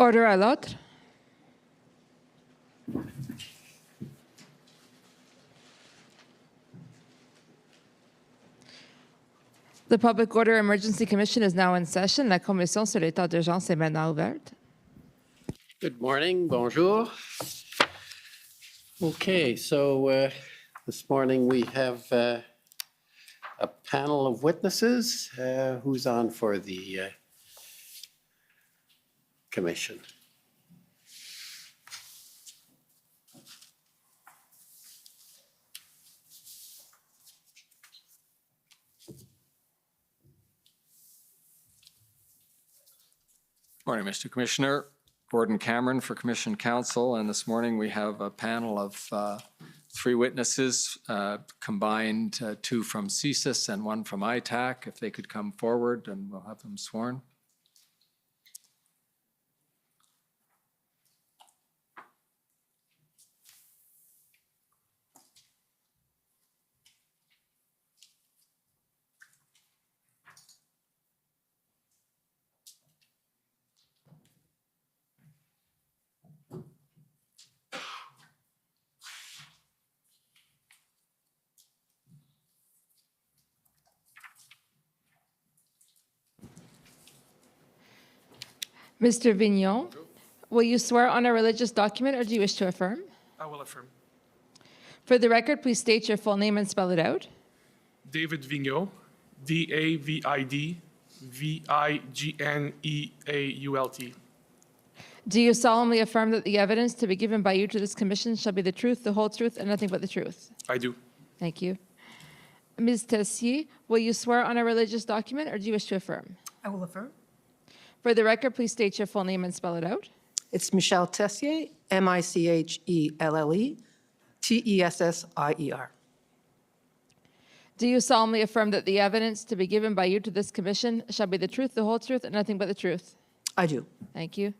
Order à l'autre. The Public Order Emergency Commission is now in session. La commission sur l'état d'urgence est maintenant ouverte. Good morning, bonjour. Okay, so this morning we have a panel of witnesses. Who's on for the commission? Morning, Mr. Commissioner. Gordon Cameron for Commission Counsel, and this morning we have a panel of 3 witnesses, combined 2 from CSIS and 1 from ITAC. If they could come forward, and we'll have them sworn. Mr. Vignon, will you swear on a religious document or do you wish to affirm? I will affirm. For the record, please state your full name and spell it out. David Vigneault, D-A-V-I-D, V-I-G-N-E-A-U-L-T. Do you solemnly affirm that the evidence to be given by you to this commission shall be the truth, the whole truth, and nothing but the truth? I do. Thank you. Ms. Tessier, will you swear on a religious document or do you wish to affirm? I will affirm. For the record, please state your full name and spell it out. It's Michelle Tessier, M-I-C-H-E-L-L-E, T-E-S-S-I-E-R. Do you solemnly affirm that the evidence to be given by you to this commission shall be the truth, the whole truth, and nothing but the truth? I do. Thank you.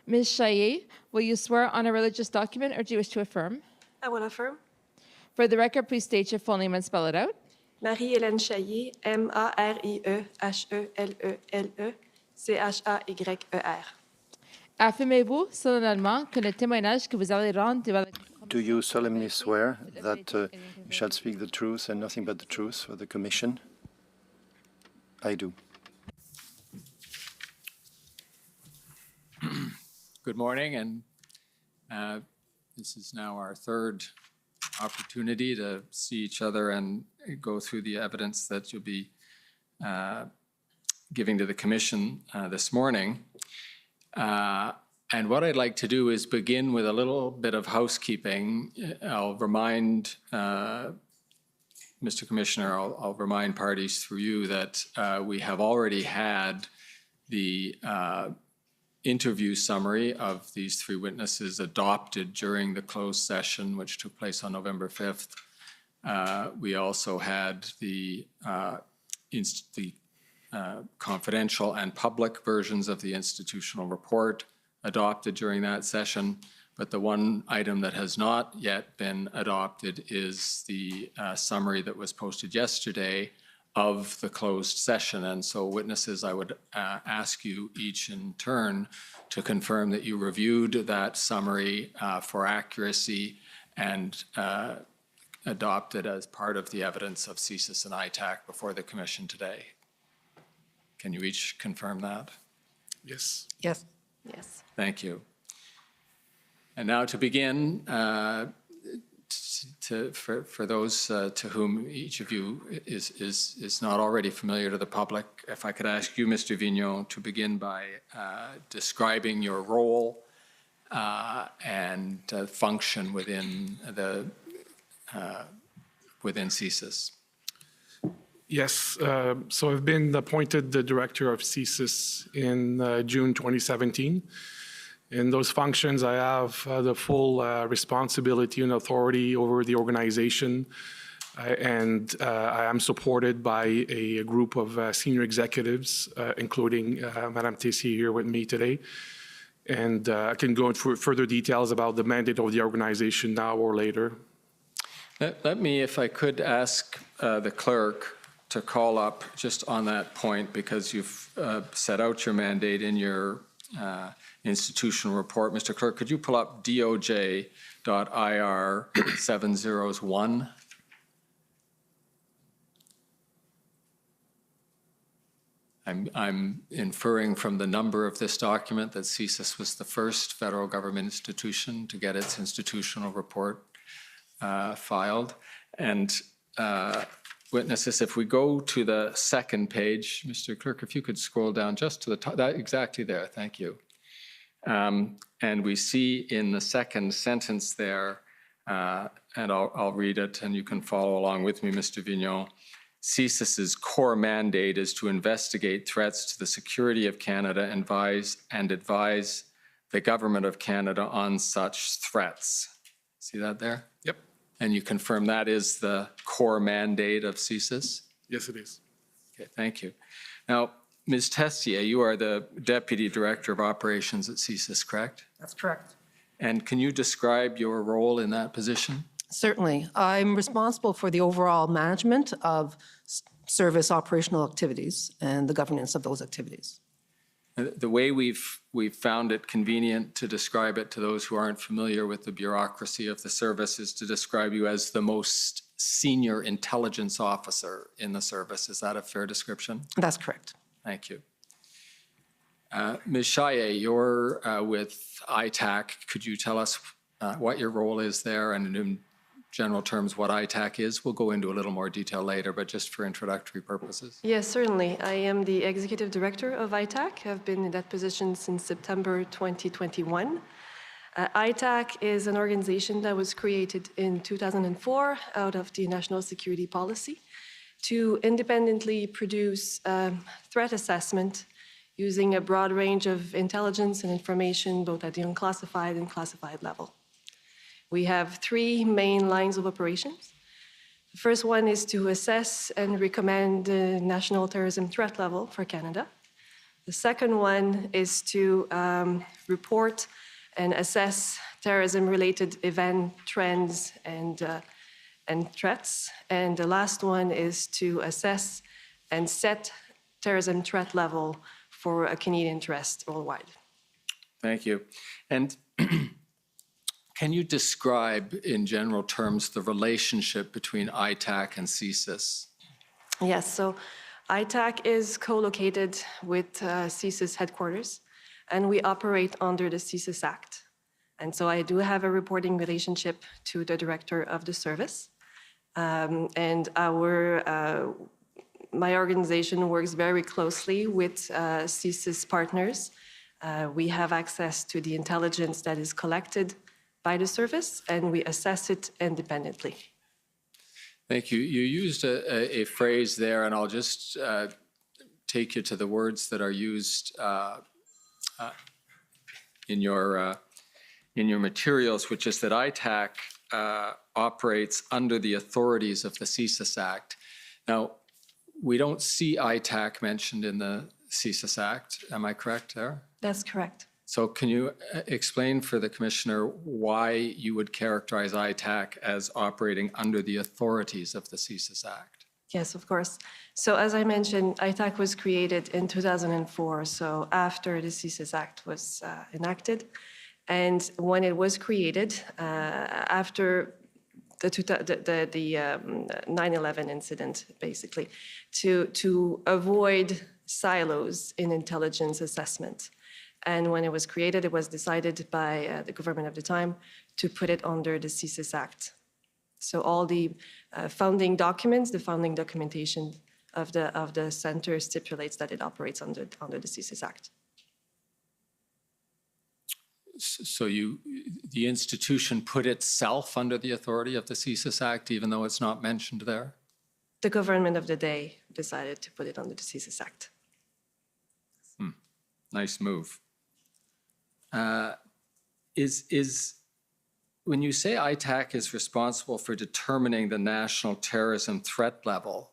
Ms. Chaillet, will you swear on a religious document or do you wish to affirm? I will affirm. For the record, please state your full name and spell it out. Marie-Hélène Chaillet, M-A-R-I-E-H-E-L-E-L-E, C-H-A-Y-E-R. Affirmez-vous solennellement que le témoignage que vous allez rendre devant la Do you solemnly swear that you shall speak the truth and nothing but the truth for the Commission? I do. Good morning, and this is now our 3rd opportunity to see each other and go through the evidence that you'll be giving to the Commission this morning. And what I'd like to do is begin with a little bit of housekeeping. I'll remind Mr. Commissioner, I'll remind parties through you that we have already had the interview summary of these 3 witnesses adopted during the closed session, which took place on November 5th. We also had the confidential and public versions of the institutional report adopted during that session. But the one item that has not yet been adopted is the summary that was posted yesterday of the closed session. And so witnesses, I would ask you each in turn to confirm that you reviewed that summary for accuracy and adopted as part of the evidence of CSIS and ITAC before the Commission today. Can you each confirm that? Yes. Yes. Yes. Thank you. And now to begin, for those to whom each of you is not already familiar to the public, if I could ask you, Mr. Vignon, to begin by describing your role and function within CSIS. Yes. So I've been appointed the director of CSIS in June 2017. In those functions, I have the full responsibility and authority over the organization, and I am supported by a group of senior executives, including Madame Tessier here with me today. And I can go into further details about the mandate of the organization now or later. Let me, if I could, ask the clerk to call up just on that point, because you've set out your mandate in your institutional report. Mr. Clerk, could you pull up DOJ.IR 701? I'm inferring from the number of this document that CSIS was the first federal government institution to get its institutional report filed. And witnesses, if we go to the second page, Mr. Clerk, if you could scroll down just to the top, that, exactly there, thank you. And we see in the second sentence there, and I'll read it and you can follow along with me, Mr. Vignon. CSIS's core mandate is to investigate threats to the security of Canada and advise the government of Canada on such threats. See that there? Yep. And you confirm that is the core mandate of CSIS? Yes, it is. Okay, thank you. Now, Ms. Tessier, you are the Deputy Director of Operations at CSIS, correct? That's correct. And can you describe your role in that position? Certainly. I'm responsible for the overall management of service operational activities and the governance of those activities. The way we've found it convenient to describe it to those who aren't familiar with the bureaucracy of the service is to describe you as the most senior intelligence officer in the service. Is that a fair description? That's correct. Thank you. Ms. Chaillet, you're with ITAC. Could you tell us what your role is there and in general terms what ITAC is? We'll go into a little more detail later, but just for introductory purposes. Yes, certainly. I am the Executive Director of ITAC. I've been in that position since September 2021. ITAC is an organization that was created in 2004 out of the National Security Policy to independently produce threat assessment using a broad range of intelligence and information, both at the unclassified and classified level. We have three main lines of operations. The first one is to assess and recommend the national terrorism threat level for Canada. The second one is to report and assess terrorism-related event trends and threats. And the last one is to assess and set terrorism threat level for a Canadian interest worldwide. Thank you. And can you describe in general terms the relationship between ITAC and CSIS? Yes, so ITAC is co-located with CSIS headquarters, and we operate under the CSIS Act. And so I do have a reporting relationship to the director of the service. And my organization works very closely with CSIS partners. We have access to the intelligence that is collected by the service, and we assess it independently. Thank you. You used a phrase there, and I'll just take you to the words that are used in your materials, which is that ITAC operates under the authorities of the CSIS Act. Now, we don't see ITAC mentioned in the CSIS Act. Am I correct there? That's correct. So can you explain for the Commissioner why you would characterize ITAC as operating under the authorities of the CSIS Act? Yes, of course. So as I mentioned, ITAC was created in 2004, so after the CSIS Act was enacted. And when it was created, after the 9/11 incident, basically, to avoid silos in intelligence assessment. And when it was created, it was decided by the government of the time to put it under the CSIS Act. So all the founding documents, the founding documentation of the center stipulates that it operates under the CSIS Act. So the institution put itself under the authority of the CSIS Act, even though it's not mentioned there? The government of the day decided to put it under the CSIS Act. Nice move. When you say ITAC is responsible for determining the national terrorism threat level,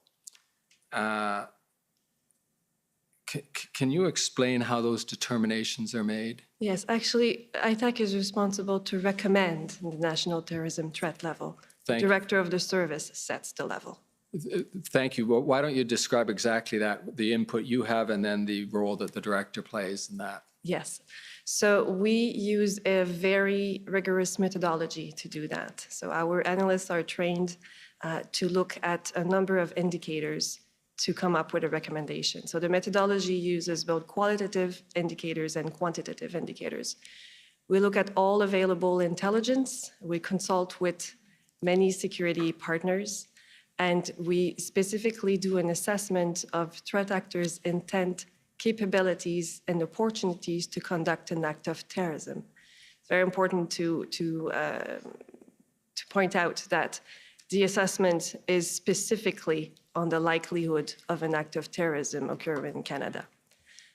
can you explain how those determinations are made? Yes, actually, ITAC is responsible to recommend the national terrorism threat level. The director of the service sets the level. Thank you. Well, why don't you describe exactly that, the input you have and then the role that the director plays in that? Yes. So we use a very rigorous methodology to do that. So our analysts are trained to look at a number of indicators to come up with a recommendation. So the methodology uses both qualitative indicators and quantitative indicators. We look at all available intelligence. We consult with many security partners, and we specifically do an assessment of threat actors' intent, capabilities, and opportunities to conduct an act of terrorism. It's very important to point out that the assessment is specifically on the likelihood of an act of terrorism occurring in Canada.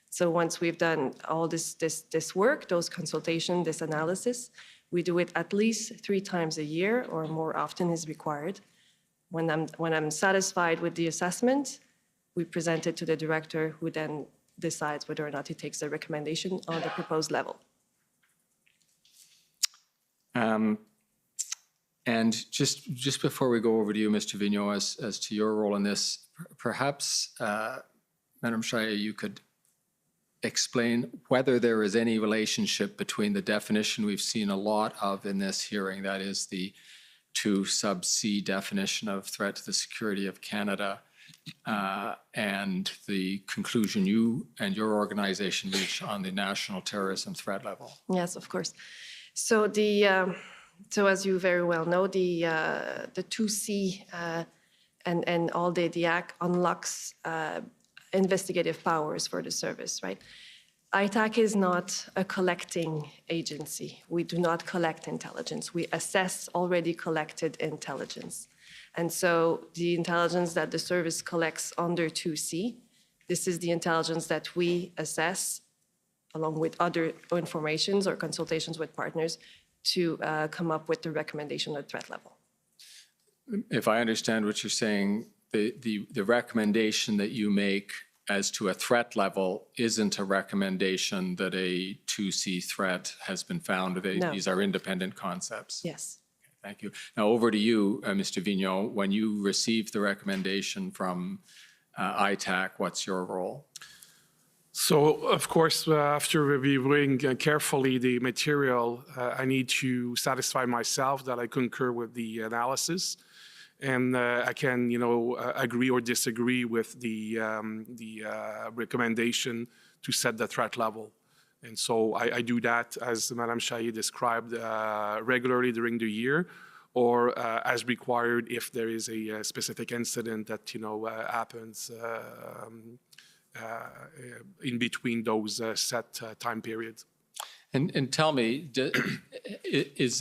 So once we've done all this work, those consultations, this analysis, we do it at least 3 times a year or more often is required. When I'm satisfied with the assessment, we present it to the director who then decides whether or not he takes the recommendation on the proposed level. And just before we go over to you, Mr. Vigneault, as to your role in this, perhaps, Madam Shaya, you could explain whether there is any relationship between the definition we've seen a lot of in this hearing, that is the 2 sub C definition of threat to the security of Canada, and the conclusion you and your organization reach on the national terrorism threat level. Yes, of course. So so as you very well know, the 2C and all the Act unlocks investigative powers for the service, right? ITAC is not a collecting agency. We do not collect intelligence. We assess already collected intelligence. And so the intelligence that the service collects under 2C, this is the intelligence that we assess along with other informations or consultations with partners to come up with the recommendation at threat level. If I understand what you're saying, the recommendation that you make as to a threat level isn't a recommendation that a 2C threat has been found. No. These are independent concepts. Yes. Thank you. Now over to you, Mr. Vigneault. When you receive the recommendation from ITAC, what's your role? So, of course, after reviewing carefully the material, I need to satisfy myself that I concur with the analysis, and I can, agree or disagree with the recommendation to set the threat level. And so I do that, as Madame Chaillet described, regularly during the year, or as required if there is a specific incident that happens in between those set time periods. And tell me, is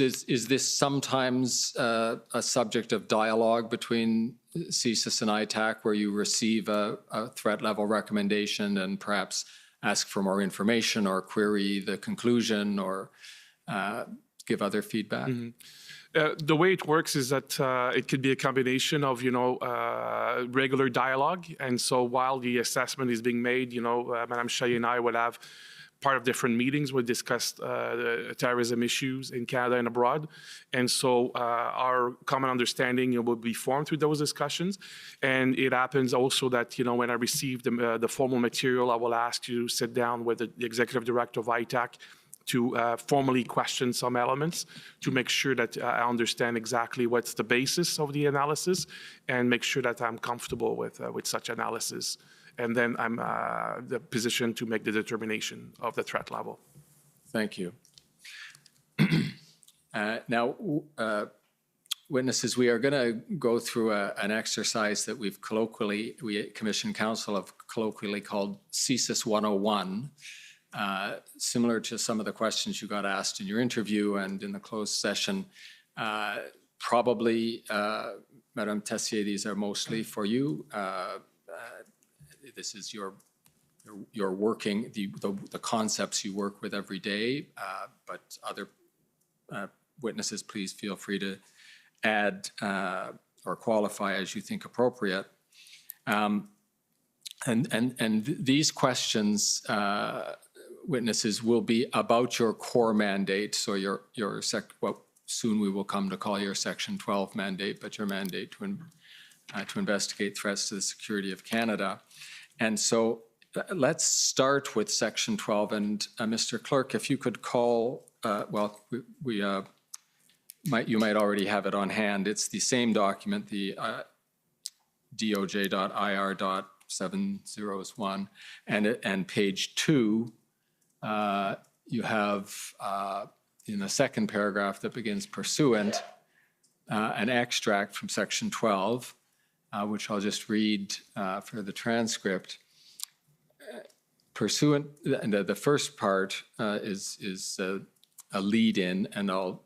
this sometimes a subject of dialogue between CSIS and ITAC, where you receive a threat level recommendation and perhaps ask for more information or query the conclusion or give other feedback? Mm-hmm. The way it works is that it could be a combination of, regular dialogue. And so while the assessment is being made, Madame Chaillet and I will have part of different meetings. We'll discuss terrorism issues in Canada and abroad. And so our common understanding will be formed through those discussions. And it happens also that, when I receive the formal material, I will ask you to sit down with the executive director of ITAC to formally question some elements to make sure that I understand exactly what's the basis of the analysis and make sure that I'm comfortable with such analysis. And then I'm the position to make the determination of the threat level. Thank you. Now, witnesses, we are going to go through an exercise that we Commission Council have colloquially called CSIS 101. Similar to some of the questions you got asked in your interview and in the closed session. Probably, Madame Tessier, these are mostly for you. This is your working, the concepts you work with every day, but other witnesses, please feel free to add or qualify as you think appropriate. And these questions, witnesses, will be about your core mandate, so what soon we will come to call your Section 12 mandate, but your mandate to investigate threats to the security of Canada. And so let's start with section 12. And Mr. Clerk, if you could call, you might already have it on hand. It's the same document, the doj.ir.701. And page 2, you have in the second paragraph that begins pursuant, an extract from section 12, which I'll just read for the transcript. Pursuant, the first part is a lead-in, and I'll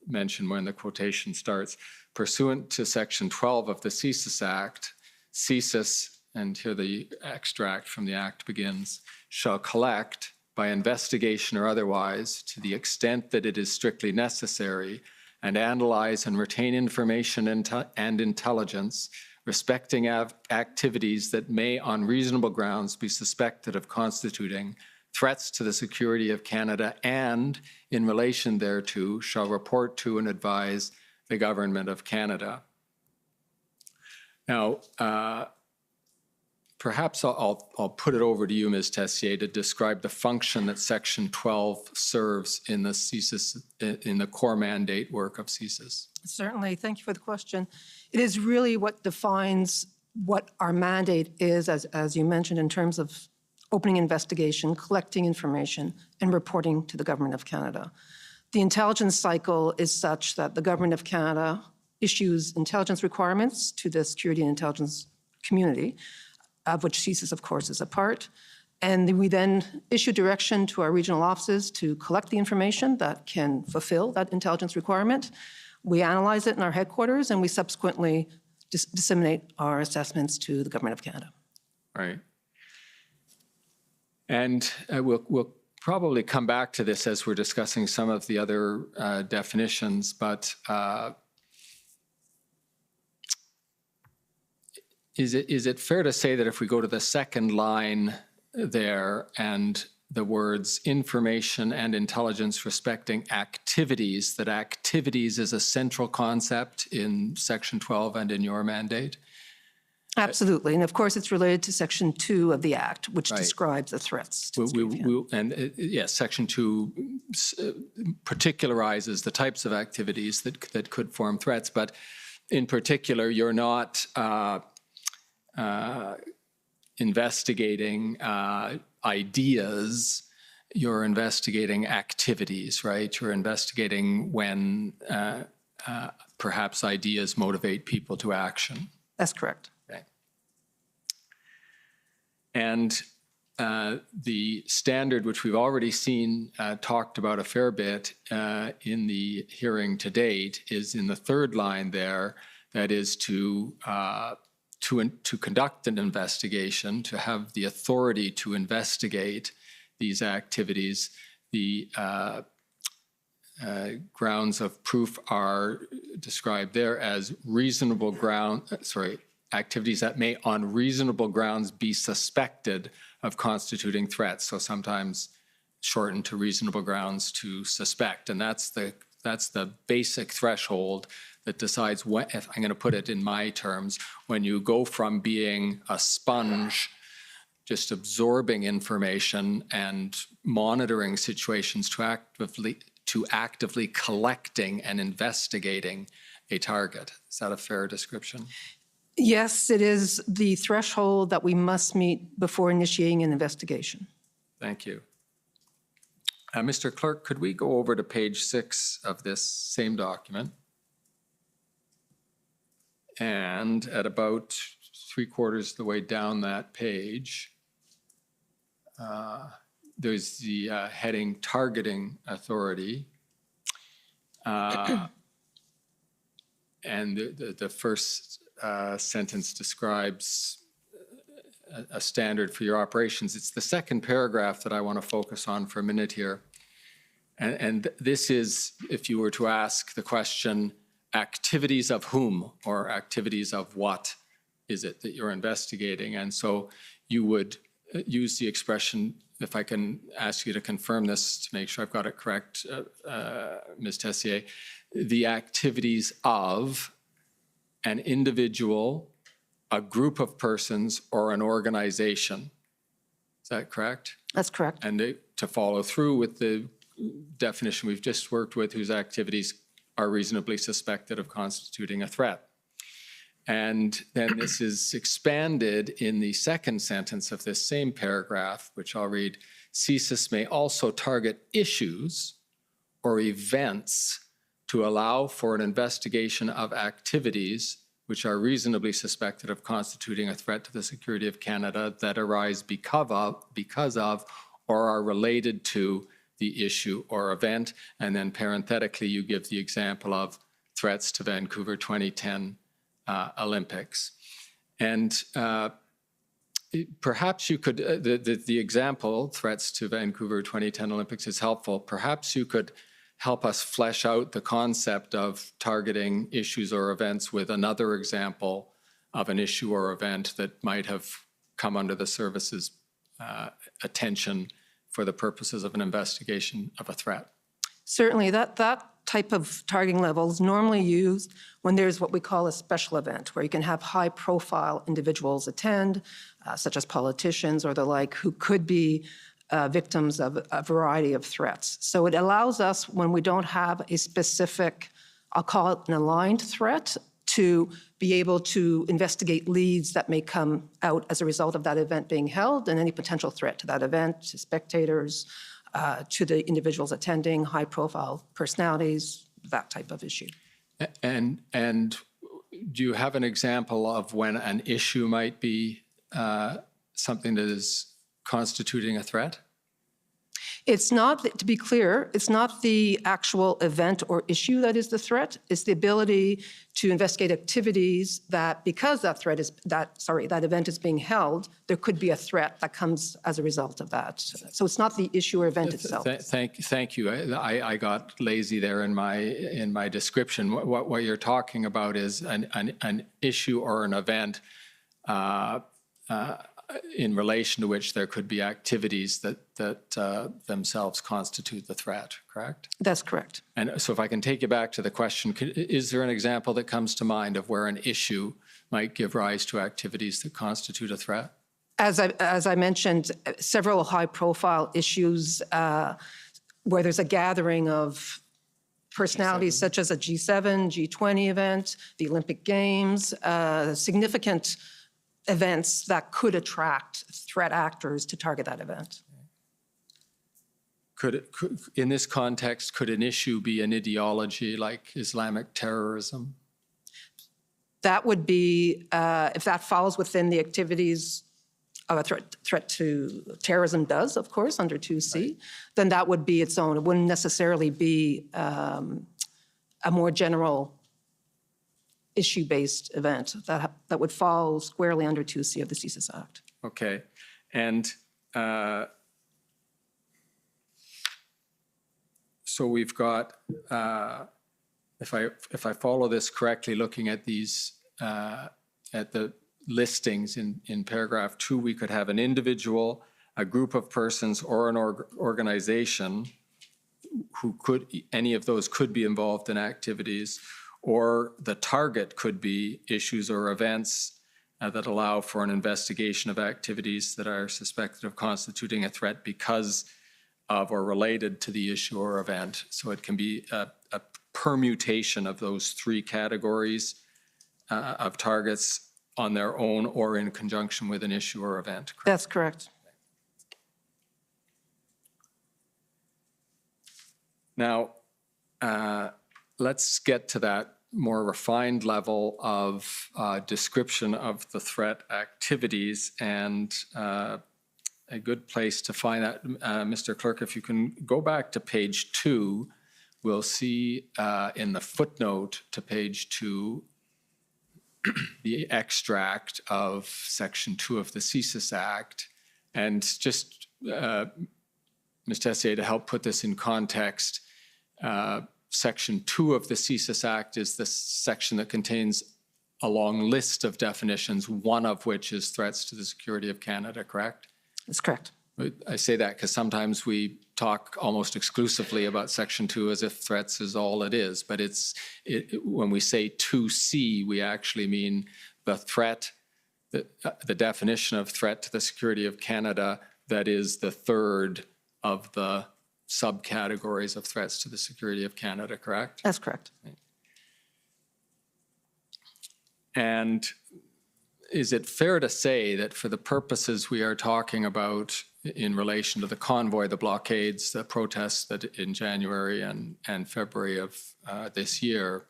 mention when the quotation starts. Pursuant to section 12 of the CSIS Act, CSIS, and here the extract from the Act begins, shall collect by investigation or otherwise, to the extent that it is strictly necessary, and analyze and retain information and intelligence respecting activities that may on reasonable grounds be suspected of constituting threats to the security of Canada, and in relation thereto shall report to and advise the government of Canada. Now, perhaps I'll put it over to you, Ms. Tessier, to describe the function that Section 12 serves in the CSIS, in the core mandate work of CSIS. Certainly. Thank you for the question. It is really what defines what our mandate is, as you mentioned, in terms of opening investigation, collecting information, and reporting to the Government of Canada. The intelligence cycle is such that the Government of Canada issues intelligence requirements to the security and intelligence community, of which CSIS, of course, is a part. And we then issue direction to our regional offices to collect the information that can fulfill that intelligence requirement. We analyze it in our headquarters, and we subsequently disseminate our assessments to the Government of Canada. Right. And we'll probably come back to this as we're discussing some of the other definitions, but is it fair to say that if we go to the second line there and the words information and intelligence respecting activities, that activities is a central concept in Section 12 and in your mandate? Absolutely. And of course, it's related to Section 2 of the Act, which Right. describes the threats. To Yes, Section 2 particularizes the types of activities that could form threats, but in particular, you're not investigating ideas, you're investigating activities, right? You're investigating when perhaps ideas motivate people to action. That's correct. Okay. And the standard, which we've already seen talked about a fair bit in the hearing to date, is in the third line there, that is to conduct an investigation, to have the authority to investigate these activities. The grounds of proof are described there as activities that may on reasonable grounds be suspected of constituting threats. So sometimes shortened to reasonable grounds to suspect. And that's the basic threshold that decides when, if I'm going to put it in my terms, when you go from being a sponge, just absorbing information and monitoring situations to actively collecting and investigating a target. Is that a fair description? Yes, it is the threshold that we must meet before initiating an investigation. Thank you. Mr. Clerk, could we go over to page 6 of this same document? And at about 3/4 of the way down that page, there's the heading Targeting Authority. And the first sentence describes a standard for your operations. It's the second paragraph that I want to focus on for a minute here. And this is, if you were to ask the question, activities of whom or activities of what is it that you're investigating? And so you would use the expression, if I can ask you to confirm this to make sure I've got it correct, Ms. Tessier, the activities of an individual, a group of persons, or an organization. Is that correct? That's correct. And to follow through with the definition we've just worked with, whose activities are reasonably suspected of constituting a threat. And then this is expanded in the second sentence of this same paragraph, which I'll read. CSIS may also target issues or events to allow for an investigation of activities which are reasonably suspected of constituting a threat to the security of Canada that arise because of or are related to the issue or event. And then parenthetically, you give the example of threats to Vancouver 2010 Olympics. And perhaps you could, the example, threats to Vancouver 2010 Olympics, is helpful. Perhaps you could help us flesh out the concept of targeting issues or events with another example of an issue or event that might have come under the service's attention for the purposes of an investigation of a threat. Certainly, that type of targeting level is normally used when there's what we call a special event, where you can have high-profile individuals attend, such as politicians or the like, who could be victims of a variety of threats. So it allows us, when we don't have a specific, I'll call it an aligned threat, to be able to investigate leads that may come out as a result of that event being held and any potential threat to that event, to spectators, to the individuals attending, high-profile personalities, that type of issue. And do you have an example of when an issue might be something that is constituting a threat? It's not, to be clear, it's not the actual event or issue that is the threat. It's the ability to investigate activities that, because that event is being held, there could be a threat that comes as a result of that. So it's not the issue or event itself. Thank you. I got lazy there in my description. What you're talking about is an issue or an event in relation to which there could be activities that themselves constitute the threat, correct? That's correct. And so if I can take you back to the question, is there an example that comes to mind of where an issue might give rise to activities that constitute a threat? As I mentioned, several high-profile issues where there's a gathering of personalities such as a G7, G20 event, the Olympic Games, significant events that could attract threat actors to target that event. In this context, could an issue be an ideology like Islamic terrorism? That would be, if that falls within the activities of a threat to terrorism does, of course, under 2C, right, then that would be its own. It wouldn't necessarily be a more general issue-based event that would fall squarely under 2C of the CSIS Act. Okay, and so we've got, if I follow this correctly, looking at these at the listings in paragraph 2, we could have an individual, a group of persons, or an organization who could, any of those could be involved in activities, or the target could be issues or events that allow for an investigation of activities that are suspected of constituting a threat because of or related to the issue or event. So it can be a permutation of those three categories of targets on their own or in conjunction with an issue or event. Correct? That's correct. Now, let's get to that more refined level of description of the threat activities, and a good place to find that, Mr. Clerk, if you can go back to page 2, we'll see in the footnote to page 2 the extract of Section 2 of the CSIS Act. And just, Ms. Tessier, to help put this in context, Section 2 of the CSIS Act is the section that contains a long list of definitions, one of which is threats to the security of Canada, correct? That's correct. I say that because sometimes we talk almost exclusively about Section 2 as if threats is all it is. But when we say 2C, we actually mean the threat, the definition of threat to the security of Canada that is the third of the subcategories of threats to the security of Canada, correct? That's correct. And is it fair to say that for the purposes we are talking about in relation to the convoy, the blockades, the protests that in January and February of this year,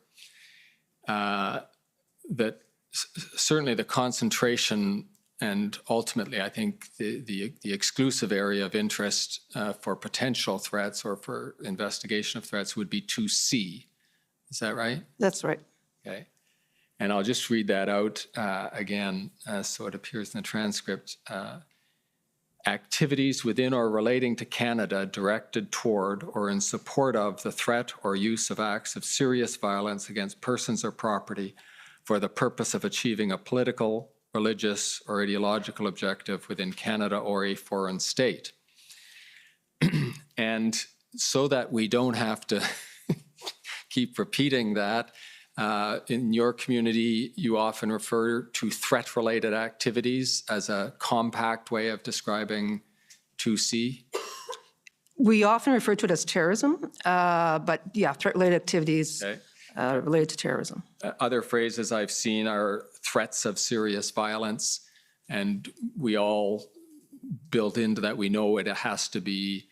that certainly the concentration and ultimately, I think the exclusive area of interest for potential threats or for investigation of threats would be 2C. Is that right? That's right. Okay. And I'll just read that out again so it appears in the transcript. Activities within or relating to Canada directed toward or in support of the threat or use of acts of serious violence against persons or property for the purpose of achieving a political, religious, or ideological objective within Canada or a foreign state. And so that we don't have to keep repeating that, in your community, you often refer to threat-related activities as a compact way of describing 2C. We often refer to it as terrorism, but yeah, threat-related activities Okay. Related to terrorism. Other phrases I've seen are threats of serious violence, and we all built into that, we know it has to be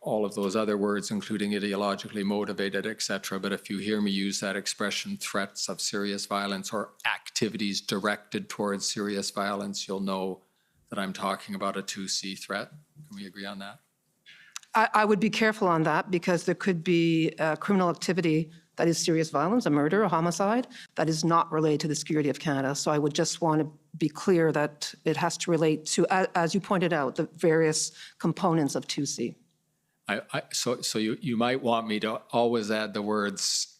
all of those other words, including ideologically motivated, et cetera. But if you hear me use that expression, threats of serious violence or activities directed towards serious violence, you'll know that I'm talking about a 2C threat. Can we agree on that? I would be careful on that because there could be criminal activity that is serious violence, a murder, a homicide, that is not related to the security of Canada. So I would just want to be clear that it has to relate to, as you pointed out, the various components of 2C. So you might want me to always add the words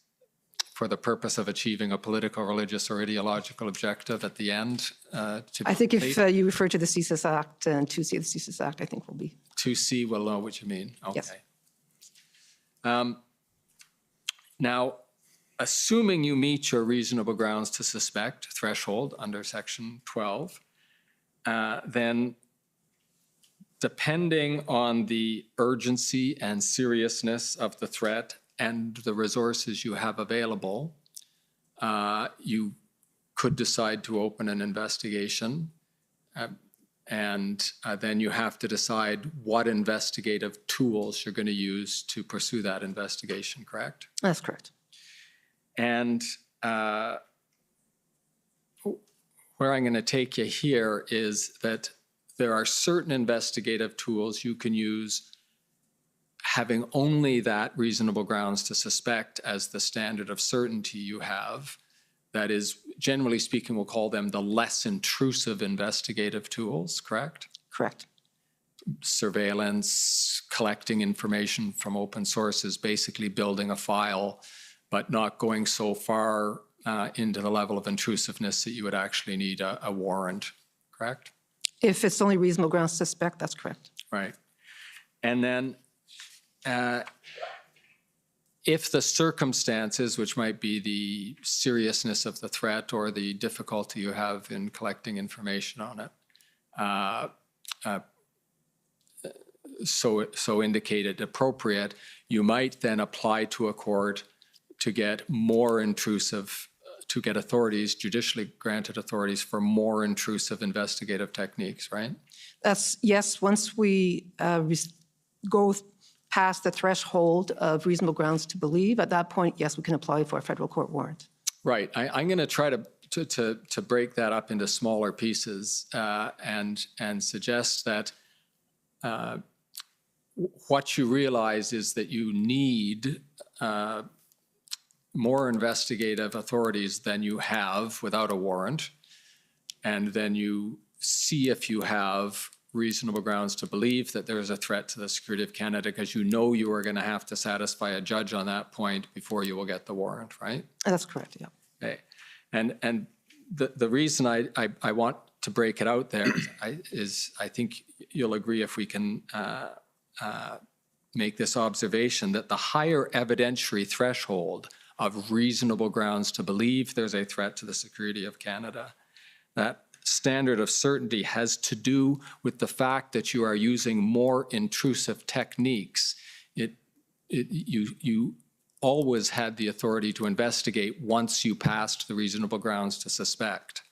for the purpose of achieving a political, religious, or ideological objective at the end. I think if you refer to the CSIS Act and 2C of the CSIS Act, I think will be. 2C will know what you mean. Okay. Yes. Now, assuming you meet your reasonable grounds to suspect threshold under Section 12, then depending on the urgency and seriousness of the threat and the resources you have available, you could decide to open an investigation. And then you have to decide what investigative tools you're going to use to pursue that investigation, correct? That's correct. And where I'm going to take you here is that there are certain investigative tools you can use having only that reasonable grounds to suspect as the standard of certainty you have. That is, generally speaking, we'll call them the less intrusive investigative tools, correct? Correct. Surveillance, collecting information from open sources, basically building a file, but not going so far into the level of intrusiveness that you would actually need a warrant, correct? If it's only reasonable grounds to suspect, that's correct. Right. And then if the circumstances, which might be the seriousness of the threat or the difficulty you have in collecting information on it, so indicated appropriate, you might then apply to a court to get more intrusive, to get authorities, judicially granted authorities for more intrusive investigative techniques, right? That's, yes, once we go past the threshold of reasonable grounds to believe, at that point, yes, we can apply for a federal court warrant. Right. I'm going to try to break that up into smaller pieces and suggest that what you realize is that you need more investigative authorities than you have without a warrant, and then you see if you have reasonable grounds to believe that there is a threat to the security of Canada, because you know you are going to have to satisfy a judge on that point before you will get the warrant, right? That's correct, yeah. Okay. And the reason I want to break it out there is I think you'll agree if we can make this observation that the higher evidentiary threshold of reasonable grounds to believe there's a threat to the security of Canada, that standard of certainty has to do with the fact that you are using more intrusive techniques. You always had the authority to investigate once you passed the reasonable grounds to suspect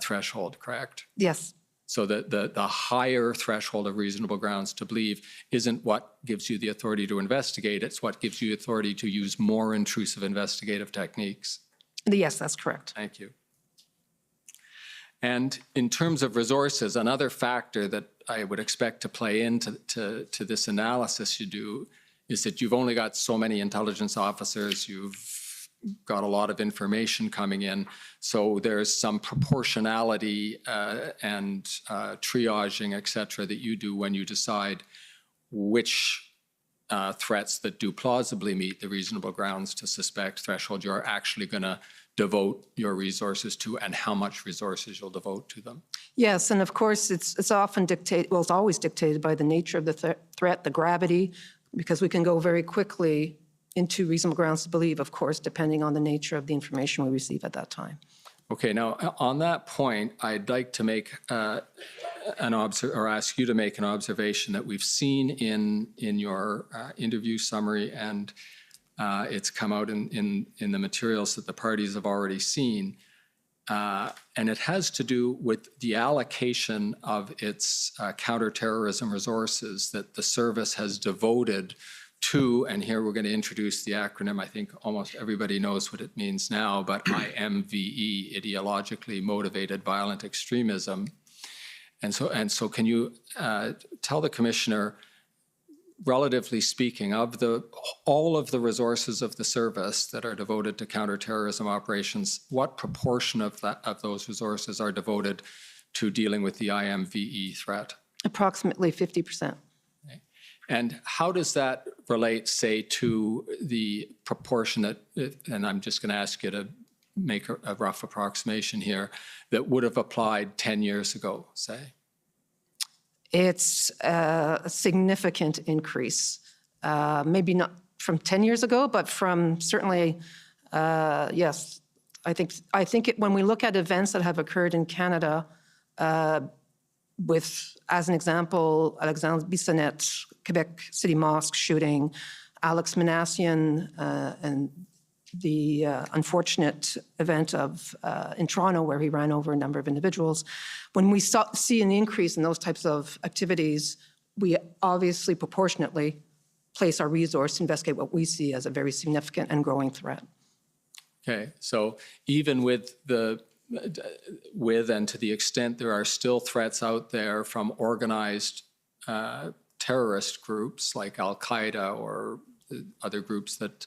threshold, correct? Yes, So the higher threshold of reasonable grounds to believe isn't what gives you the authority to investigate, it's what gives you authority to use more intrusive investigative techniques. yes, that's correct. Thank you. And in terms of resources, another factor that I would expect to play into this analysis you do is that you've only got so many intelligence officers, you've got a lot of information coming in, so there's some proportionality and triaging, et cetera, that you do when you decide which threats that do plausibly meet the reasonable grounds to suspect threshold you're actually going to devote your resources to and how much resources you'll devote to them. Yes, and of course, it's often dictated, well, it's always dictated by the nature of the threat, the gravity, because we can go very quickly into reasonable grounds to believe, of course, depending on the nature of the information we receive at that time. Okay, now on that point, I'd like to make ask you to make an observation that we've seen in your interview summary, and it's come out in the materials that the parties have already seen. And it has to do with the allocation of its counterterrorism resources that the service has devoted to, and here we're going to introduce the acronym. I think almost everybody knows what it means now, but IMVE, ideologically motivated violent extremism. And so can you tell the Commissioner, relatively speaking, of all of the resources of the service that are devoted to counterterrorism operations, what proportion of those resources are devoted to dealing with the IMVE threat? Approximately 50%. Okay. And how does that relate, say, to the proportion that, and I'm just going to ask you to make a rough approximation here, that would have applied 10 years ago, say? It's a significant increase, maybe not from 10 years ago, but from certainly, yes. I think when we look at events that have occurred in Canada, with, as an example, Alexandre Bissonnette, Quebec City Mosque shooting, Alex Minassian, and the unfortunate event in Toronto where he ran over a number of individuals. When we see an increase in those types of activities, we obviously proportionately place our resource to investigate what we see as a very significant and growing threat. Okay, so even with and to the extent there are still threats out there from organized terrorist groups like Al-Qaeda or other groups that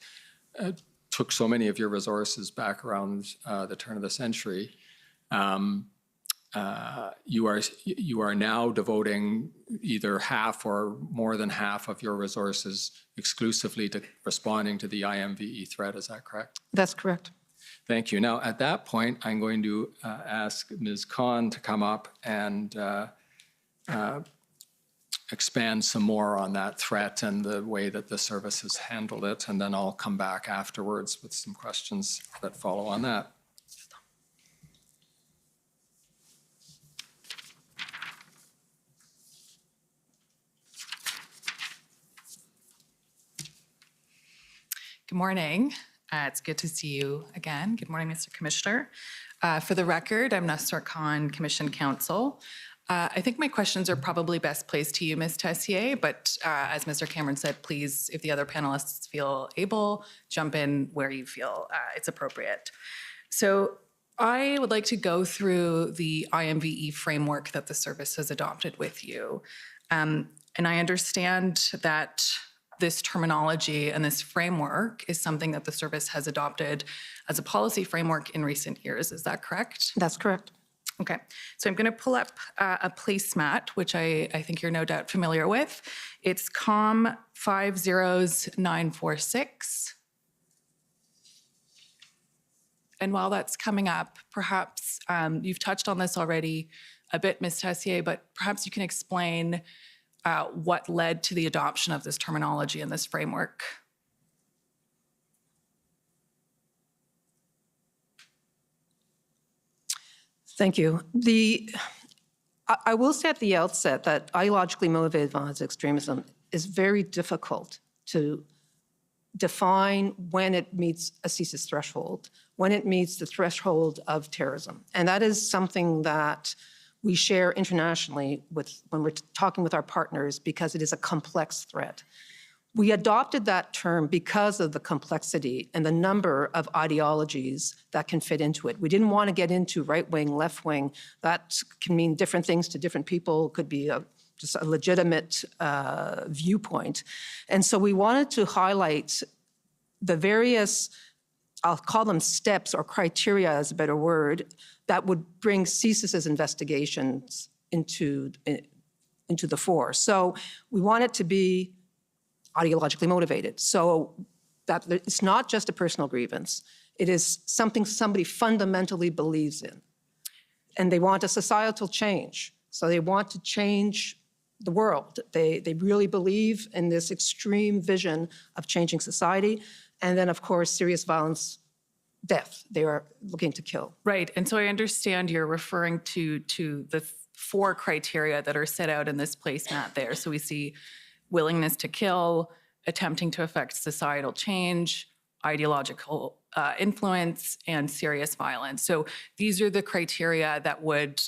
took so many of your resources back around the turn of the century, you are now devoting either half or more than half of your resources exclusively to responding to the IMVE threat. Is that correct? That's correct. Thank you. Now, at that point, I'm going to ask Ms. Khan to come up and expand some more on that threat and the way that the service has handled it, and then I'll come back afterwards with some questions that follow on that. Good morning. It's good to see you again. Good morning, Mr. Commissioner. For the record, I'm Nasser Khan, Commission Counsel. I think my questions are probably best placed to you, Ms. Tessier, but as Mr. Cameron said, please, if the other panelists feel able, jump in where you feel it's appropriate. So I would like to go through the IMVE framework that the service has adopted with you. And I understand that this terminology and this framework is something that the service has adopted as a policy framework in recent years. Is that correct? That's correct. Okay, so I'm going to pull up a placemat, which I think you're no doubt familiar with. It's COM 50946. And while that's coming up, perhaps you've touched on this already a bit, Ms. Tessier, but perhaps you can explain what led to the adoption of this terminology and this framework. Thank you. I will say at the outset that ideologically motivated violent extremism is very difficult to define when it meets a CSIS threshold, when it meets the threshold of terrorism. And that is something that we share internationally when we're talking with our partners because it is a complex threat. We adopted that term because of the complexity and the number of ideologies that can fit into it. We didn't want to get into right wing, left wing. That can mean different things to different people. It could be just a legitimate viewpoint. And so we wanted to highlight the various, I'll call them steps or criteria is a better word, that would bring CSIS's investigations into the fore. So we want it to be ideologically motivated. So that it's not just a personal grievance. It is something somebody fundamentally believes in. And they want a societal change. So they want to change the world. They really believe in this extreme vision of changing society. And then, of course, serious violence, death. They are looking to kill. Right. And so I understand you're referring to the 4 criteria that are set out in this placemat there. So we see willingness to kill, attempting to affect societal change, ideological influence, and serious violence. So these are the criteria that would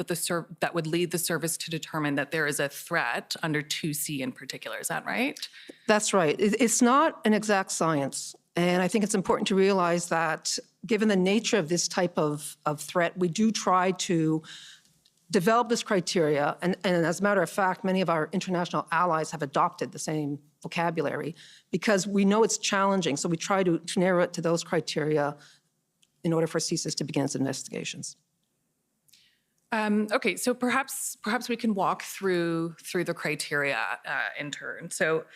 that would lead the service to determine that there is a threat under 2C in particular. Is that right? That's right. It's not an exact science. And I think it's important to realize that given the nature of this type of threat, we do try to develop this criteria. And as a matter of fact, many of our international allies have adopted the same vocabulary because we know it's challenging. So we try to narrow it to those criteria in order for CSIS to begin its investigations. Okay, so perhaps we can walk through the criteria in turn. So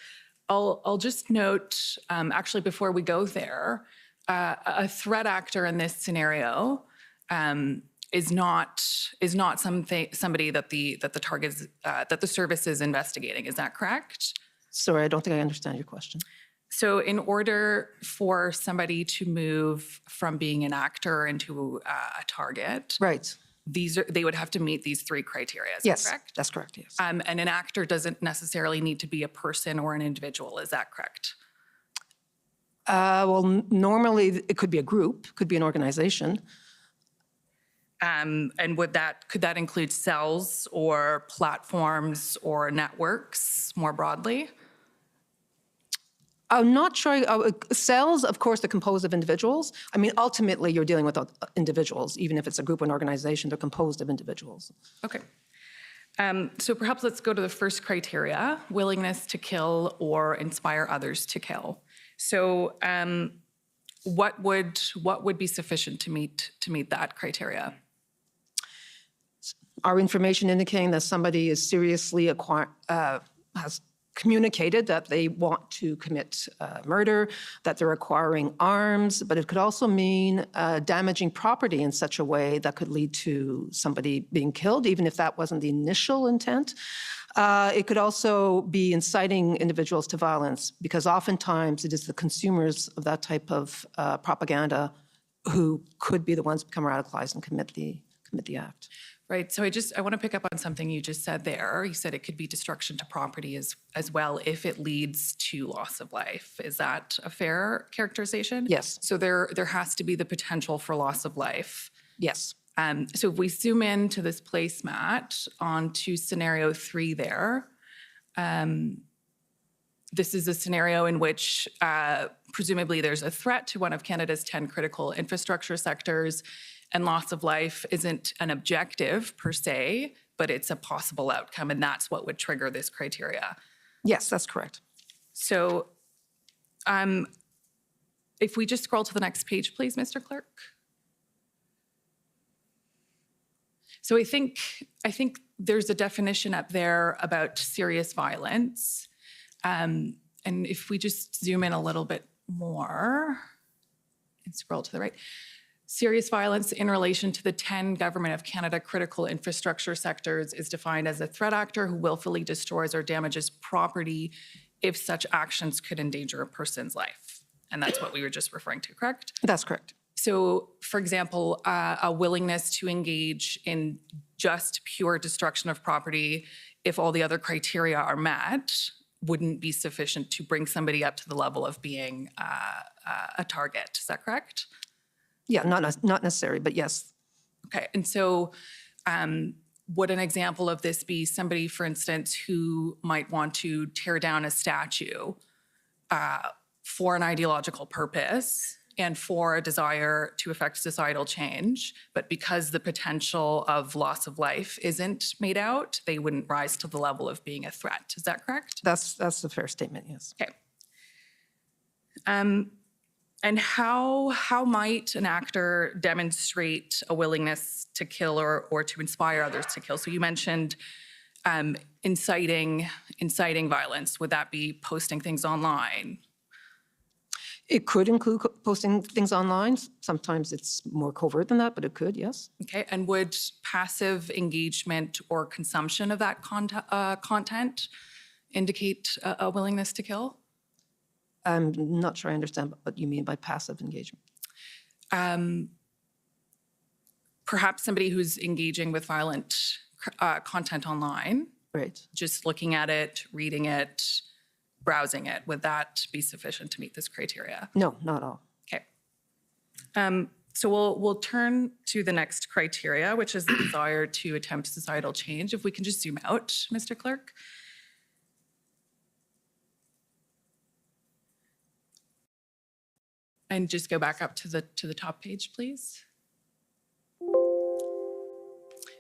I'll just note, actually, before we go there, a threat actor in this scenario is not somebody that the target that the service is investigating. Is that correct? Sorry, I don't think I understand your question. So in order for somebody to move from being an actor into a target, Right. they would have to meet these 3 criteria. Is that Yes, correct? that's correct, yes. And an actor doesn't necessarily need to be a person or an individual. Is that correct? Well, normally it could be a group, could be an organization. And could that include cells or platforms or networks more broadly? I'm not sure. Cells, of course, are composed of individuals. I mean, ultimately, you're dealing with individuals. Even if it's a group or an organization, they're composed of individuals. Okay. So perhaps let's go to the first criteria, willingness to kill or inspire others to kill. So what would be sufficient to meet that criteria? Our information indicating that somebody is seriously has communicated that they want to commit murder, that they're acquiring arms, but it could also mean damaging property in such a way that could lead to somebody being killed, even if that wasn't the initial intent. It could also be inciting individuals to violence, because oftentimes it is the consumers of that type of propaganda who could be the ones who become radicalized and commit the act. Right. So I want to pick up on something you just said there. You said it could be destruction to property as well if it leads to loss of life. Is that a fair characterization? Yes. So there has to be the potential for loss of life. Yes. So if we zoom into this placemat onto scenario 3 there, this is a scenario in which presumably there's a threat to one of Canada's 10 critical infrastructure sectors, and loss of life isn't an objective per se, but it's a possible outcome, and that's what would trigger this criteria. Yes, that's correct. So if we just scroll to the next page, please, Mr. Clerk. So I think there's a definition up there about serious violence. And if we just zoom in a little bit more and scroll to the right, serious violence in relation to the 10 Government of Canada critical infrastructure sectors is defined as a threat actor who willfully destroys or damages property if such actions could endanger a person's life. And that's what we were just referring to, correct? That's correct. So, for example, a willingness to engage in just pure destruction of property, if all the other criteria are met, wouldn't be sufficient to bring somebody up to the level of being a target. Is that correct? Yeah, not necessary, but yes. Okay. And so would an example of this be somebody, for instance, who might want to tear down a statue for an ideological purpose and for a desire to affect societal change, but because the potential of loss of life isn't made out, they wouldn't rise to the level of being a threat. Is that correct? That's a fair statement, yes. Okay. And how might an actor demonstrate a willingness to kill or to inspire others to kill? So you mentioned inciting violence. Would that be posting things online? It could include posting things online. Sometimes it's more covert than that, but it could, yes. Okay. And would passive engagement or consumption of that content indicate a willingness to kill? I'm not sure I understand what you mean by passive engagement. Perhaps somebody who's engaging with violent content online, Right. just looking at it, reading it, browsing it, would that be sufficient to meet this criteria? No, not all. Okay. So we'll turn to the next criteria, which is the desire to attempt societal change. If we can just zoom out, Mr. Clerk. And just go back up to the top page, please.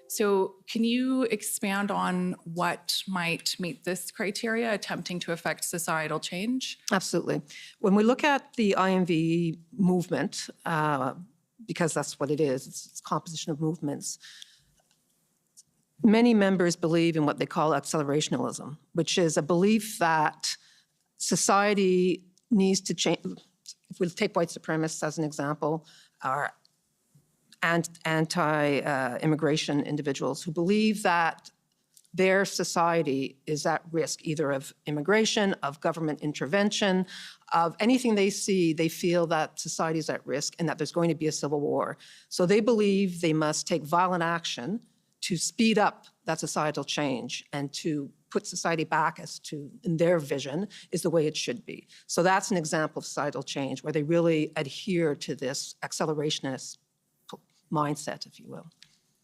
So can you expand on what might meet this criteria, attempting to affect societal change? Absolutely. When we look at the IMV movement, because that's what it is, it's composition of movements, many members believe in what they call accelerationism, which is a belief that society needs to change. If we take white supremacists as an example, or anti-immigration individuals who believe that their society is at risk either of immigration, of government intervention, of anything they see, they feel that society is at risk and that there's going to be a civil war. So they believe they must take violent action to speed up that societal change and to put society back as to, in their vision, is the way it should be. So that's an example of societal change where they really adhere to this accelerationist mindset, if you will.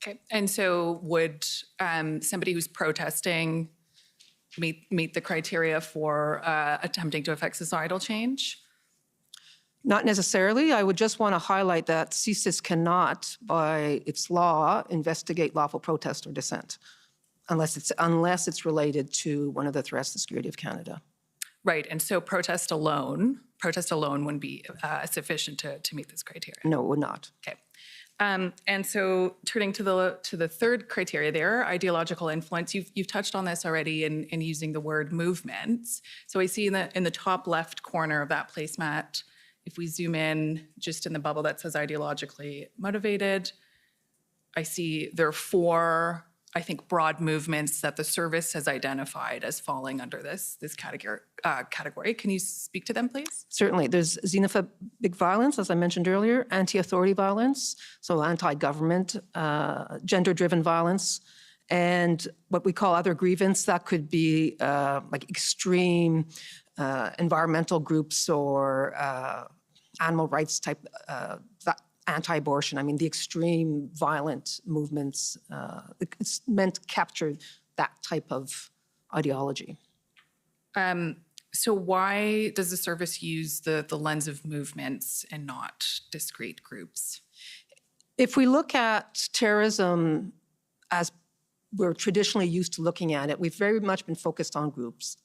Okay. And so would somebody who's protesting meet the criteria for attempting to affect societal change? Not necessarily. I would just want to highlight that CSIS cannot, by its law, investigate lawful protest or dissent, unless it's related to one of the threats to the security of Canada. Right. And so protest alone wouldn't be sufficient to meet this criteria. No, it would not. Okay. And so turning to the third criteria there, ideological influence, you've touched on this already in using the word movements. So I see in the top left corner of that placemat, if we zoom in just in the bubble that says ideologically motivated, I see there are 4, I think, broad movements that the service has identified as falling under this category. Can you speak to them, please? Certainly. There's xenophobic violence, as I mentioned earlier, anti-authority violence, so anti-government, gender-driven violence, and what we call other grievance. That could be like extreme environmental groups or animal rights type anti-abortion. I mean, the extreme violent movements, it's meant to capture that type of ideology. So why does the service use the lens of movements and not discrete groups? If we look at terrorism as we're traditionally used to looking at it, we've very much been focused on groups.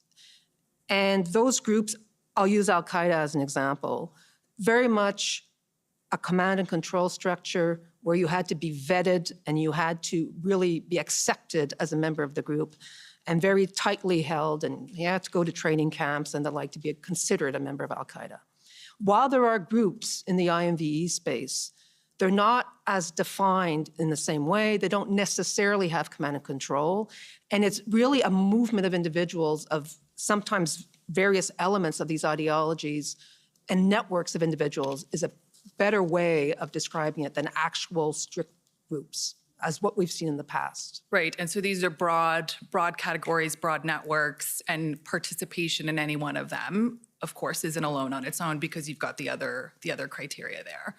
And those groups, I'll use Al-Qaeda as an example, very much a command and control structure where you had to be vetted and you had to really be accepted as a member of the group and very tightly held, and you had to go to training camps and the like to be considered a member of Al-Qaeda. While there are groups in the IMVE space, they're not as defined in the same way. They don't necessarily have command and control. And it's really a movement of individuals of sometimes various elements of these ideologies and networks of individuals is a better way of describing it than actual strict groups, as what we've seen in the past. Right, and so these are broad categories, broad networks, and participation in any one of them, of course, isn't alone on its own because you've got the other criteria there.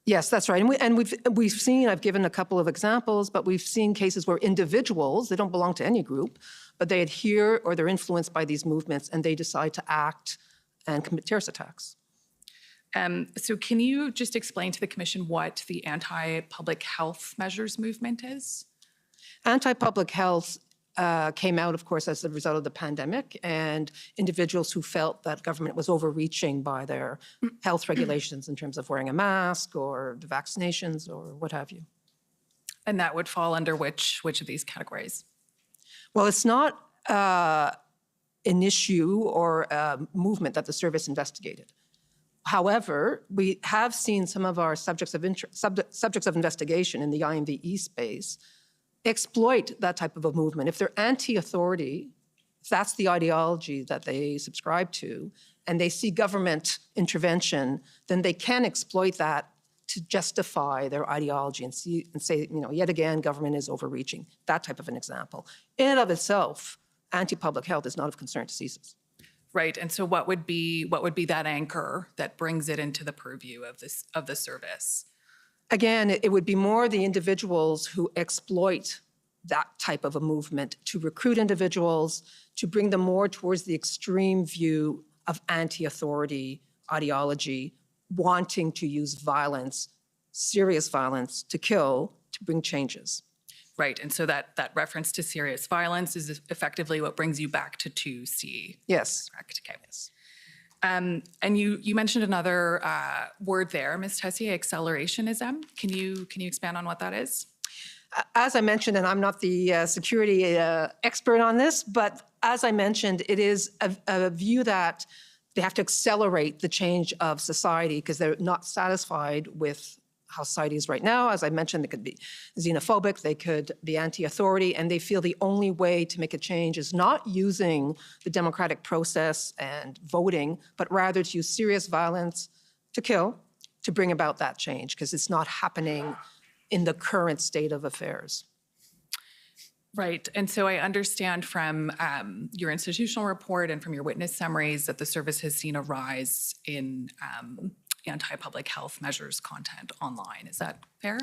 Yes, that's right. And we've seen, I've given a couple of examples, but we've seen cases where individuals, they don't belong to any group, but they adhere or they're influenced by these movements and they decide to act and commit terrorist attacks. So can you just explain to the commission what the anti-public health measures movement is? Anti-public health came out, of course, as a result of the pandemic, and individuals who felt that government was overreaching by their health regulations in terms of wearing a mask or the vaccinations or what have you. And that would fall under which of these categories? Well, it's not an issue or a movement that the service investigated. However, we have seen some of our subjects of investigation in the IMVE space exploit that type of a movement. If they're anti-authority, if that's the ideology that they subscribe to, and they see government intervention, then they can exploit that to justify their ideology and say, yet again, government is overreaching. That type of an example. In and of itself, anti-public health is not of concern to CSIS. Right, and so what would be that anchor that brings it into the purview of the service? Again, it would be more the individuals who exploit that type of a movement to recruit individuals, to bring them more towards the extreme view of anti-authority ideology, wanting to use violence, serious violence, to kill, to bring changes. Right, and so that reference to serious violence is effectively what brings you back to 2C. Yes. Correct, okay. Yes. And you mentioned another word there, Ms. Tessier, accelerationism. Can you expand on what that is? As I mentioned, and I'm not the security expert on this, but as I mentioned, it is a view that they have to accelerate the change of society because they're not satisfied with how society is right now. As I mentioned, they could be xenophobic, they could be anti-authority, and they feel the only way to make a change is not using the democratic process and voting, but rather to use serious violence to kill, to bring about that change, because it's not happening in the current state of affairs. Right, and so I understand from your institutional report and from your witness summaries that the service has seen a rise in anti-public health measures content online. Is that fair?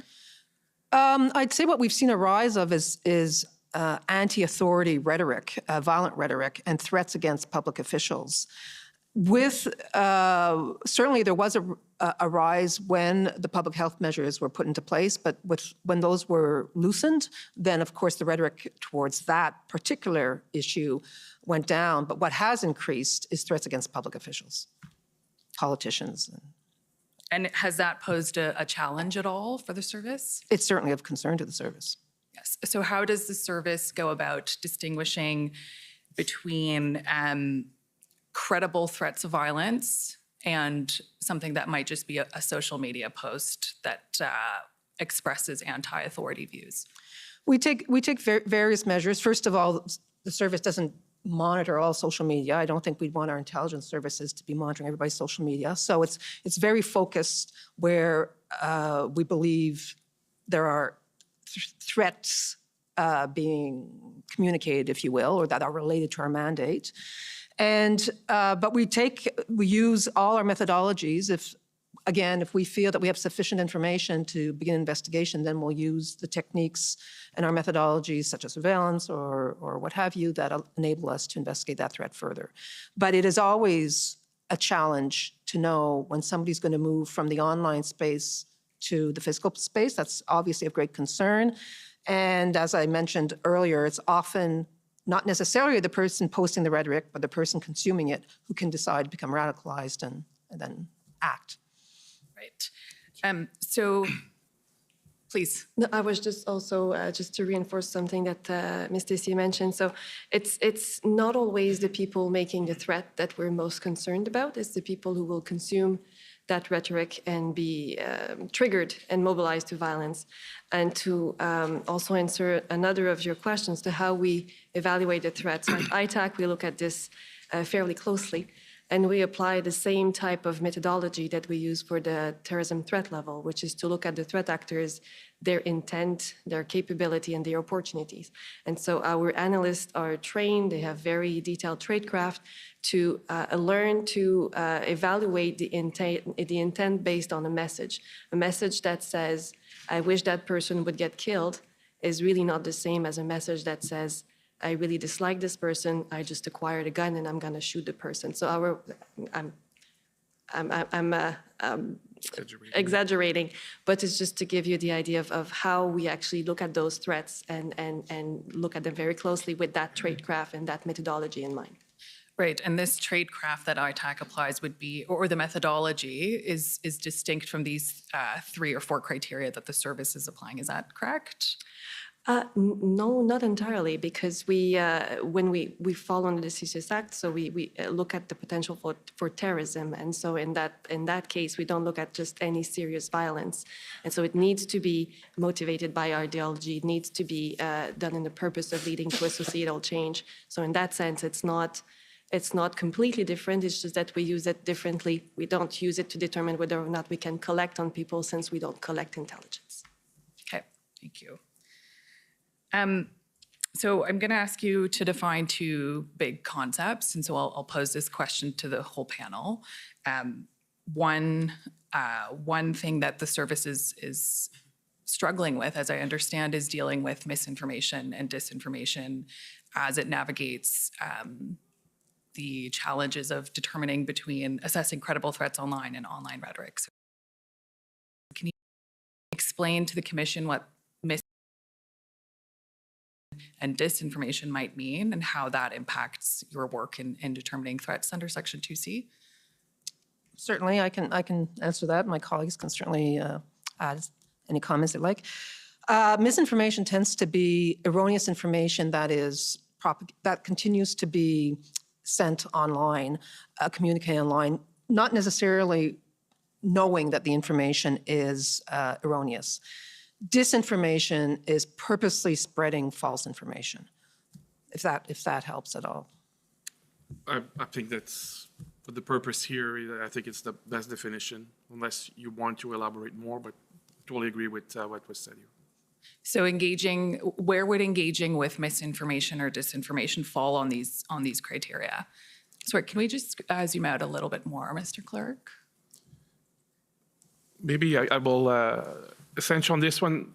I'd say what we've seen a rise of is anti-authority rhetoric, violent rhetoric, and threats against public officials. With certainly there was a rise when the public health measures were put into place, but when those were loosened, then of course the rhetoric towards that particular issue went down. But what has increased is threats against public officials, politicians. And has that posed a challenge at all for the service? It's certainly of concern to the service. Yes. So how does the service go about distinguishing between credible threats of violence and something that might just be a social media post that expresses anti-authority views? We take various measures. First of all, the service doesn't monitor all social media. I don't think we'd want our intelligence services to be monitoring everybody's social media. So it's very focused where we believe there are threats being communicated, if you will, or that are related to our mandate. And but we use all our methodologies. If we feel that we have sufficient information to begin investigation, then we'll use the techniques and our methodologies, such as surveillance or what have you, that enable us to investigate that threat further. But it is always a challenge to know when somebody's going to move from the online space to the physical space. That's obviously of great concern. And as I mentioned earlier, it's often not necessarily the person posting the rhetoric, but the person consuming it who can decide to become radicalized and then act. Right. So, please. No, I was just also just to reinforce something that Ms. Tessier mentioned. So it's not always the people making the threat that we're most concerned about. It's the people who will consume that rhetoric and be triggered and mobilized to violence. And to also answer another of your questions to how we evaluate the threats. At ITAC, we look at this fairly closely. And we apply the same type of methodology that we use for the terrorism threat level, which is to look at the threat actors, their intent, their capability, and their opportunities. And so our analysts are trained, they have very detailed tradecraft to learn to evaluate the intent based on a message. A message that says, I wish that person would get killed, is really not the same as a message that says, I really dislike this person, I just acquired a gun and I'm gonna shoot the person. So I'm exaggerating, but it's just to give you the idea of how we actually look at those threats and look at them very closely with that tradecraft and that methodology in mind. Right, and this tradecraft that ITAC applies would be, or the methodology is distinct from these 3 or 4 criteria that the service is applying. Is that correct? No, not entirely, because when we fall under the CSIS Act, so we look at the potential for terrorism, and so in that case, we don't look at just any serious violence, and so it needs to be motivated by our ideology. It needs to be done in the purpose of leading to a societal change. So in that sense, it's not completely different. It's just that we use it differently. We don't use it to determine whether or not we can collect on people, since we don't collect intelligence. Okay, thank you. So I'm going to ask you to define 2 big concepts, and so I'll pose this question to the whole panel. One thing that the service is struggling with, as I understand, is dealing with misinformation and disinformation as it navigates the challenges of determining between assessing credible threats online and online rhetoric. So can you explain to the Commission what and disinformation might mean and how that impacts your work in determining threats under Section 2C? Certainly, I can answer that. My colleagues can certainly add any comments they like. Misinformation tends to be erroneous information that continues to be sent online, communicated online, not necessarily knowing that the information is erroneous. Disinformation is purposely spreading false information, if that helps at all. I think that's for the purpose here. I think it's the best definition, unless you want to elaborate more, but I totally agree with what was said here. So where would engaging with misinformation or disinformation fall on these criteria? Sorry, can we just zoom out a little bit more, Mr. Clerk? Maybe I will, essentially on this one,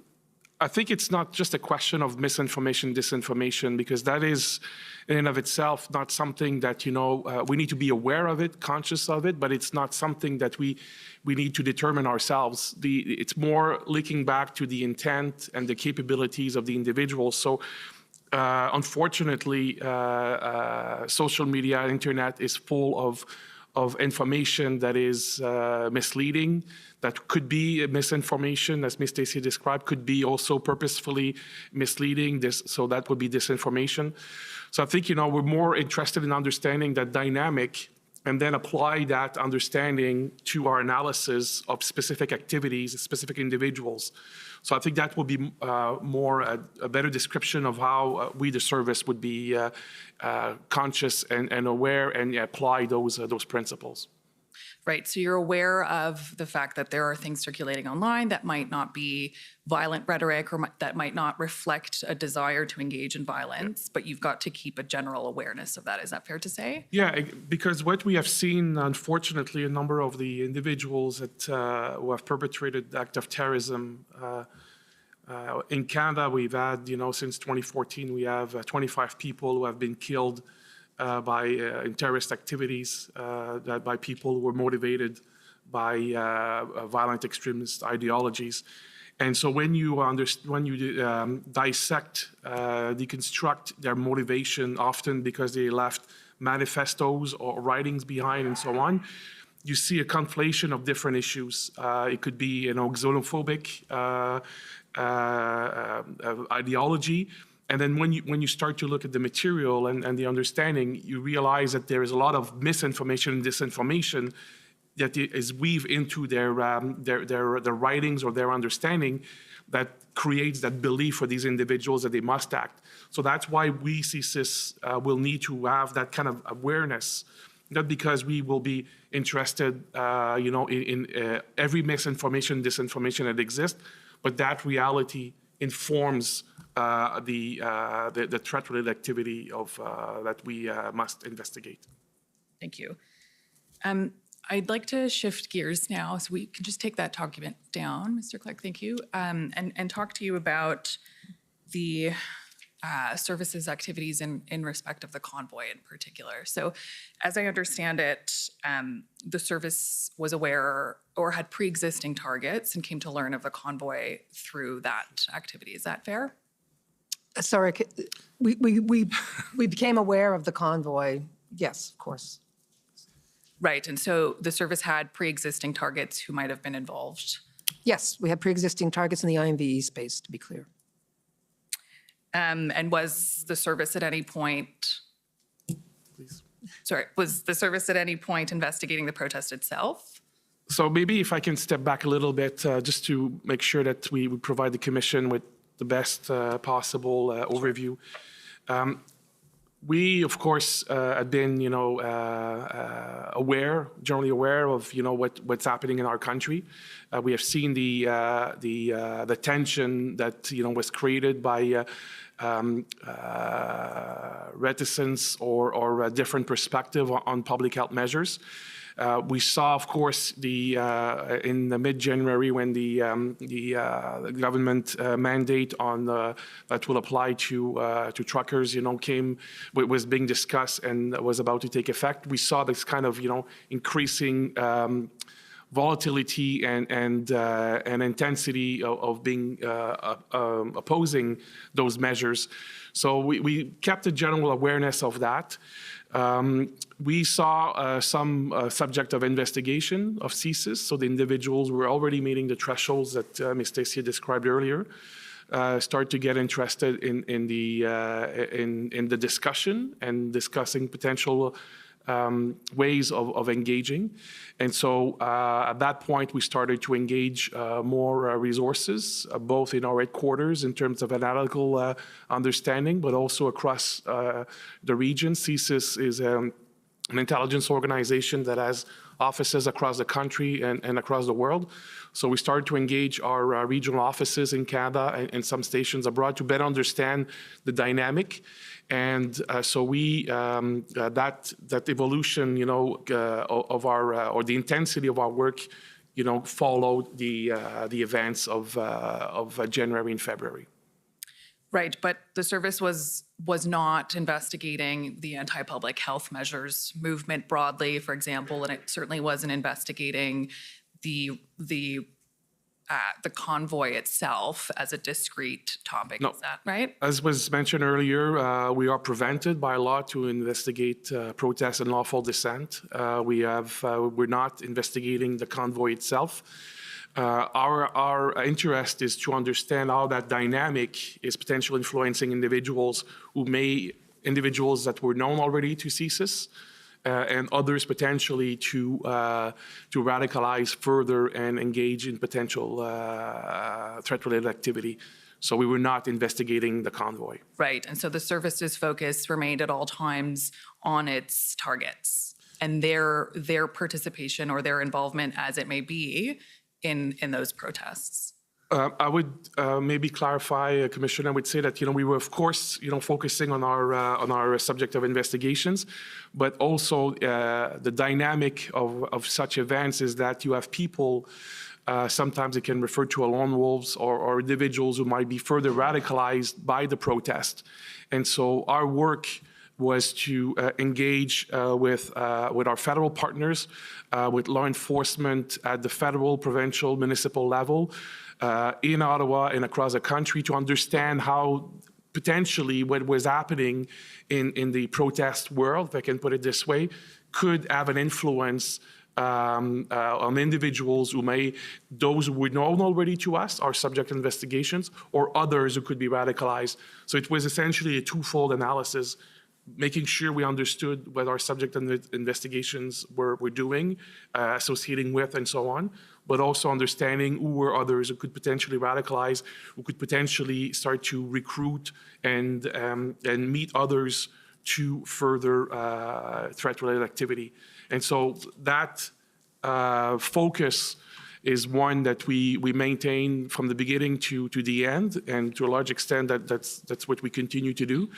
I think it's not just a question of misinformation, disinformation, because that is in and of itself not something that, we need to be aware of it, conscious of it, but it's not something that we need to determine ourselves. It's more linking back to the intent and the capabilities of the individual. So unfortunately, social media, internet is full of information that is misleading, that could be misinformation, as Ms. Stacey described, could be also purposefully misleading, so that would be disinformation. So I think, we're more interested in understanding that dynamic and then apply that understanding to our analysis of specific activities, specific individuals. So I think that would be more a better description of how we, the service, would be conscious and aware and apply those principles. Right, so you're aware of the fact that there are things circulating online that might not be violent rhetoric or that might not reflect a desire to engage in violence, but you've got to keep a general awareness of that. Is that fair to say? Yeah, because what we have seen, unfortunately, a number of the individuals who have perpetrated the act of terrorism in Canada, we've had, since 2014, we have 25 people who have been killed in terrorist activities, by people who were motivated by violent extremist ideologies. And so when you dissect, deconstruct their motivation, often because they left manifestos or writings behind and so on, you see a conflation of different issues. It could be, xenophobic ideology. And then when you start to look at the material and the understanding, you realize that there is a lot of misinformation and disinformation that is weaved into their writings or their understanding that creates that belief for these individuals that they must act. So that's why we, CSIS, will need to have that kind of awareness not because we will be interested, in every misinformation, disinformation that exists, but that reality informs the threat-related activity that we must investigate. Thank you. I'd like to shift gears now, so we can just take that document down, Mr. Clerk, thank you, and talk to you about the services activities in respect of the convoy in particular. So as I understand it, the service was aware or had pre-existing targets and came to learn of the convoy through that activity. Is that fair? Sorry, we became aware of the convoy. Yes, of course. Right, and so the service had pre-existing targets who might have been involved. Yes, we had pre-existing targets in the IMVE space, to be clear. And was the service at any point, was the service at any point investigating the protest itself? So maybe if I can step back a little bit, just to make sure that we provide the commission with the best possible overview. We, of course, had been, generally aware of, what's happening in our country. We have seen the tension that, was created by reticence or a different perspective on public health measures. We saw, of course, in the mid-January when the government mandate on that will apply to truckers, was being discussed and was about to take effect. We saw this kind of, increasing volatility and intensity of being opposing those measures. So we kept a general awareness of that. We saw some subject of investigation of CSIS, so the individuals were already meeting the thresholds that Ms. Stacia described earlier, start to get interested in the discussion and discussing potential ways of engaging. And so at that point, we started to engage more resources, both in our headquarters in terms of analytical understanding, but also across the region. CSIS is an intelligence organization that has offices across the country and across the world. So we started to engage our regional offices in Canada and some stations abroad to better understand the dynamic. And so we that evolution, of our or the intensity of our work, followed the events of January and February. Right, but the service was not investigating the anti-public health measures movement broadly, for example, and it certainly wasn't investigating the convoy itself as a discrete topic. No. Is that right? As was mentioned earlier, we are prevented by law to investigate protest and lawful dissent. We're not investigating the convoy itself. Our interest is to understand how that dynamic is potentially influencing individuals that were known already to CSIS, and others potentially to radicalize further and engage in potential threat-related activity. So we were not investigating the convoy. Right, and so the service's focus remained at all times on its targets and their participation or their involvement, as it may be, in those protests. I would maybe clarify, Commissioner. I would say that we were, of course, focusing on our subject of investigations, but also the dynamic of such events is that you have people. Sometimes it can refer to lone wolves or individuals who might be further radicalized by the protest, and so our work was to engage with our federal partners, with law enforcement at the federal, provincial, municipal level, in Ottawa and across the country, to understand how potentially what was happening in the protest world, if I can put it this way, could have an influence on individuals those who were known already to us are subject to investigations, or others who could be radicalized. So it was essentially a twofold analysis, making sure we understood what our subject investigations were doing, associating with, and so on, but also understanding who were others who could potentially radicalize, who could potentially start to recruit and meet others to further threat-related activity. And so that focus is one that we maintain from the beginning to the end, and to a large extent that's what we continue to do,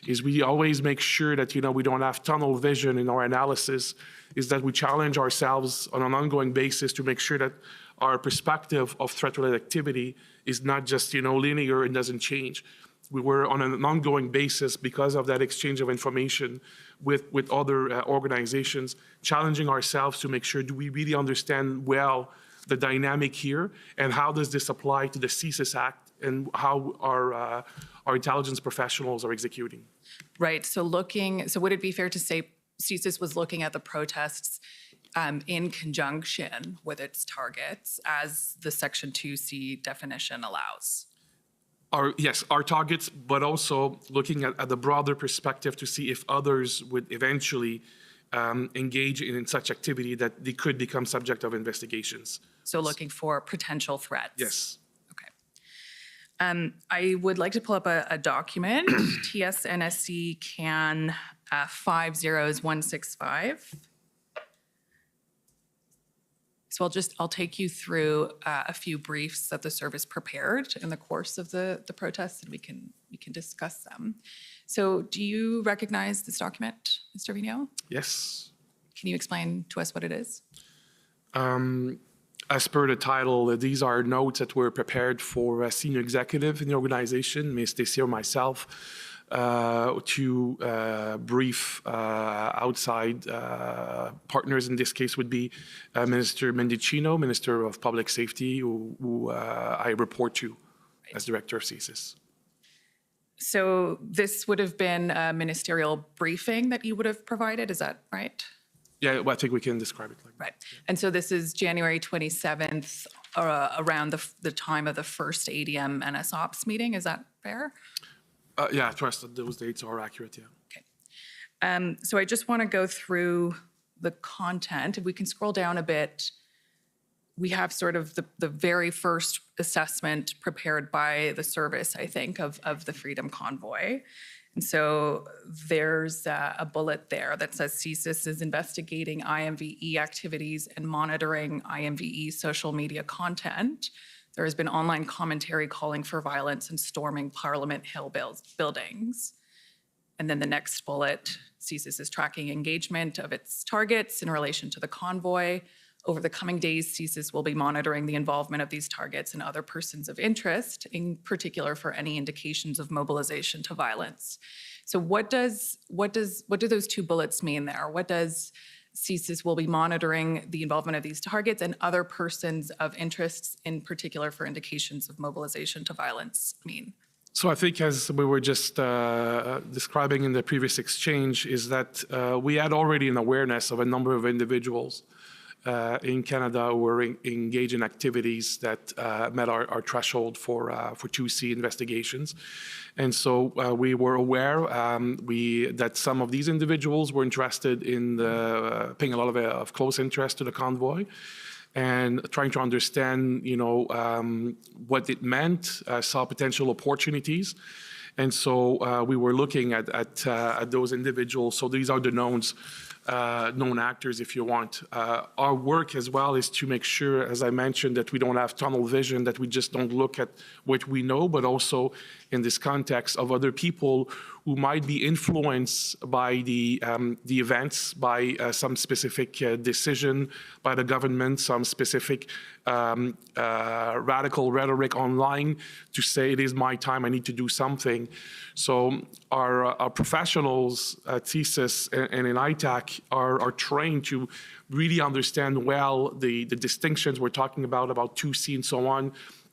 is we always make sure that we don't have tunnel vision in our analysis, is that we challenge ourselves on an ongoing basis to make sure that our perspective of threat-related activity is not just linear and doesn't change. We were on an ongoing basis, because of that exchange of information with other organizations, challenging ourselves to make sure, do we really understand well the dynamic here, and how does this apply to the CSIS Act, and how our intelligence professionals are executing? Right. So would it be fair to say CSIS was looking at the protests in conjunction with its targets, as the Section 2C definition allows? Yes, our targets, but also looking at the broader perspective to see if others would eventually engage in such activity that they could become subject of investigations. So looking for potential threats? Yes. Okay. I would like to pull up a document, TSNSC CAN 50165. So I'll take you through a few briefs that the service prepared in the course of the protests, and we can discuss them. So do you recognize this document, Mr. Vigneault? Yes. Can you explain to us what it is? As per the title, these are notes that were prepared for a senior executive in the organization, Ms. Tessier, myself, to brief outside partners. In this case would be Minister Mendicino, Minister of Public Safety, who I report to as Director of CSIS. So this would have been a ministerial briefing that you would have provided, is that right? Yeah, well, I think we can describe it like that. Right. And so this is January 27th, around the time of the first ADM NSOPS meeting, is that fair? Yeah, I trust that those dates are accurate, yeah. Okay. So I just want to go through the content. If we can scroll down a bit, we have sort of the very first assessment prepared by the service, I think, of the Freedom Convoy. And so there's a bullet there that says CSIS is investigating IMVE activities and monitoring IMVE social media content. There has been online commentary calling for violence and storming Parliament Hill buildings. And then the next bullet, CSIS is tracking engagement of its targets in relation to the convoy. Over the coming days, CSIS will be monitoring the involvement of these targets and other persons of interest, in particular for any indications of mobilization to violence. So what do those two bullets mean there? What does CSIS will be monitoring the involvement of these targets and other persons of interest, in particular for indications of mobilization to violence, mean? So I think, as we were just describing in the previous exchange, is that we had already an awareness of a number of individuals in Canada who were engaged in activities that met our threshold for 2C investigations. And so we were aware that some of these individuals were interested in paying a lot of close interest to the convoy, and trying to understand, what it meant, saw potential opportunities. And so we were looking at those individuals. So these are the known actors, if you want. Our work as well is to make sure, as I mentioned, that we don't have tunnel vision, that we just don't look at what we know, but also in this context of other people who might be influenced by the events, by some specific decision by the government, some specific radical rhetoric online to say, it is my time, I need to do something. So our professionals at CSIS and in ITAC are trained to really understand well the distinctions we're talking about 2C and so on,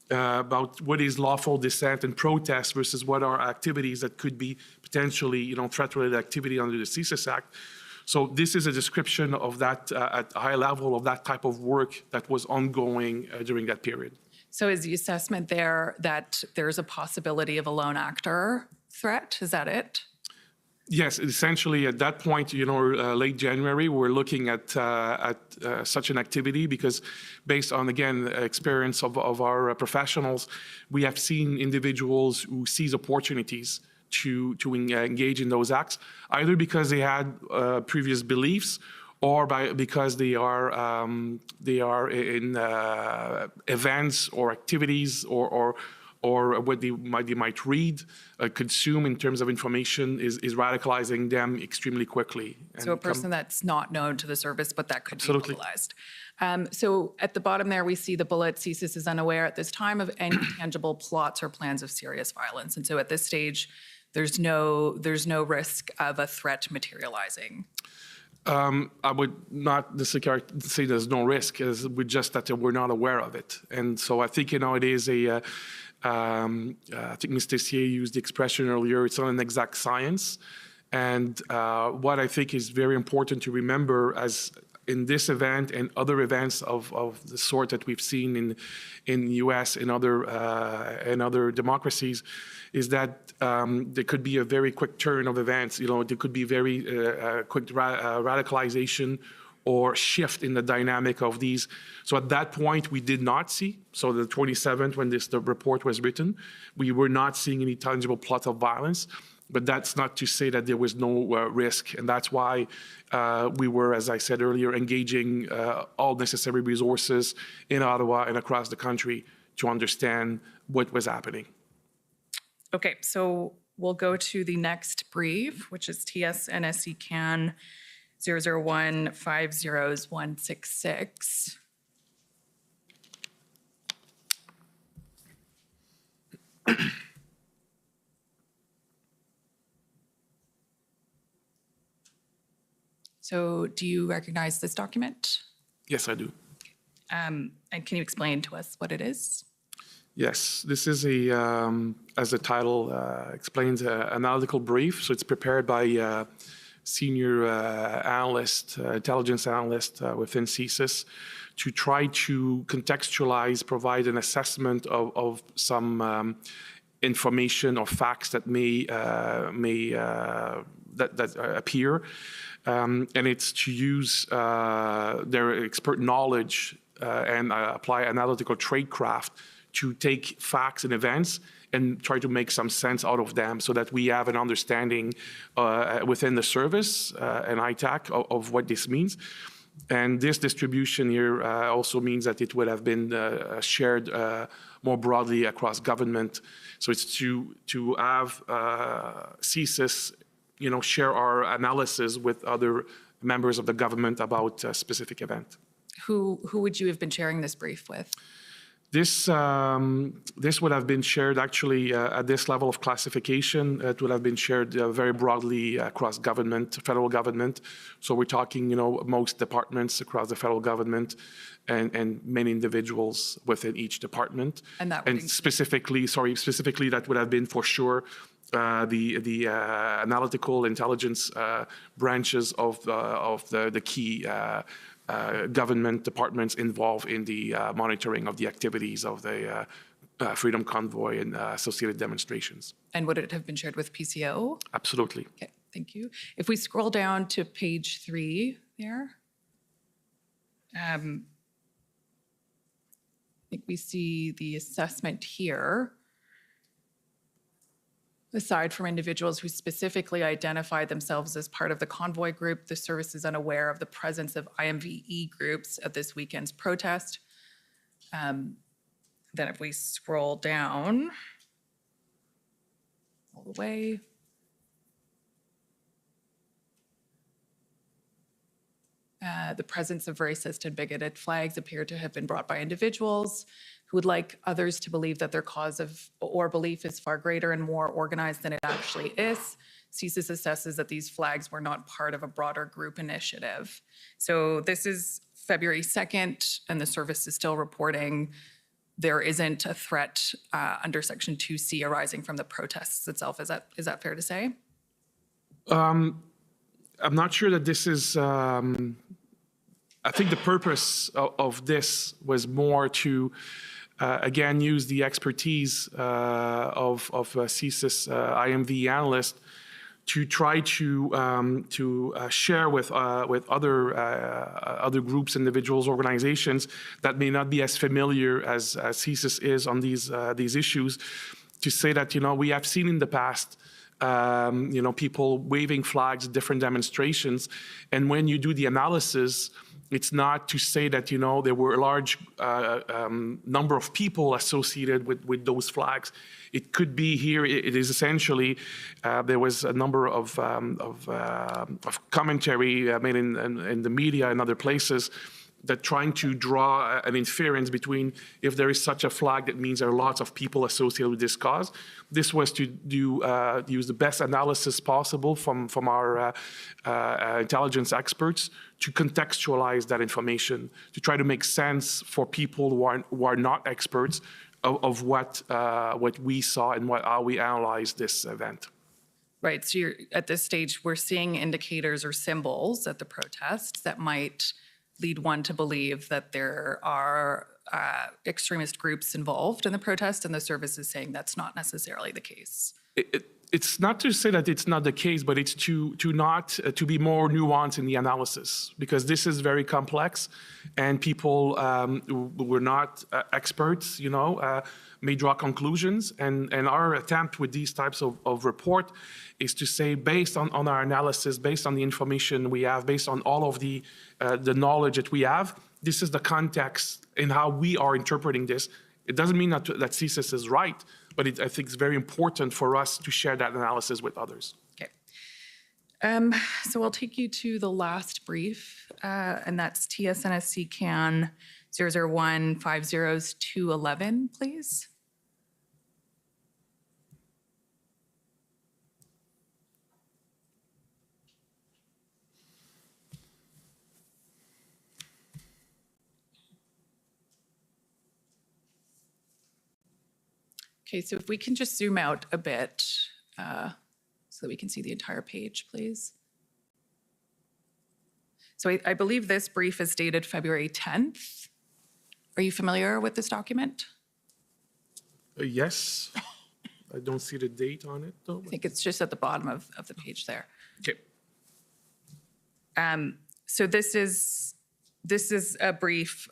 about what is lawful dissent and protest versus what are activities that could be potentially, threat-related activity under the CSIS Act. So this is a description of that at a high level of that type of work that was ongoing during that period. So is the assessment there that there's a possibility of a lone actor threat? Is that it? Yes, essentially at that point, late January, we're looking at such an activity because based on, again, experience of our professionals, we have seen individuals who seize opportunities to engage in those acts, either because they had previous beliefs or because they are in events or activities or what they might read, consume in terms of information is radicalizing them extremely quickly. So a person that's not known to the service, but that could Absolutely. be mobilized. So at the bottom there, we see the bullet, CSIS is unaware at this time of any tangible plots or plans of serious violence. And so at this stage, there's no risk of a threat materializing. I would not necessarily say there's no risk, we're just that we're not aware of it. And so I think, it is I think Ms. Tessier used the expression earlier, it's not an exact science. And what I think is very important to remember as in this event and other events of the sort that we've seen in the US and other democracies is that there could be a very quick turn of events. There could be very quick radicalization or shift in the dynamic of these. So at that point, we did not see, so the 27th, when the report was written, we were not seeing any tangible plots of violence. But that's not to say that there was no risk. And that's why we were, as I said earlier, engaging all necessary resources in Ottawa and across the country to understand what was happening. Okay, so we'll go to the next brief, which is TSNSC CAN 001500166. So do you recognize this document? Yes, I do. And can you explain to us what it is? Yes, this is as the title explains, an analytical brief. So it's prepared by senior intelligence analyst within CSIS to try to contextualize, provide an assessment of some information or facts that may appear. And it's to use their expert knowledge and apply analytical tradecraft to take facts and events and try to make some sense out of them so that we have an understanding within the service and ITAC of what this means. And this distribution here also means that it would have been shared more broadly across government. So it's to have CSIS share our analysis with other members of the government about a specific event. Who would you have been sharing this brief with? This would have been shared actually at this level of classification. It would have been shared very broadly across government, federal government. So we're talking, most departments across the federal government and many individuals within each department. And that would specifically, that would have been for sure the analytical intelligence branches of the key government departments involved in the monitoring of the activities of the Freedom Convoy and associated demonstrations. And would it have been shared with PCO? Absolutely. Okay, thank you. If we scroll down to page 3 there, I think we see the assessment here. Aside from individuals who specifically identify themselves as part of the convoy group, the service is unaware of the presence of IMVE groups at this weekend's protest. Then if we scroll down all the way, the presence of racist and bigoted flags appear to have been brought by individuals who would like others to believe that their cause or belief is far greater and more organized than it actually is. CSIS assesses that these flags were not part of a broader group initiative. So this is February 2nd, and the service is still reporting there isn't a threat under Section 2C arising from the protests itself. Is that fair to say? I'm not sure that this is, I think the purpose of this was more to, again, use the expertise of CSIS IMV analyst to try to share with other groups, individuals, organizations that may not be as familiar as CSIS is on these issues, to say that we have seen in the past people waving flags, different demonstrations. And when you do the analysis, it's not to say that, there were a large number of people associated with those flags. It could be here, it is essentially, there was a number of commentary made in the media and other places that trying to draw an inference between if there is such a flag, that means there are lots of people associated with this cause. This was to use the best analysis possible from our intelligence experts to contextualize that information, to try to make sense for people who are not experts of what we saw and how we analyzed this event. Right, so at this stage, we're seeing indicators or symbols at the protests that might lead one to believe that there are extremist groups involved in the protest, and the service is saying that's not necessarily the case. It's not to say that it's not the case, but it's to be more nuanced in the analysis, because this is very complex, and people who were not experts, may draw conclusions. And our attempt with these types of report is to say, based on our analysis, based on the information we have, based on all of the knowledge that we have, this is the context in how we are interpreting this. It doesn't mean that CSIS is right, but I think it's very important for us to share that analysis with others. Okay. So I'll take you to the last brief, and that's TSNSC CAN 00150-211, please. Okay, so if we can just zoom out a bit so that we can see the entire page, please. So I believe this brief is dated February 10th. Are you familiar with this document? Yes. I don't see the date on it, though. I think it's just at the bottom of the page there. Okay. So this is a brief,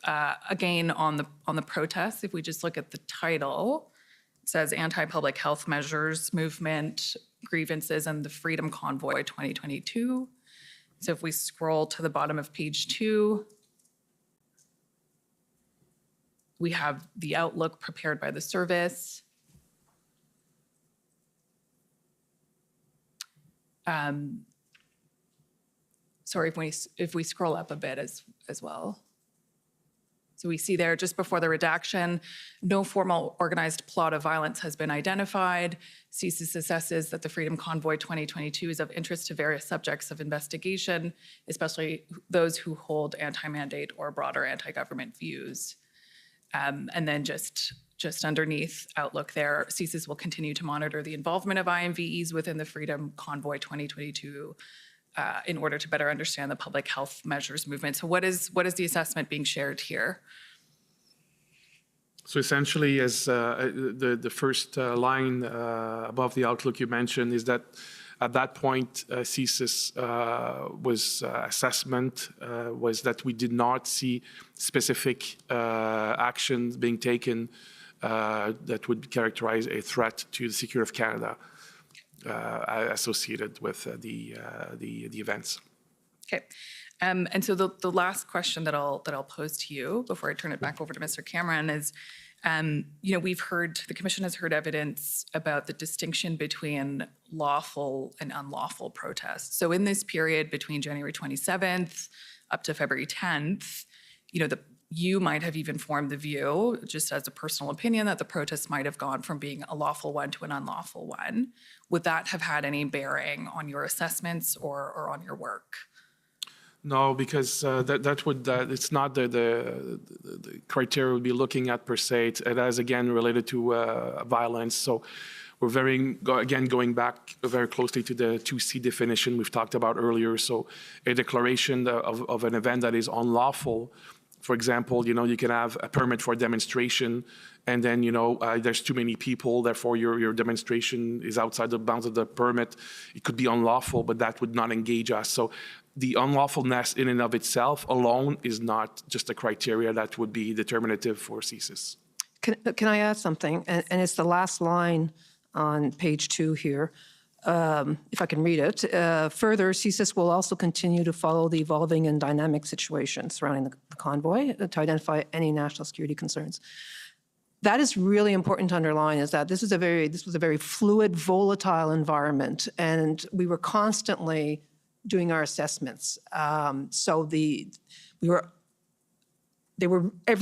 again, on the protests. If we just look at the title, it says Anti-Public Health Measures Movement, Grievances, and the Freedom Convoy 2022. So if we scroll to the bottom of page 2, we have the outlook prepared by the service. Sorry, if we scroll up a bit as well. So we see there, just before the redaction, no formal organized plot of violence has been identified. CSIS assesses that the Freedom Convoy 2022 is of interest to various subjects of investigation, especially those who hold anti-mandate or broader anti-government views. And then just underneath outlook there, CSIS will continue to monitor the involvement of IMVEs within the Freedom Convoy 2022 in order to better understand the public health measures movement. So what is the assessment being shared here? So essentially, as the first line above the outlook you mentioned, is that at that point, CSIS assessment was that we did not see specific actions being taken that would characterize a threat to the security of Canada associated with the events. Okay. And so the last question that I'll pose to you before I turn it back over to Mr. Cameron is, the commission has heard evidence about the distinction between lawful and unlawful protests. So in this period between January 27th up to February 10th, you might have even formed the view, just as a personal opinion, that the protests might have gone from being a lawful one to an unlawful one. Would that have had any bearing on your assessments or on your work? No, because that would it's not the criteria we'll be looking at per se. It has again related to violence. So we're going back very closely to the 2C definition we've talked about earlier. So a declaration of an event that is unlawful. For example, you can have a permit for a demonstration, and then there's too many people, therefore your demonstration is outside the bounds of the permit. It could be unlawful, but that would not engage us. So the unlawfulness in and of itself alone is not just a criteria that would be determinative for CSIS. Can I add something? And it's the last line on page 2 here. if I can read it. Further, CSIS will also continue to follow the evolving and dynamic situation surrounding the convoy to identify any national security concerns. That is really important to underline, is that this was a very fluid, volatile environment, and we were constantly doing our assessments. Every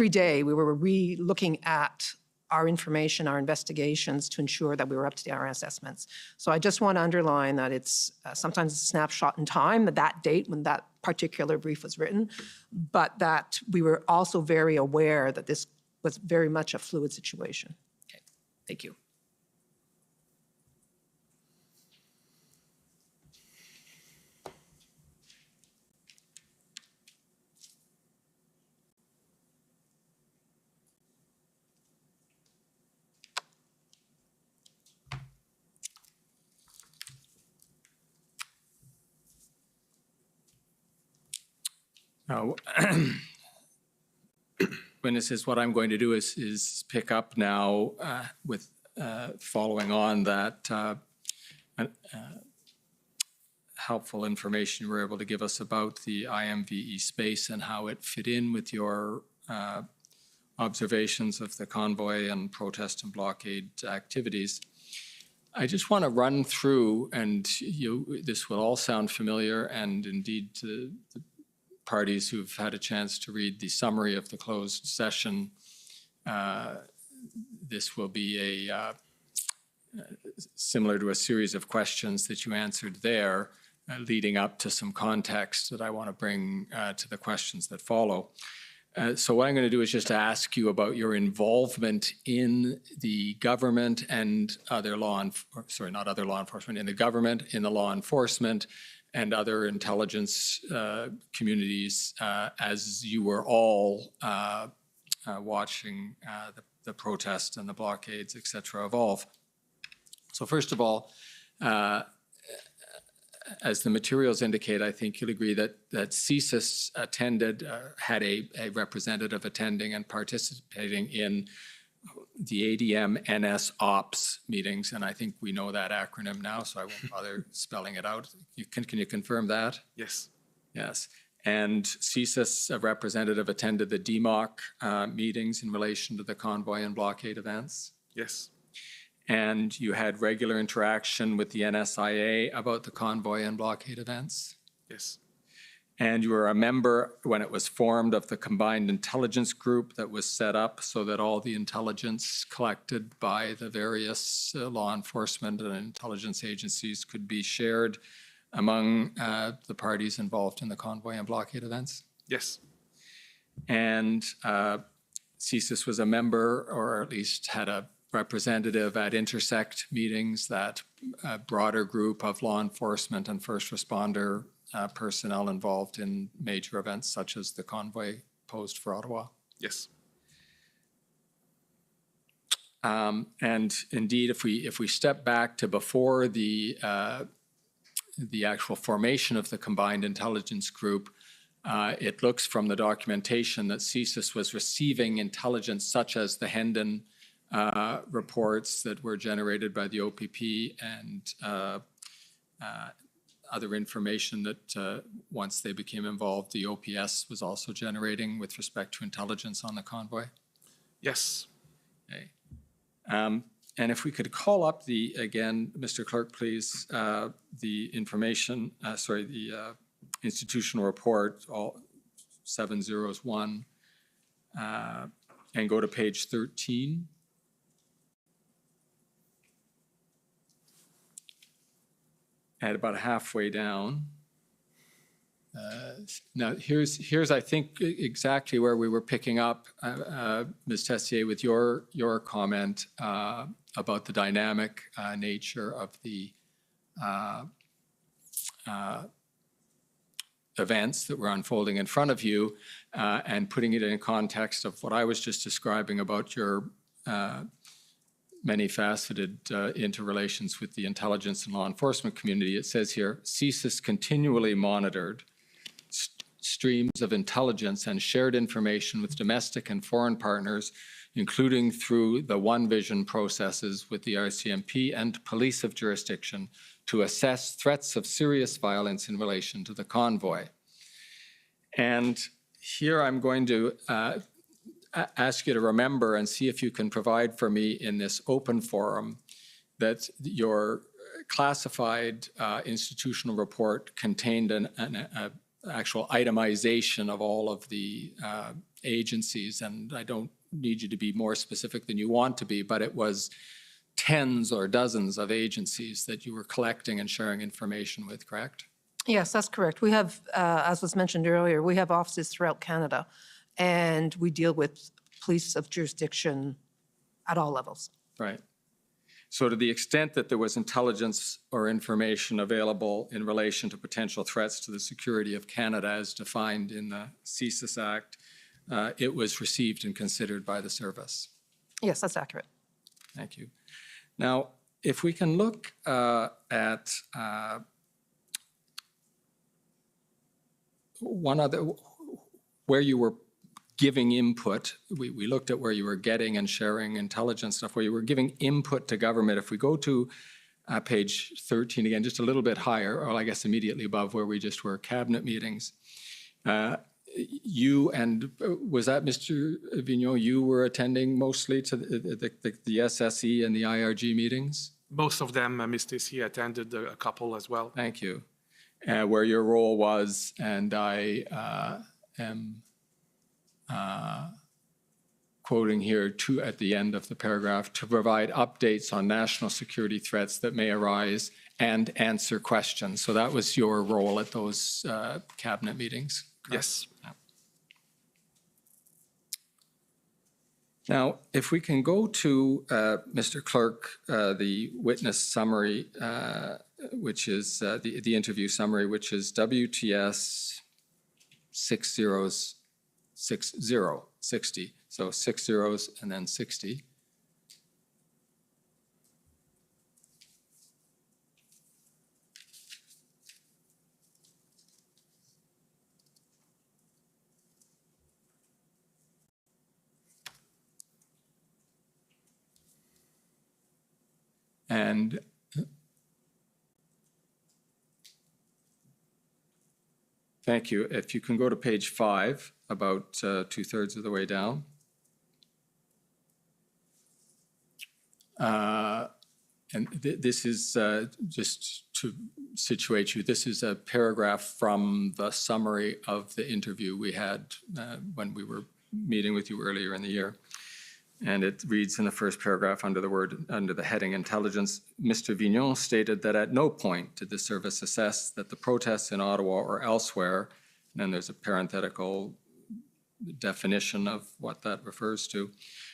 day we were re-looking at our information, our investigations, to ensure that we were up to date on our assessments. So I just want to underline that it's sometimes a snapshot in time, that date when that particular brief was written, but that we were also very aware that this was very much a fluid situation. Okay, thank you. Now, witnesses, what I'm going to do is pick up now with following on that helpful information you were able to give us about the IMVE space and how it fit in with your observations of the convoy and protest and blockade activities. I just want to run through, and this will all sound familiar, and indeed to the parties who've had a chance to read the summary of the closed session, this will be similar to a series of questions that you answered there, leading up to some context that I want to bring to the questions that follow. So what I'm going to do is just ask you about your involvement in the government and other in the government, in the law enforcement, and other intelligence communities as you were all watching the protests and the blockades, et cetera, evolve. So first of all, as the materials indicate, I think you'll agree that CSIS had a representative attending and participating in the ADM NS Ops meetings, and I think we know that acronym now, so I won't bother spelling it out. Can you confirm that? Yes. Yes. And CSIS, a representative, attended the DMOC meetings in relation to the convoy and blockade events? Yes. And you had regular interaction with the NSIA about the convoy and blockade events? Yes. And you were a member, when it was formed, of the combined intelligence group that was set up so that all the intelligence collected by the various law enforcement and intelligence agencies could be shared among the parties involved in the convoy and blockade events? Yes. And CSIS was a member, or at least had a representative at Intersect meetings, that broader group of law enforcement and first responder personnel involved in major events such as the convoy posed for Ottawa. Yes. And indeed, if we step back to before the actual formation of the combined intelligence group, it looks from the documentation that CSIS was receiving intelligence such as the Hendon reports that were generated by the OPP and other information that once they became involved, the OPS was also generating with respect to intelligence on the convoy? Yes. Okay. And if we could call up again, Mr. Clerk, please, the information, the institutional report, all 701, and go to page 13. At about halfway down. Now, here's I think exactly where we were picking up, Ms. Tessier, with your comment about the dynamic nature of the events that were unfolding in front of you, and putting it in context of what I was just describing about your many-faceted interrelations with the intelligence and law enforcement community. It says here, CSIS continually monitored streams of intelligence and shared information with domestic and foreign partners including through the One Vision processes with the RCMP and police of jurisdiction to assess threats of serious violence in relation to the convoy. And here I'm going to ask you to remember and see if you can provide for me in this open forum that your classified institutional report contained an actual itemization of all of the agencies, and I don't need you to be more specific than you want to be, but it was tens or dozens of agencies that you were collecting and sharing information with, correct? Yes, that's correct. We have, as was mentioned earlier, we have offices throughout Canada, and we deal with police of jurisdiction at all levels. Right. So to the extent that there was intelligence or information available in relation to potential threats to the security of Canada as defined in the CSIS Act, it was received and considered by the service. Yes, that's accurate. Thank you. Now, if we can look at one other, where you were giving input, we looked at where you were getting and sharing intelligence stuff, where you were giving input to government. If we go to page 13 again, just a little bit higher, or I guess immediately above where we just were, cabinet meetings. You and, was that Mr. Vigneault, you were attending mostly to the SSE and the IRG meetings? Most of them, Ms. Stacey attended a couple as well. Thank you. Where your role was, and I am quoting here at the end of the paragraph, to provide updates on national security threats that may arise and answer questions. So that was your role at those cabinet meetings? Correct? Yes. Yeah. Now, if we can go to, Mr. Clerk, the witness summary, which is the interview summary, which is WTS 60. So 6 zeros and then 60. And thank you. If you can go to page 5, about 2/3 of the way down. And this is just to situate you, this is a paragraph from the summary of the interview we had when we were meeting with you earlier in the year. And it reads in the first paragraph under the heading intelligence, Mr. Vigneault stated that at no point did the service assess that the protests in Ottawa or elsewhere, and then there's a parenthetical definition of what that refers to,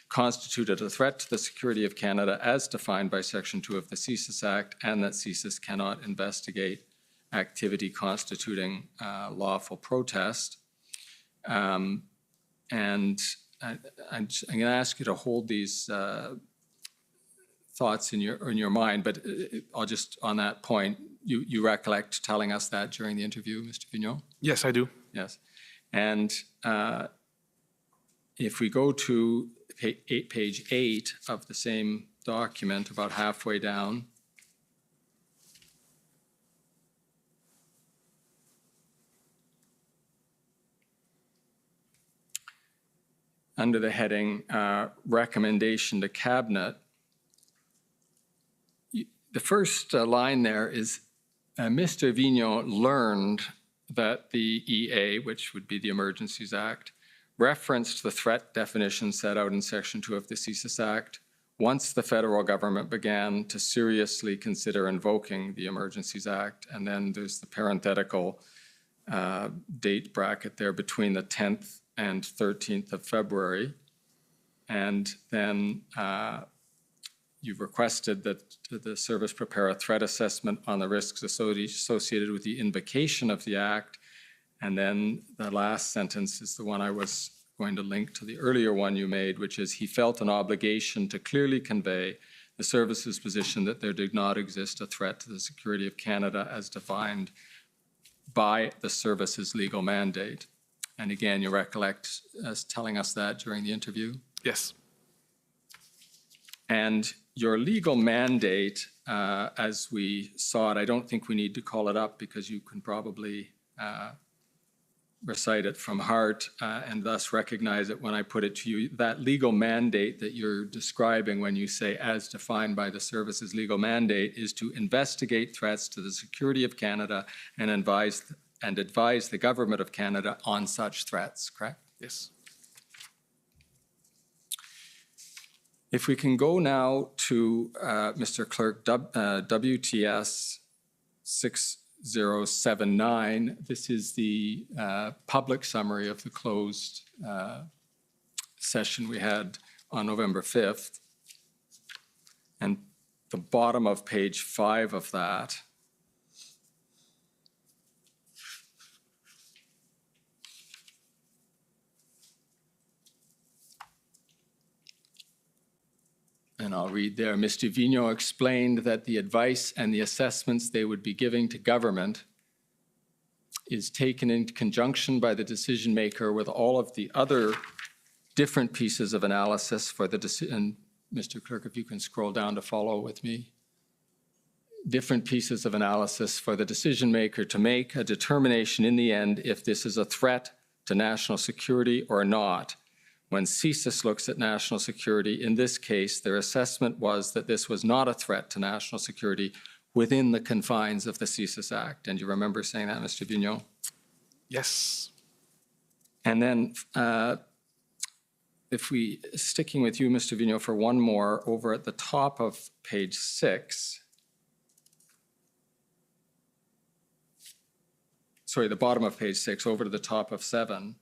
constituted a threat to the security of Canada as defined by Section 2 of the CSIS Act, and that CSIS cannot investigate activity constituting lawful protest. And I'm going to ask you to hold these thoughts in your mind, but I'll just, on that point, you recollect telling us that during the interview, Mr. Vigneault? Yes, I do. Yes. And if we go to page 8 of the same document, about halfway down, under the heading recommendation to cabinet, the first line there is Mr. Vigneault learned that the EA, which would be the Emergencies Act, referenced the threat definition set out in Section 2 of the CSIS Act once the federal government began to seriously consider invoking the Emergencies Act. And then there's the parenthetical date bracket there between the 10th and 13th of February. And then you've requested that the service prepare a threat assessment on the risks associated with the invocation of the Act. And then the last sentence is the one I was going to link to the earlier one you made, which is he felt an obligation to clearly convey the service's position that there did not exist a threat to the security of Canada as defined by the service's legal mandate. And again, you recollect us telling us that during the interview? Yes. And your legal mandate, as we saw it, I don't think we need to call it up because you can probably recite it from heart and thus recognize it when I put it to you. That legal mandate that you're describing when you say as defined by the service's legal mandate is to investigate threats to the security of Canada and advise the government of Canada on such threats, correct? Yes. If we can go now to, Mr. Clerk, WTS 6079, this is the public summary of the closed session we had on November 5th. And the bottom of page 5 of that and I'll read there. Mr. Vigneault explained that the advice and the assessments they would be giving to government is taken in conjunction by the decision maker with all of the other different pieces of analysis for the decision. And Mr. Clerk, if you can scroll down to follow with me. Different pieces of analysis for the decision maker to make a determination in the end if this is a threat to national security or not. When CSIS looks at national security, in this case, their assessment was that this was not a threat to national security within the confines of the CSIS Act. And you remember saying that, Mr. Vigneault? Yes. And then if we, sticking with you, Mr. Vigneault, for one more, over at the top of page 6, sorry, the bottom of page 6, over to the top of 7,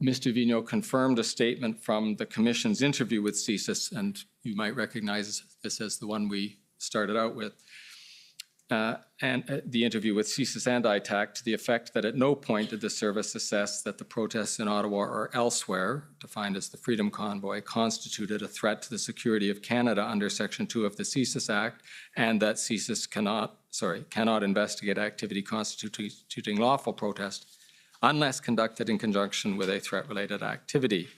Mr. Vigneault confirmed a statement from the Commission's interview with CSIS, and you might recognize this as the one we started out with, and the interview with CSIS and ITAC, to the effect that at no point did the service assess that the protests in Ottawa or elsewhere, defined as the Freedom Convoy, constituted a threat to the security of Canada under Section 2 of the CSIS Act, and that CSIS cannot investigate activity constituting lawful protest unless conducted in conjunction with a threat-related activity.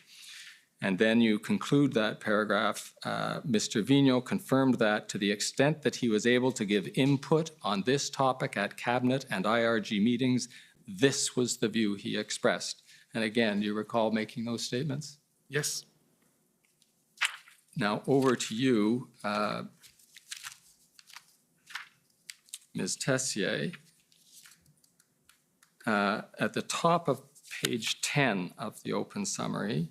And then you conclude that paragraph, Mr. Vigneault confirmed that to the extent that he was able to give input on this topic at Cabinet and IRG meetings, this was the view he expressed. And again, do you recall making those statements? Yes. Now over to you, Ms. Tessier. At the top of page 10 of the open summary,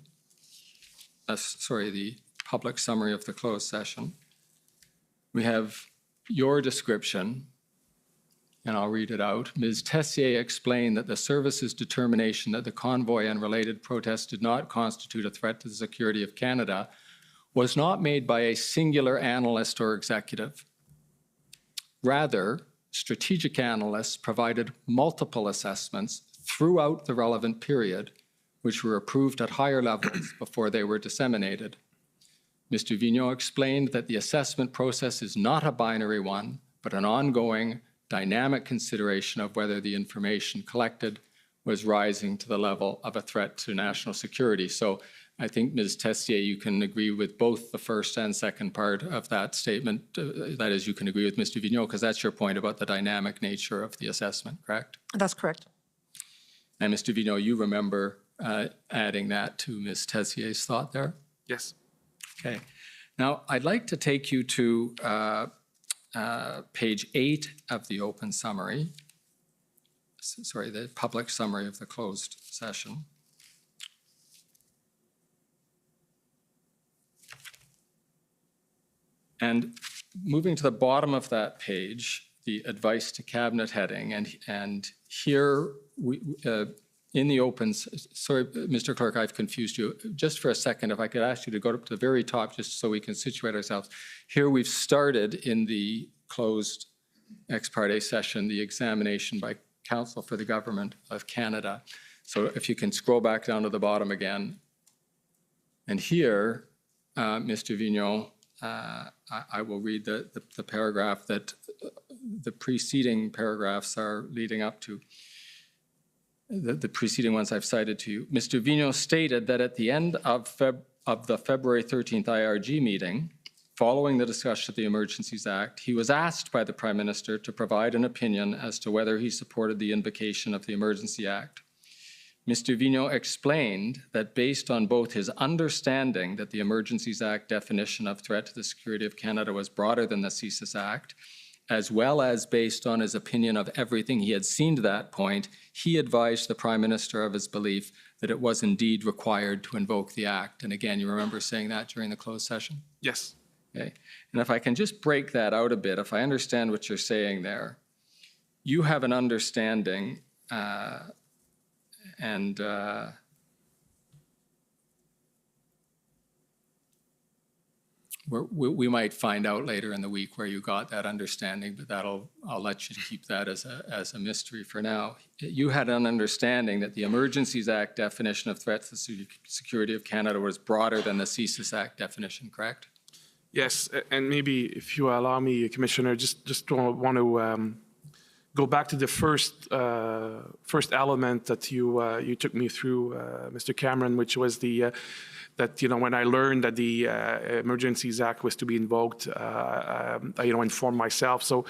the public summary of the closed session, we have your description, and I'll read it out. Ms. Tessier explained that the service's determination that the convoy and related protests did not constitute a threat to the security of Canada was not made by a singular analyst or executive. Rather, strategic analysts provided multiple assessments throughout the relevant period, which were approved at higher levels before they were disseminated. Mr. Vigneault explained that the assessment process is not a binary one, but an ongoing, dynamic consideration of whether the information collected was rising to the level of a threat to national security. So I think, Ms. Tessier, you can agree with both the first and second part of that statement. That is, you can agree with Mr. Vigneault, because that's your point about the dynamic nature of the assessment, correct? That's correct. And Mr. Vigneault, you remember adding that to Ms. Tessier's thought there? Yes. Okay. Now, I'd like to take you to page 8 of the open summary. Sorry, the public summary of the closed session. And moving to the bottom of that page, the advice to cabinet heading, and here we, in the open, sorry, Mr. Clerk, I've confused you. Just for a second, if I could ask you to go up to the very top, just so we can situate ourselves. Here we've started in the closed ex parte session, the examination by Counsel for the Government of Canada. So if you can scroll back down to the bottom again. And here, Mr. Vigneault, I will read the paragraph that the preceding paragraphs are leading up to. The preceding ones I've cited to you. Mr. Vigneault stated that at the end of the February 13th IRG meeting, following the discussion of the Emergencies Act, he was asked by the Prime Minister to provide an opinion as to whether he supported the invocation of the Emergency Act. Mr. Vigneault explained that based on both his understanding that the Emergencies Act definition of threat to the security of Canada was broader than the CSIS Act, as well as based on his opinion of everything he had seen to that point, he advised the Prime Minister of his belief that it was indeed required to invoke the Act. And again, you remember saying that during the closed session? Yes. Okay. And if I can just break that out a bit, if I understand what you're saying there, you have an understanding we might find out later in the week where you got that understanding, but I'll let you keep that as a mystery for now. You had an understanding that the Emergencies Act definition of threat to the security of Canada was broader than the CSIS Act definition, correct? Yes, and maybe if you allow me, Commissioner, just want to go back to the first element that you took me through, Mr. Cameron, which was the that when I learned that the Emergencies Act was to be invoked, I informed myself. So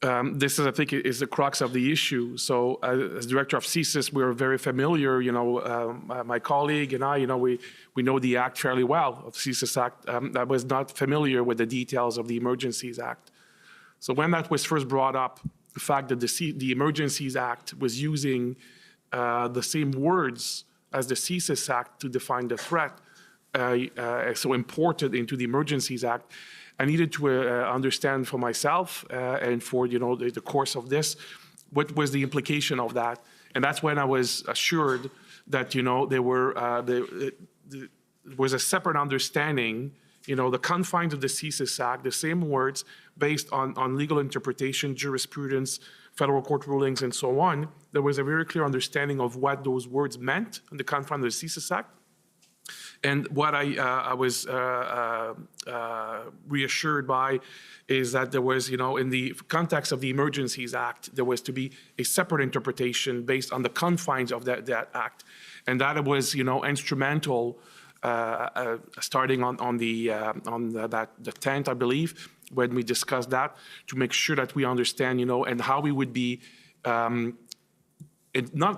this is, I think, is the crux of the issue. So as director of CSIS, we are very familiar. My colleague and I, we know the Act fairly well, of the CSIS Act. I was not familiar with the details of the Emergencies Act. So when that was first brought up, the fact that the Emergencies Act was using the same words as the CSIS Act to define the threat, so imported into the Emergencies Act, I needed to understand for myself and for the course of this, what was the implication of that, and that's when I was assured that there was a separate understanding. The confines of the CSIS Act, the same words based on legal interpretation, jurisprudence, federal court rulings, and so on. There was a very clear understanding of what those words meant in the confines of the CSIS Act. And what I was reassured by is that there was, in the context of the Emergencies Act, there was to be a separate interpretation based on the confines of that act. And that it was, instrumental starting on the 10th, I believe, when we discussed that, to make sure that we understand, and how we would be not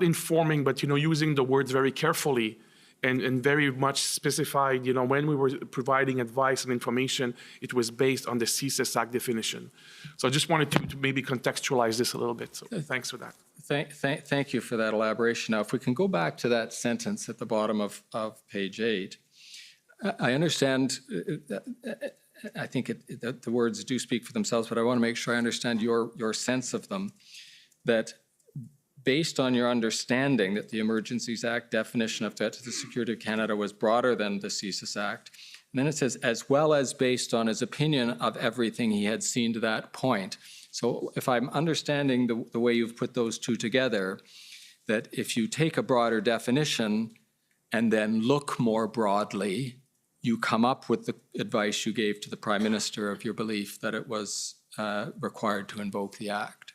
informing, but using the words very carefully and very much specified. When we were providing advice and information, it was based on the CSIS Act definition. So I just wanted to maybe contextualize this a little bit. So thanks for that. Thank you for that elaboration. Now, if we can go back to that sentence at the bottom of page 8, I understand, I think the words do speak for themselves, but I want to make sure I understand your sense of them, that based on your understanding that the Emergencies Act definition of threat to the security of Canada was broader than the CSIS Act, and then it says, as well as based on his opinion of everything he had seen to that point. So if I'm understanding the way you've put those two together, that if you take a broader definition and then look more broadly, you come up with the advice you gave to the Prime Minister of your belief that it was required to invoke the Act.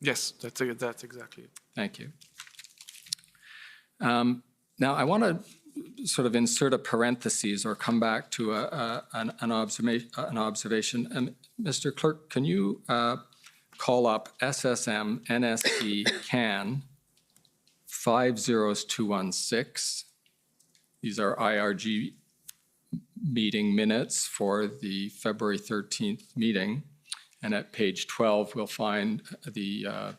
Yes, that's exactly it. Thank you. Now, I want to sort of insert a parenthesis or come back to an observation. Mr. Clerk, can you call up SSM NSC CAN 50216? These are IRG meeting minutes for the February 13th meeting. And at page 12, we'll find the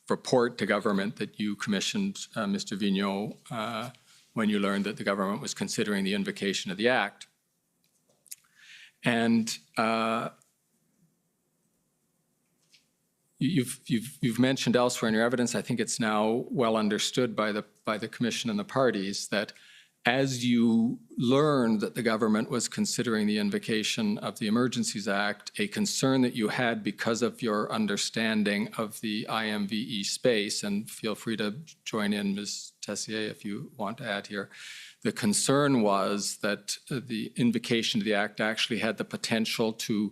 report to government that you commissioned, Mr. Vigneault, when you learned that the government was considering the invocation of the Act. And you've mentioned elsewhere in your evidence, I think it's now well understood by the Commission and the parties, that as you learned that the government was considering the invocation of the Emergencies Act, a concern that you had because of your understanding of the IMVE space, and feel free to join in, Ms. Tessier, if you want to add here, the concern was that the invocation of the Act actually had the potential to,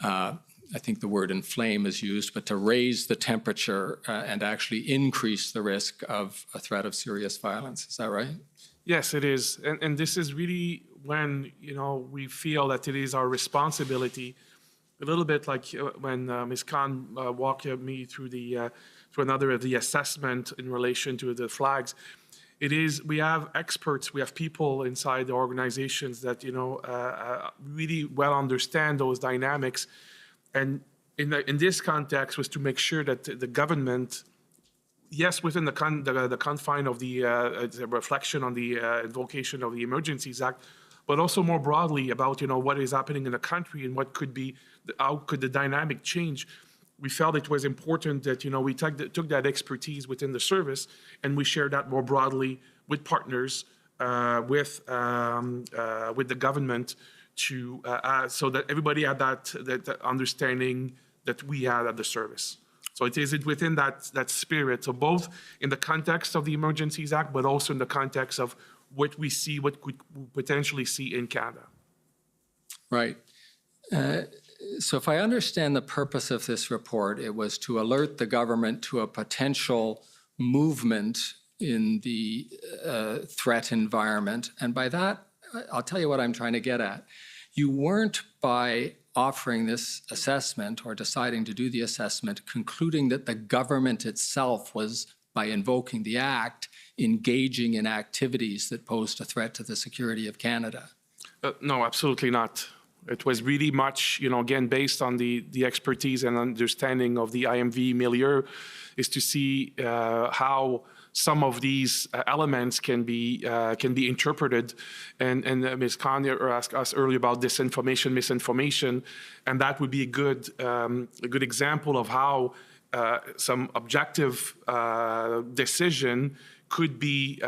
I think the word inflame is used, but to raise the temperature and actually increase the risk of a threat of serious violence. Is that right? Yes, it is. And this is really when, we feel that it is our responsibility, a little bit like when Ms. Khan walked me through through another of the assessment in relation to the flags. We have experts, we have people inside the organizations that, really well understand those dynamics. And in this context was to make sure that the government, yes, within the confine of the reflection on the invocation of the Emergencies Act, but also more broadly about what is happening in the country and how could the dynamic change. We felt it was important that we took that expertise within the service and we shared that more broadly with partners, with the government, so that everybody had that understanding that we had at the service. So it is within that spirit. So both in the context of the Emergencies Act, but also in the context of what we see, what could potentially see in Canada. Right. So if I understand the purpose of this report, it was to alert the government to a potential movement in the threat environment. And by that, I'll tell you what I'm trying to get at. You weren't, by offering this assessment or deciding to do the assessment, concluding that the government itself was, by invoking the Act, engaging in activities that posed a threat to the security of Canada. No, absolutely not. It was really much, again, based on the expertise and understanding of the IMV milieu, is to see how some of these elements can be interpreted. And Ms. Conner asked us earlier about disinformation, misinformation, and that would be a good example of how some objective decision could be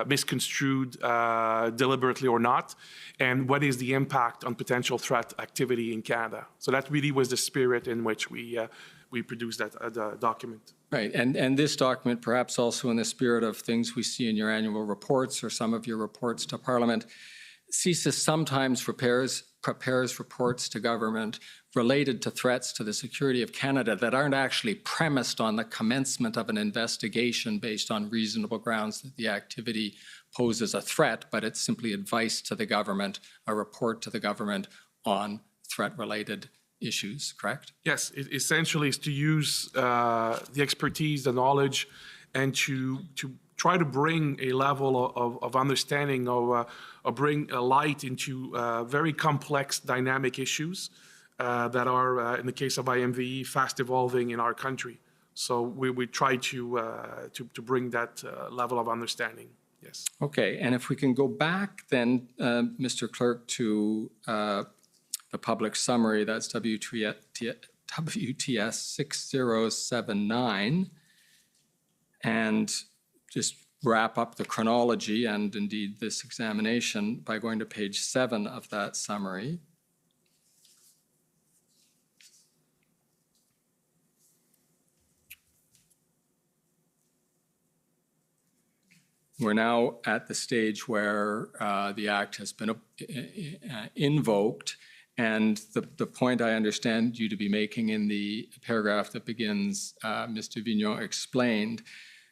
misconstrued deliberately or not, and what is the impact on potential threat activity in Canada. So that really was the spirit in which we produced that document. Right, and this document, perhaps also in the spirit of things we see in your annual reports or some of your reports to Parliament, CSIS sometimes prepares reports to government related to threats to the security of Canada that aren't actually premised on the commencement of an investigation based on reasonable grounds that the activity poses a threat, but it's simply advice to the government, a report to the government on threat-related issues, correct? Yes, it essentially is to use the expertise, the knowledge, and to try to bring a level of understanding or bring a light into very complex dynamic issues that are, in the case of IMVE, fast evolving in our country. So we try to bring that level of understanding, yes. Okay, and if we can go back then, Mr. Clerk, to the public summary, that's WTS 6079, and just wrap up the chronology and indeed this examination by going to page 7 of that summary. We're now at the stage where the Act has been invoked. And the point I understand you to be making in the paragraph that begins, Mr. Vignon explained,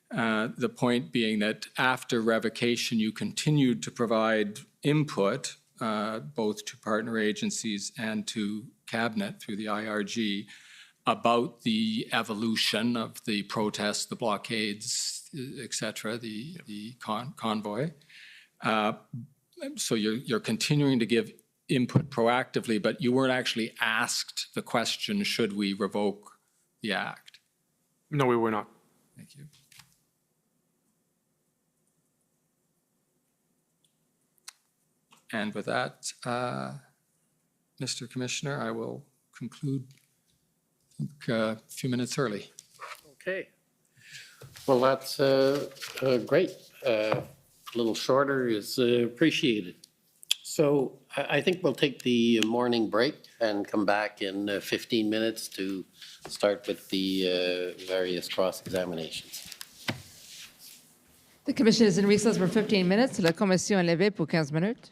the point being that after revocation, you continued to provide input, both to partner agencies and to Cabinet through the IRG, about the evolution of the protests, the blockades, et cetera, the convoy. So you're continuing to give input proactively, but you weren't actually asked the question, should we revoke the Act? No, we were not. Thank you. And with that, Mr. Commissioner, I will conclude a few minutes early. Okay. Well, that's great. A little shorter is appreciated. So I think we'll take the morning break and come back in 15 minutes to start with the various cross-examinations. The commission is in recess for 15 minutes. La commission est levée pour 15 minutes.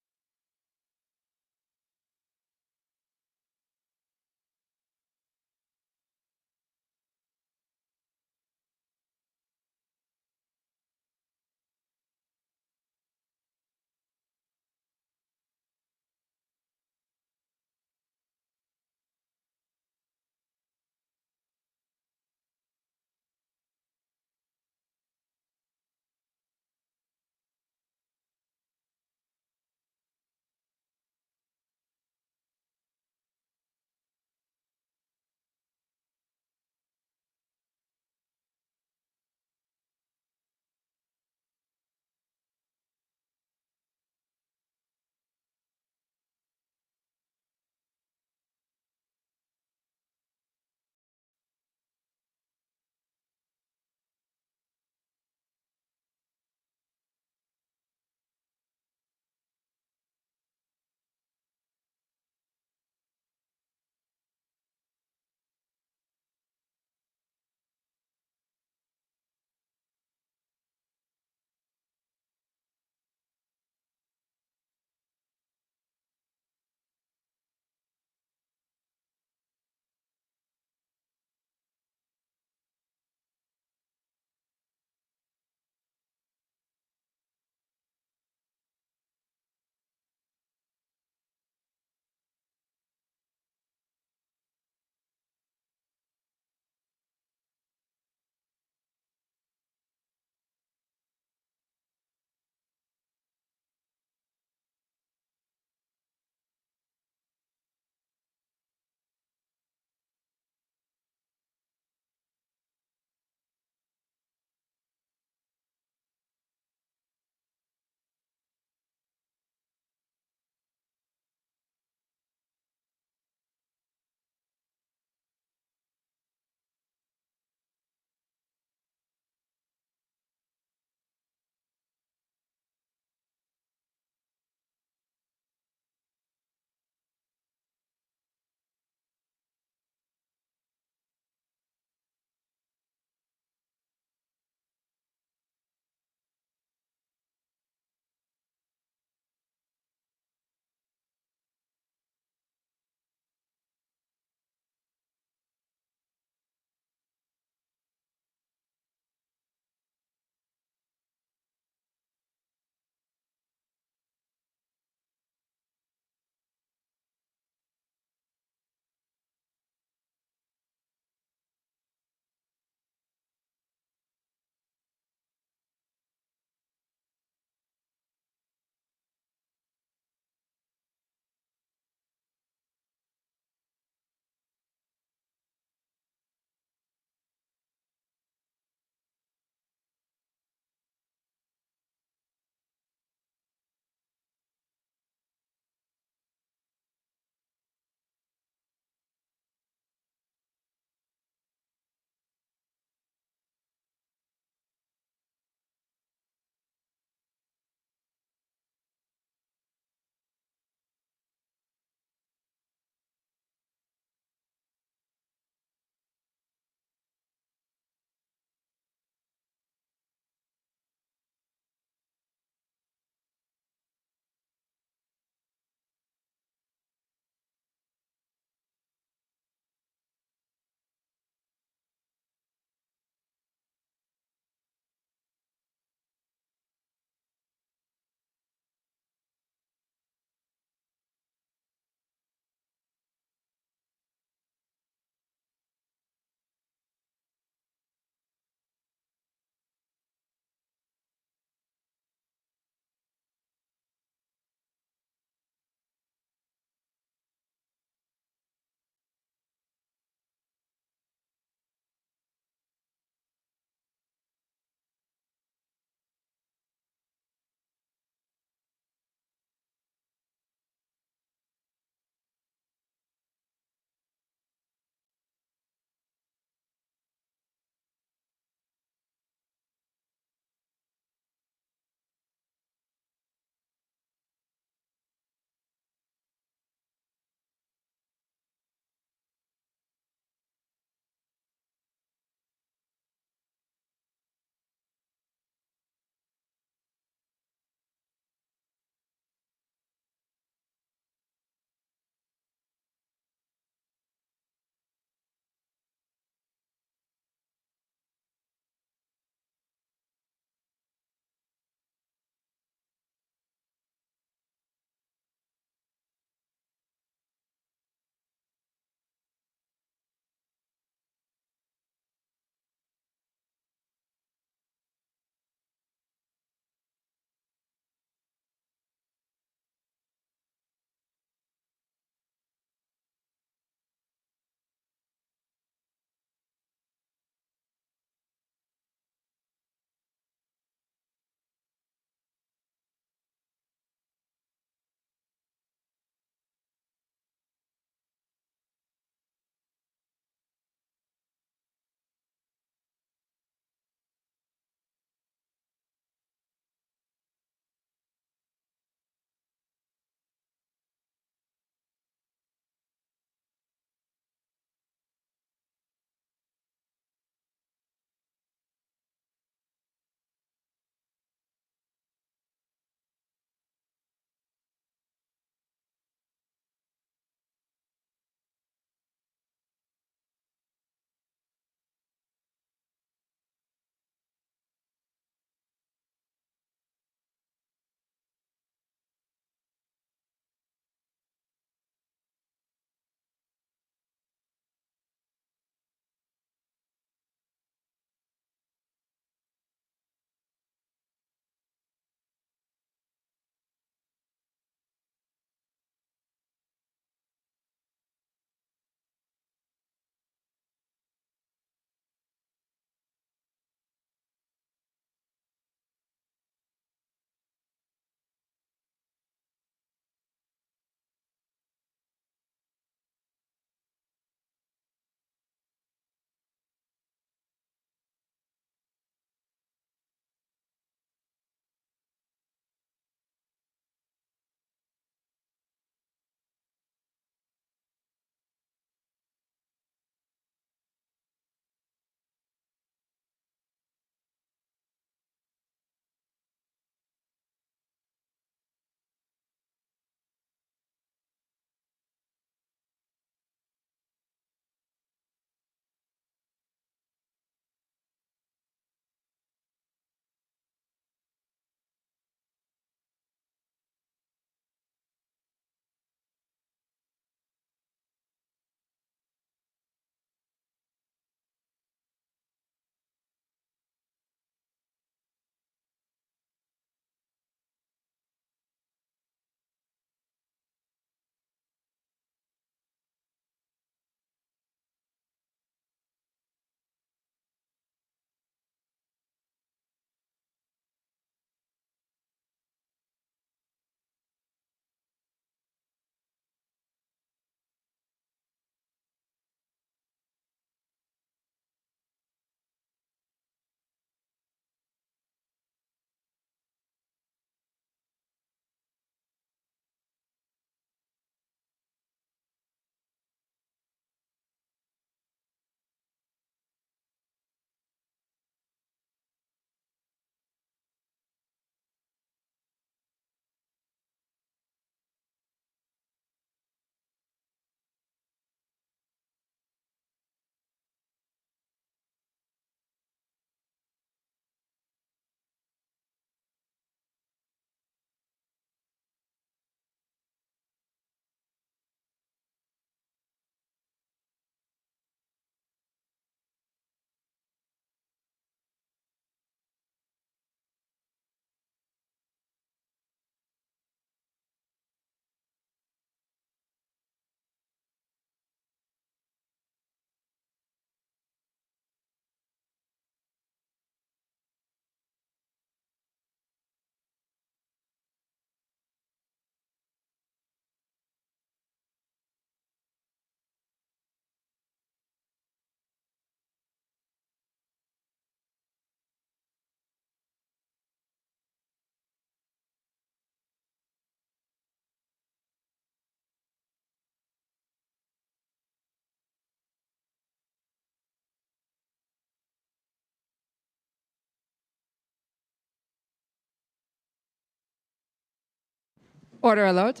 Order allowed.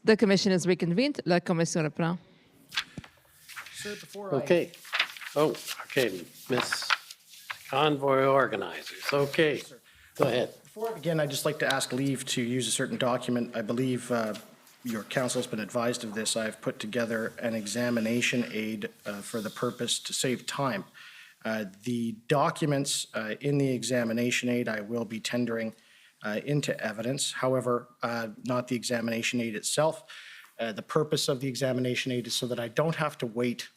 The commission is reconvened. La commission reprend. Sir, before Okay. Oh, okay, Miss Convoy Organizers. Okay, go ahead. Before I begin, I'd just like to ask leave to use a certain document. I believe your council has been advised of this. I've put together an examination aid for the purpose to save time. The documents in the examination aid I will be tendering into evidence. However, not the examination aid itself. The purpose of the examination aid is so that I don't have to wait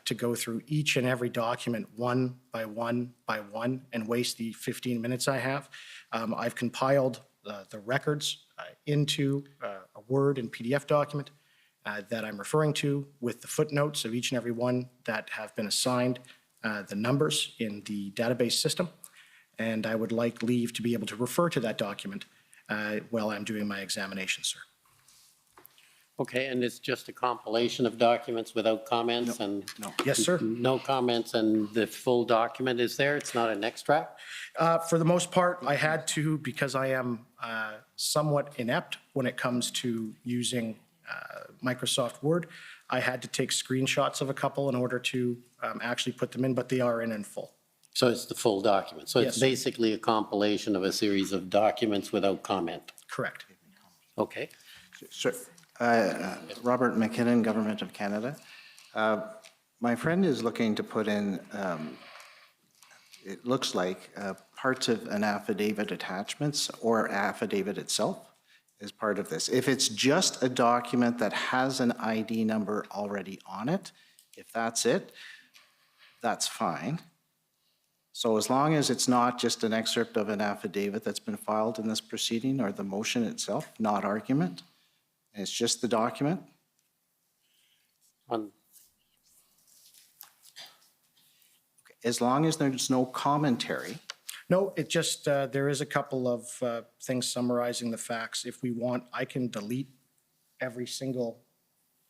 to go through each and every document one by one by one and waste the 15 minutes I have. I've compiled the records into a Word and PDF document that I'm referring to with the footnotes of each and every one that have been assigned the numbers in the database system. And I would like leave to be able to refer to that document while I'm doing my examination, sir. Okay, and it's just a compilation of documents without comments and? No. Yes, sir. No comments and the full document is there? It's not an extract? For the most part, I had to because I am somewhat inept when it comes to using Microsoft Word. I had to take screenshots of a couple in order to actually put them in, but they are in full. So it's the full document. So Yes, it's sir. basically a compilation of a series of documents without comment. Correct. Okay. Sure. Robert McKinnon, Government of Canada. My friend is looking to put in, it looks like, parts of an affidavit attachments or affidavit itself as part of this. If it's just a document that has an ID number already on it, if that's it, that's fine. So as long as it's not just an excerpt of an affidavit that's been filed in this proceeding or the motion itself, not argument, and it's just the document, On- as long as there's no commentary. No, it just, there is a couple of things summarizing the facts. If we want, I can delete every single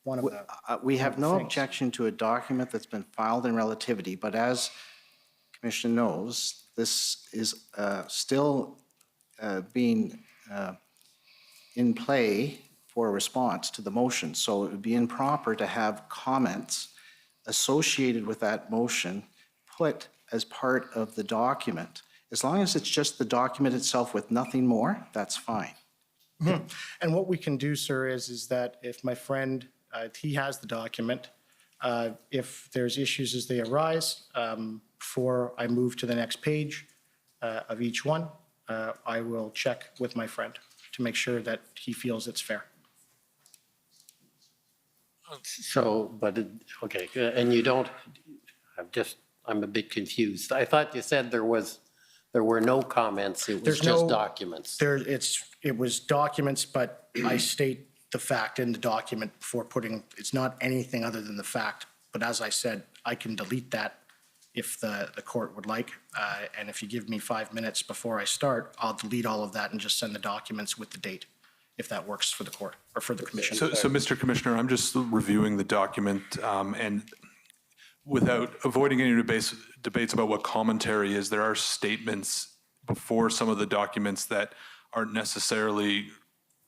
one of them. We have no Thanks. objection to a document that's been filed in relativity, but as Commission knows, this is still being in play for a response to the motion. So it would be improper to have comments associated with that motion put as part of the document. As long as it's just the document itself with nothing more, that's fine. And what we can do, sir, is that if my friend, he has the document, if there's issues as they arise, before I move to the next page of each one, I will check with my friend to make sure that he feels it's fair. So, but, okay, and you don't, I'm a bit confused. I thought you said there were no comments, it was There's just no- documents. It was documents, but I state the fact in the document before putting, it's not anything other than the fact. But as I said, I can delete that if the court would like. And if you give me 5 minutes before I start, I'll delete all of that and just send the documents with the date, if that works for the court or for the commission. So, Mr. Commissioner, I'm just reviewing the document, and without avoiding any debates about what commentary is, there are statements before some of the documents that aren't necessarily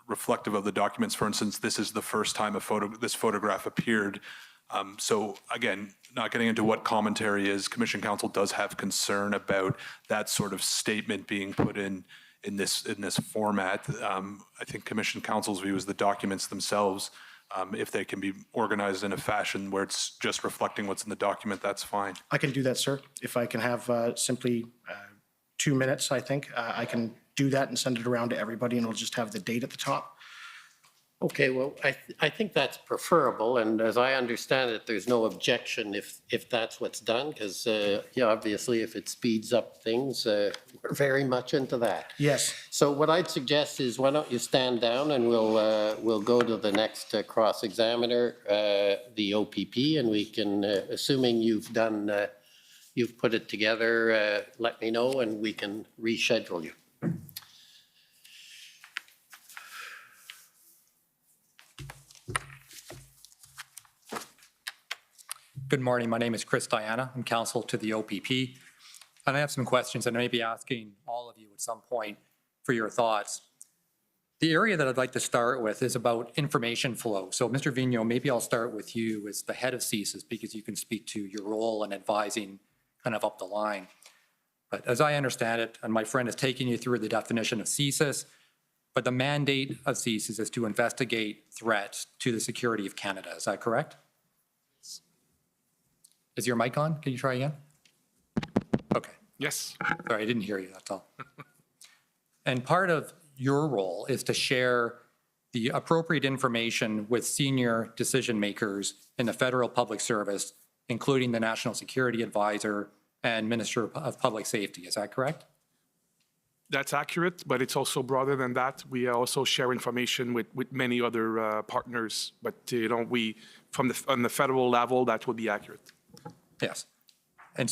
reflective of the documents. For instance, this is the first time this photograph appeared. So again, not getting into what commentary is, Commission Counsel does have concern about that sort of statement being put in this format. I think Commission Counsel's view is the documents themselves, if they can be organized in a fashion where it's just reflecting what's in the document, that's fine. I can do that, sir. If I can have simply 2 minutes, I think, I can do that and send it around to everybody, and it'll just have the date at the top. Okay, well, I think that's preferable, and as I understand it, there's no objection if that's what's done, because, yeah, obviously, if it speeds up things, we're very much into that. Yes. So what I'd suggest is, why don't you stand down, and we'll go to the next cross-examiner, the OPP, and we can, assuming you've put it together, let me know, and we can reschedule you. Good morning. My name is Chris Diana. I'm counsel to the OPP. And I have some questions, and I may be asking all of you at some point for your thoughts. The area that I'd like to start with is about information flow. So Mr. Vigneault, maybe I'll start with you as the head of CSIS because you can speak to your role in advising kind of up the line. But as I understand it, and my friend is taking you through the definition of CSIS, but the mandate of CSIS is to investigate threats to the security of Canada. Is that correct? Is your mic on? Can you try again? Okay. Yes. Sorry, I didn't hear you, that's all. And part of your role is to share the appropriate information with senior decision makers in the federal public service, including the National Security Advisor and Minister of Public Safety. Is that correct? That's accurate, but it's also broader than that. We also share information with many other partners, but we on the federal level, that would be accurate. Yes. And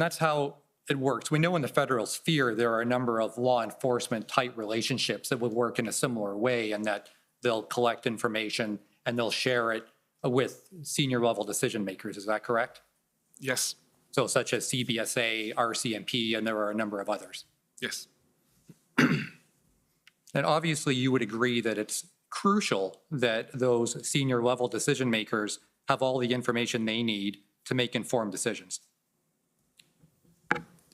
that's how it works. We know in the federal sphere, there are a number of law enforcement type relationships that will work in a similar way, and that they'll collect information and they'll share it with senior level decision makers. Is that correct? Yes. So such as CBSA, RCMP, and there are a number of others. Yes. And obviously you would agree that it's crucial that those senior level decision makers have all the information they need to make informed decisions.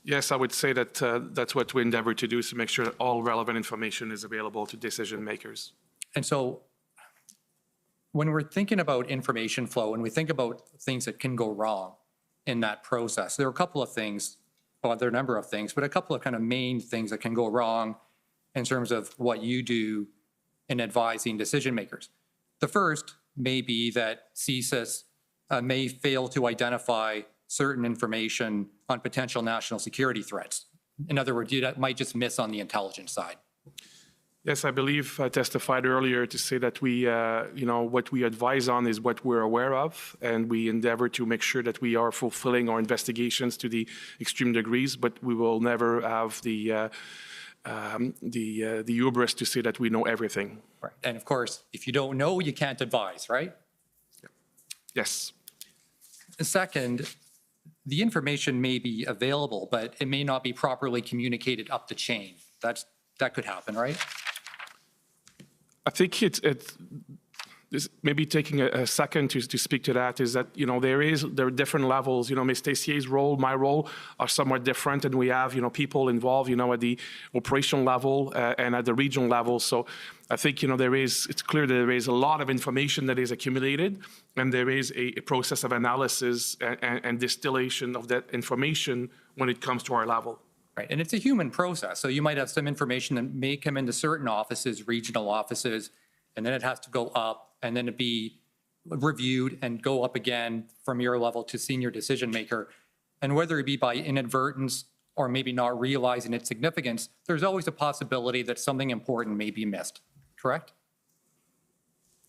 Yes, I would say that that's what we endeavor to do, is to make sure that all relevant information is available to decision makers. And so when we're thinking about information flow and we think about things that can go wrong in that process, there are a couple of things, well, there are a number of things, but a couple of kind of main things that can go wrong in terms of what you do in advising decision makers. The first may be that CSIS may fail to identify certain information on potential national security threats. In other words, you might just miss on the intelligence side. Yes, I believe I testified earlier to say that we, what we advise on is what we're aware of, and we endeavor to make sure that we are fulfilling our investigations to the extreme degrees, but we will never have the hubris to say that we know everything. Right. And of course, if you don't know, you can't advise, right? Yes. Second, the information may be available, but it may not be properly communicated up the chain. That could happen, right? I think it's maybe taking a second to speak to that is that, there are different levels. Ms. Tessier's role, my role are somewhat different, and we have, people involved, at the operational level and at the regional level. So I think, it's clear that there is a lot of information that is accumulated, and there is a process of analysis and distillation of that information when it comes to our level. Right, and it's a human process. So you might have some information that may come into certain offices, regional offices, and then it has to go up, and then it be reviewed and go up again from your level to senior decision maker. And whether it be by inadvertence or maybe not realizing its significance, there's always a possibility that something important may be missed, correct?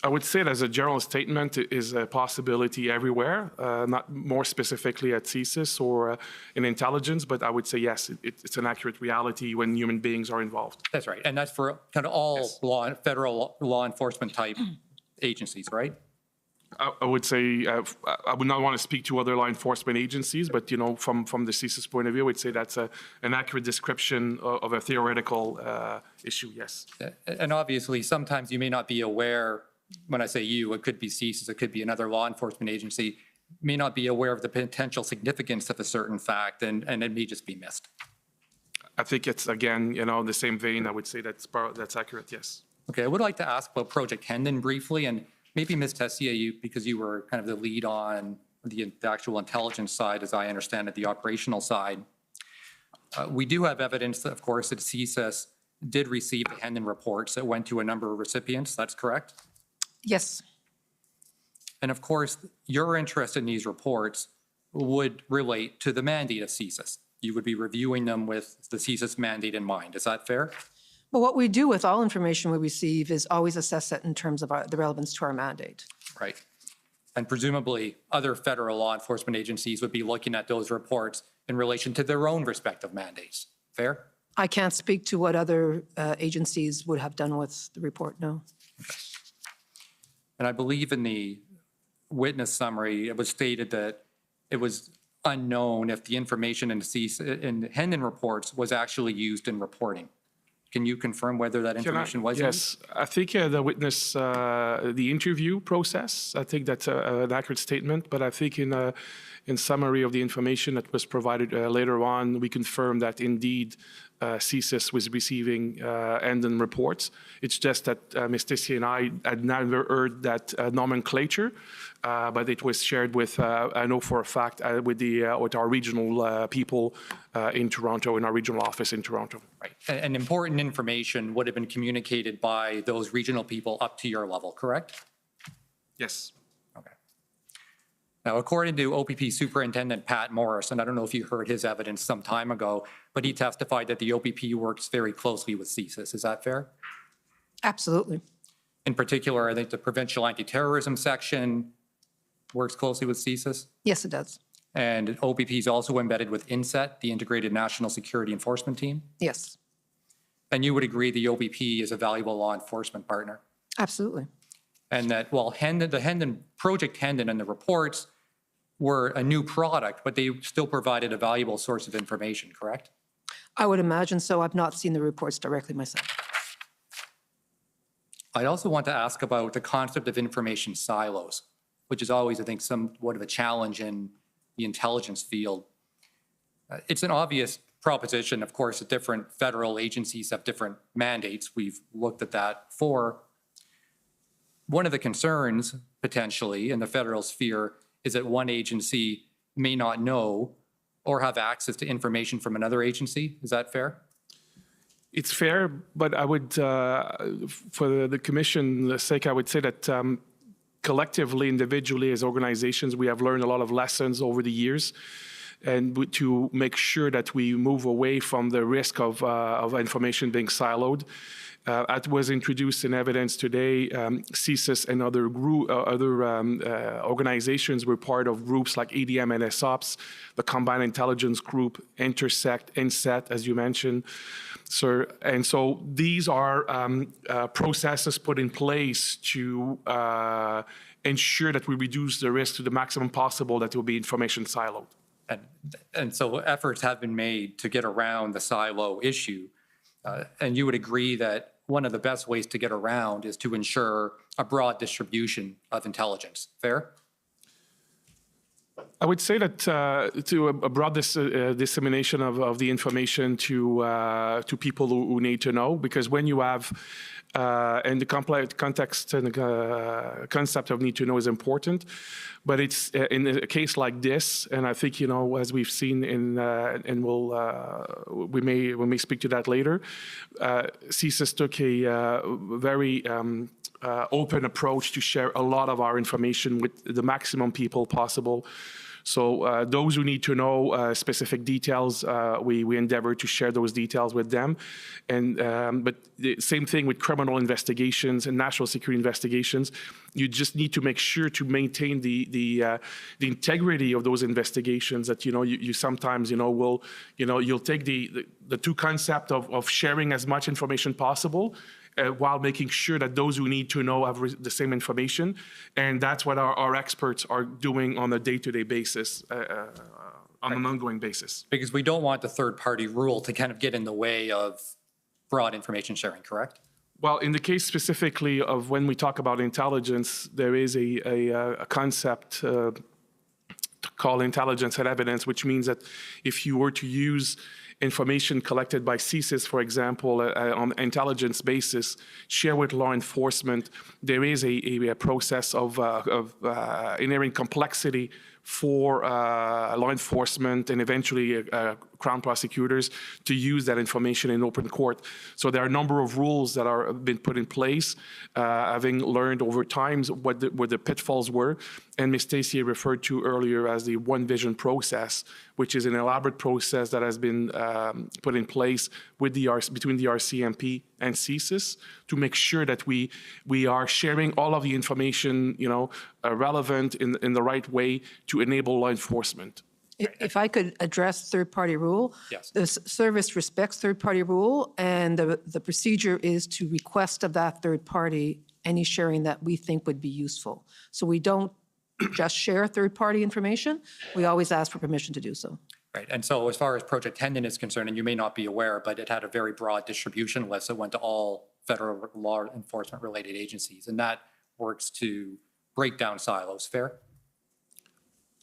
I would say it as a general statement is a possibility everywhere, not more specifically at CSIS or in intelligence, but I would say yes, it's an accurate reality when human beings are involved. That's right, and that's for kind of all federal law enforcement type agencies, right? I would say, I would not want to speak to other law enforcement agencies, but from the CSIS point of view, I would say that's an accurate description of a theoretical issue, yes. And obviously, sometimes you may not be aware. When I say you, it could be CSIS, it could be another law enforcement agency, may not be aware of the potential significance of a certain fact, and it may just be missed. I think it's, again, the same vein, I would say that's accurate, yes. Okay, I would like to ask about Project Hendon briefly, and maybe Ms. Tessier, because you were kind of the lead on the actual intelligence side, as I understand it, the operational side. We do have evidence, of course, that CSIS did receive the Hendon reports that went to a number of recipients, that's correct? Yes. And of course, your interest in these reports would relate to the mandate of CSIS. You would be reviewing them with the CSIS mandate in mind. Is that fair? Well, what we do with all information we receive is always assess it in terms of the relevance to our mandate. Right. And presumably, other federal law enforcement agencies would be looking at those reports in relation to their own respective mandates. Fair? I can't speak to what other agencies would have done with the report, no. Okay. And I believe in the witness summary, it was stated that it was unknown if the information in the Hendon reports was actually used in reporting. Can you confirm whether that information was used? Yes, I think the witness, the interview process, I think that's an accurate statement, but I think in summary of the information that was provided later on, we confirmed that indeed CSIS was receiving Hendon reports. It's just that Ms. Tessier and I had never heard that nomenclature, but it was shared with, I know for a fact, with our regional people in Toronto, in our regional office in Toronto. Right. And important information would have been communicated by those regional people up to your level, correct? Yes. Okay. Now, according to OPP Superintendent Pat Morris, and I don't know if you heard his evidence some time ago, but he testified that the OPP works very closely with CSIS. Is that fair? Absolutely. In particular, I think the Provincial Anti-Terrorism Section works closely with CSIS. Yes, it does. And OPP is also embedded with INSET, the Integrated National Security Enforcement Team. Yes, And you would agree the OPP is a valuable law enforcement partner. absolutely. And that while Project Hendon and the reports were a new product, but they still provided a valuable source of information, correct? I would imagine so. I've not seen the reports directly myself. I also want to ask about the concept of information silos, which is always, I think, somewhat of a challenge in the intelligence field. It's an obvious proposition, of course, that different federal agencies have different mandates. We've looked at that before. One of the concerns, potentially, in the federal sphere is that one agency may not know or have access to information from another agency. Is that fair? It's fair, but I would, for the commission's sake, I would say that collectively, individually, as organizations, we have learned a lot of lessons over the years, and to make sure that we move away from the risk of information being siloed. As was introduced in evidence today, CSIS and other organizations were part of groups like ADM and SOPS, the Combined Intelligence Group, Intersect, INSET, as you mentioned. So these are processes put in place to ensure that we reduce the risk to the maximum possible that will be information siloed. And so efforts have been made to get around the silo issue. And you would agree that one of the best ways to get around is to ensure a broad distribution of intelligence. Fair? I would say that to a broad dissemination of the information to people who need to know, because when you have, and the complex context and the concept of need to know is important, but it's in a case like this, and I think, as we've seen and we may speak to that later, CSIS took a very open approach to share a lot of our information with the maximum people possible. So those who need to know specific details, we endeavor to share those details with them. And but the same thing with criminal investigations and national security investigations. You just need to make sure to maintain the integrity of those investigations. That you sometimes will you'll take the two concept of sharing as much information possible. While making sure that those who need to know have the same information. And that's what our experts are doing on a day-to-day basis, on an ongoing basis. Because we don't want the third-party rule to kind of get in the way of broad information sharing, correct? Well, in the case specifically of when we talk about intelligence, there is a concept called intelligence and evidence, which means that if you were to use information collected by CSIS, for example, on intelligence basis, share with law enforcement, there is a process of inherent complexity for law enforcement and eventually Crown prosecutors to use that information in open court. So there are a number of rules that are been put in place, having learned over time what the pitfalls were. And Ms. Tessier referred to earlier as the One Vision process, which is an elaborate process that has been put in place with between the RCMP and CSIS to make sure that we are sharing all of the information, relevant in the right way to enable law enforcement. If I could address third-party rule. Yes. The service respects third-party rule, and the procedure is to request of that third party any sharing that we think would be useful. So we don't just share third-party information, we always ask for permission to do so. Right, and so as far as Project Hendon is concerned, and you may not be aware, but it had a very broad distribution list that went to all federal law enforcement related agencies, and that works to break down silos, fair?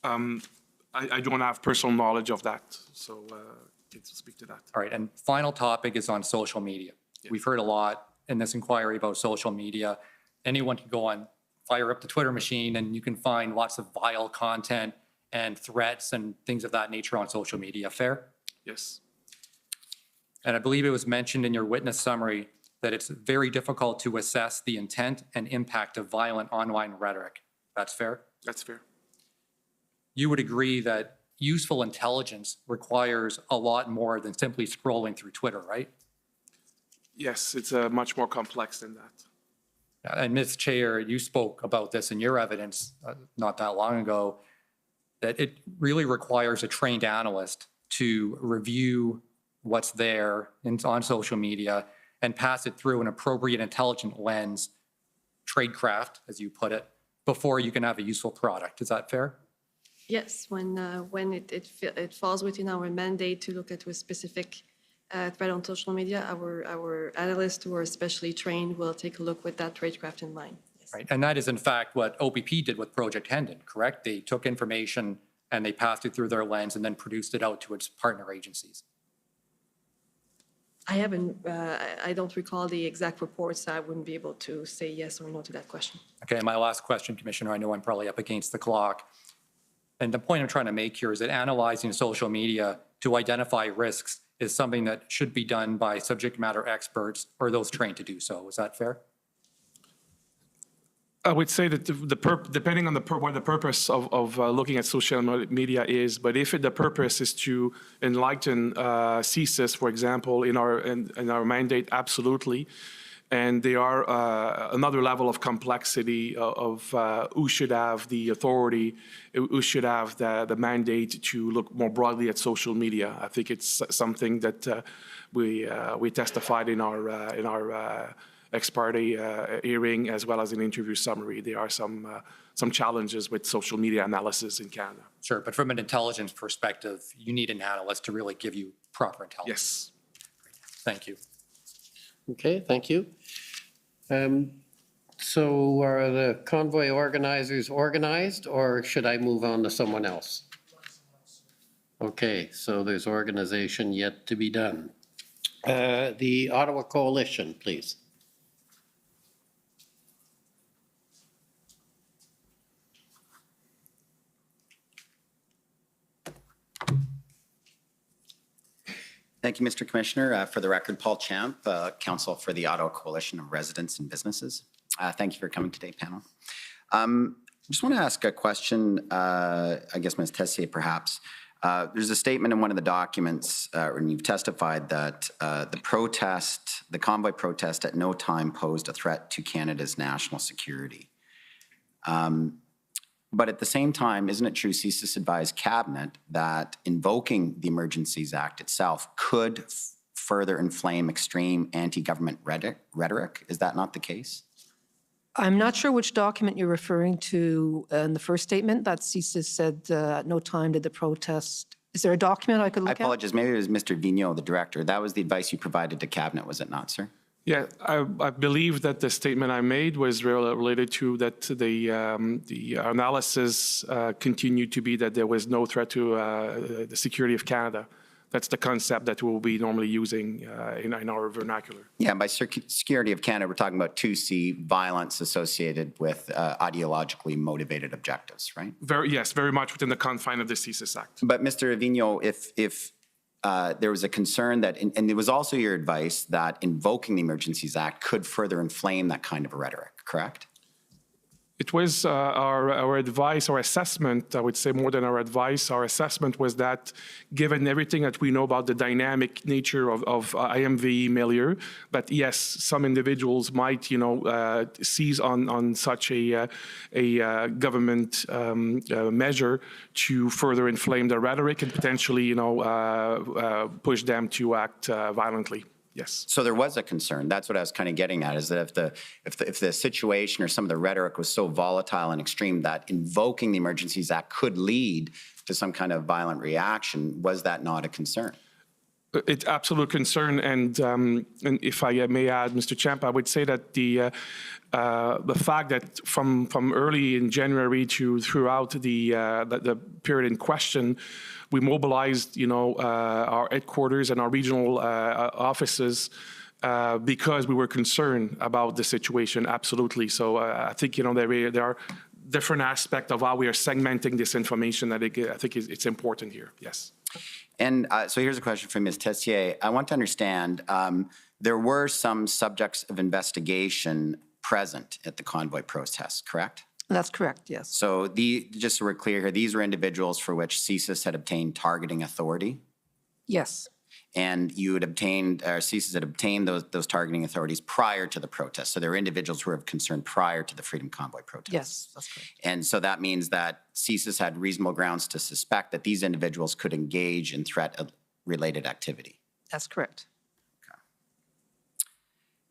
I don't have personal knowledge of that, so can't speak to that. All right, and final topic is on social media. We've heard a lot in this inquiry about social media. Anyone can go on, fire up the Twitter machine, and you can find lots of vile content and threats and things of that nature on social media, fair? Yes. And I believe it was mentioned in your witness summary that it's very difficult to assess the intent and impact of violent online rhetoric. That's fair? That's fair. You would agree that useful intelligence requires a lot more than simply scrolling through Twitter, right? Yes, it's much more complex than that. And Ms. Chair, you spoke about this in your evidence not that long ago, that it really requires a trained analyst to review what's there on social media and pass it through an appropriate intelligent lens, tradecraft, as you put it, before you can have a useful product. Is that fair? Yes, when it falls within our mandate to look at a specific threat on social media, our analysts who are especially trained will take a look with that tradecraft in mind. Yes. Right, and that is in fact what OPP did with Project Hendon, correct? They took information and they passed it through their lens and then produced it out to its partner agencies. I don't recall the exact reports, so I wouldn't be able to say yes or no to that question. Okay, my last question, Commissioner, I know I'm probably up against the clock. And the point I'm trying to make here is that analyzing social media to identify risks is something that should be done by subject matter experts or those trained to do so. Is that fair? I would say that depending on what the purpose of looking at social media is, but if the purpose is to enlighten CSIS, for example, in our mandate, absolutely. And they are another level of complexity of who should have the authority, who should have the mandate to look more broadly at social media. I think it's something that we testified in our ex parte hearing as well as an interview summary. There are some challenges with social media analysis in Canada. Sure, but from an intelligence perspective, you need an analyst to really give you proper intelligence. Yes. Thank you. Okay, thank you. So are the convoy organizers organized, or should I move on to someone else? Okay, so there's organization yet to be done. The Ottawa Coalition, please. Thank you, Mr. Commissioner. For the record, Paul Champ, Counsel for the Ottawa Coalition of Residents and Businesses. Thank you for coming today, panel. I just want to ask a question, I guess Ms. Tessier perhaps. There's a statement in one of the documents, and you've testified that the convoy protest at no time posed a threat to Canada's national security. But at the same time, isn't it true CSIS advised Cabinet that invoking the Emergencies Act itself could further inflame extreme anti-government rhetoric? Is that not the case? I'm not sure which document you're referring to in the first statement that CSIS said at no time did the protest. Is there a document I could look at? I apologize. Maybe it was Mr. Vigneault, the director. That was the advice you provided to Cabinet, was it not, sir? Yeah, I believe that the statement I made was related to that the analysis continued to be that there was no threat to the security of Canada. That's the concept that we'll be normally using in our vernacular. Yeah, by security of Canada, we're talking about 2C, violence associated with ideologically motivated objectives, right? Yes, very much within the confine of the CSIS Act. But Mr. Vigneault, if there was a concern that, and it was also your advice that invoking the Emergencies Act could further inflame that kind of rhetoric, correct? It was our advice, our assessment, I would say more than our advice, our assessment was that given everything that we know about the dynamic nature of IMV milieu, that yes, some individuals might, seize on such a government measure to further inflame the rhetoric and potentially, push them to act violently. yes. So there was a concern. That's what I was kind of getting at, is that if the situation or some of the rhetoric was so volatile and extreme that invoking the Emergencies Act could lead to some kind of violent reaction, was that not a concern? It's absolute concern, and if I may add, Mr. Champ, I would say that the fact that from early in January to throughout the period in question, we mobilized, our headquarters and our regional offices because we were concerned about the situation. Absolutely. So I think there are different aspects of how we are segmenting this information that I think it's important here. Yes. And so here's a question from Ms. Tessier. I want to understand, there were some subjects of investigation present at the convoy protest, correct? That's correct, yes. So just so we're clear here, these were individuals for which CSIS had obtained targeting authority? Yes, And you had obtained, or CSIS had obtained those targeting authorities prior to the protest. So there were individuals who were of concern prior to the Freedom Convoy protest. yes, that's correct. And so that means that CSIS had reasonable grounds to suspect that these individuals could engage in threat-related activity. That's correct.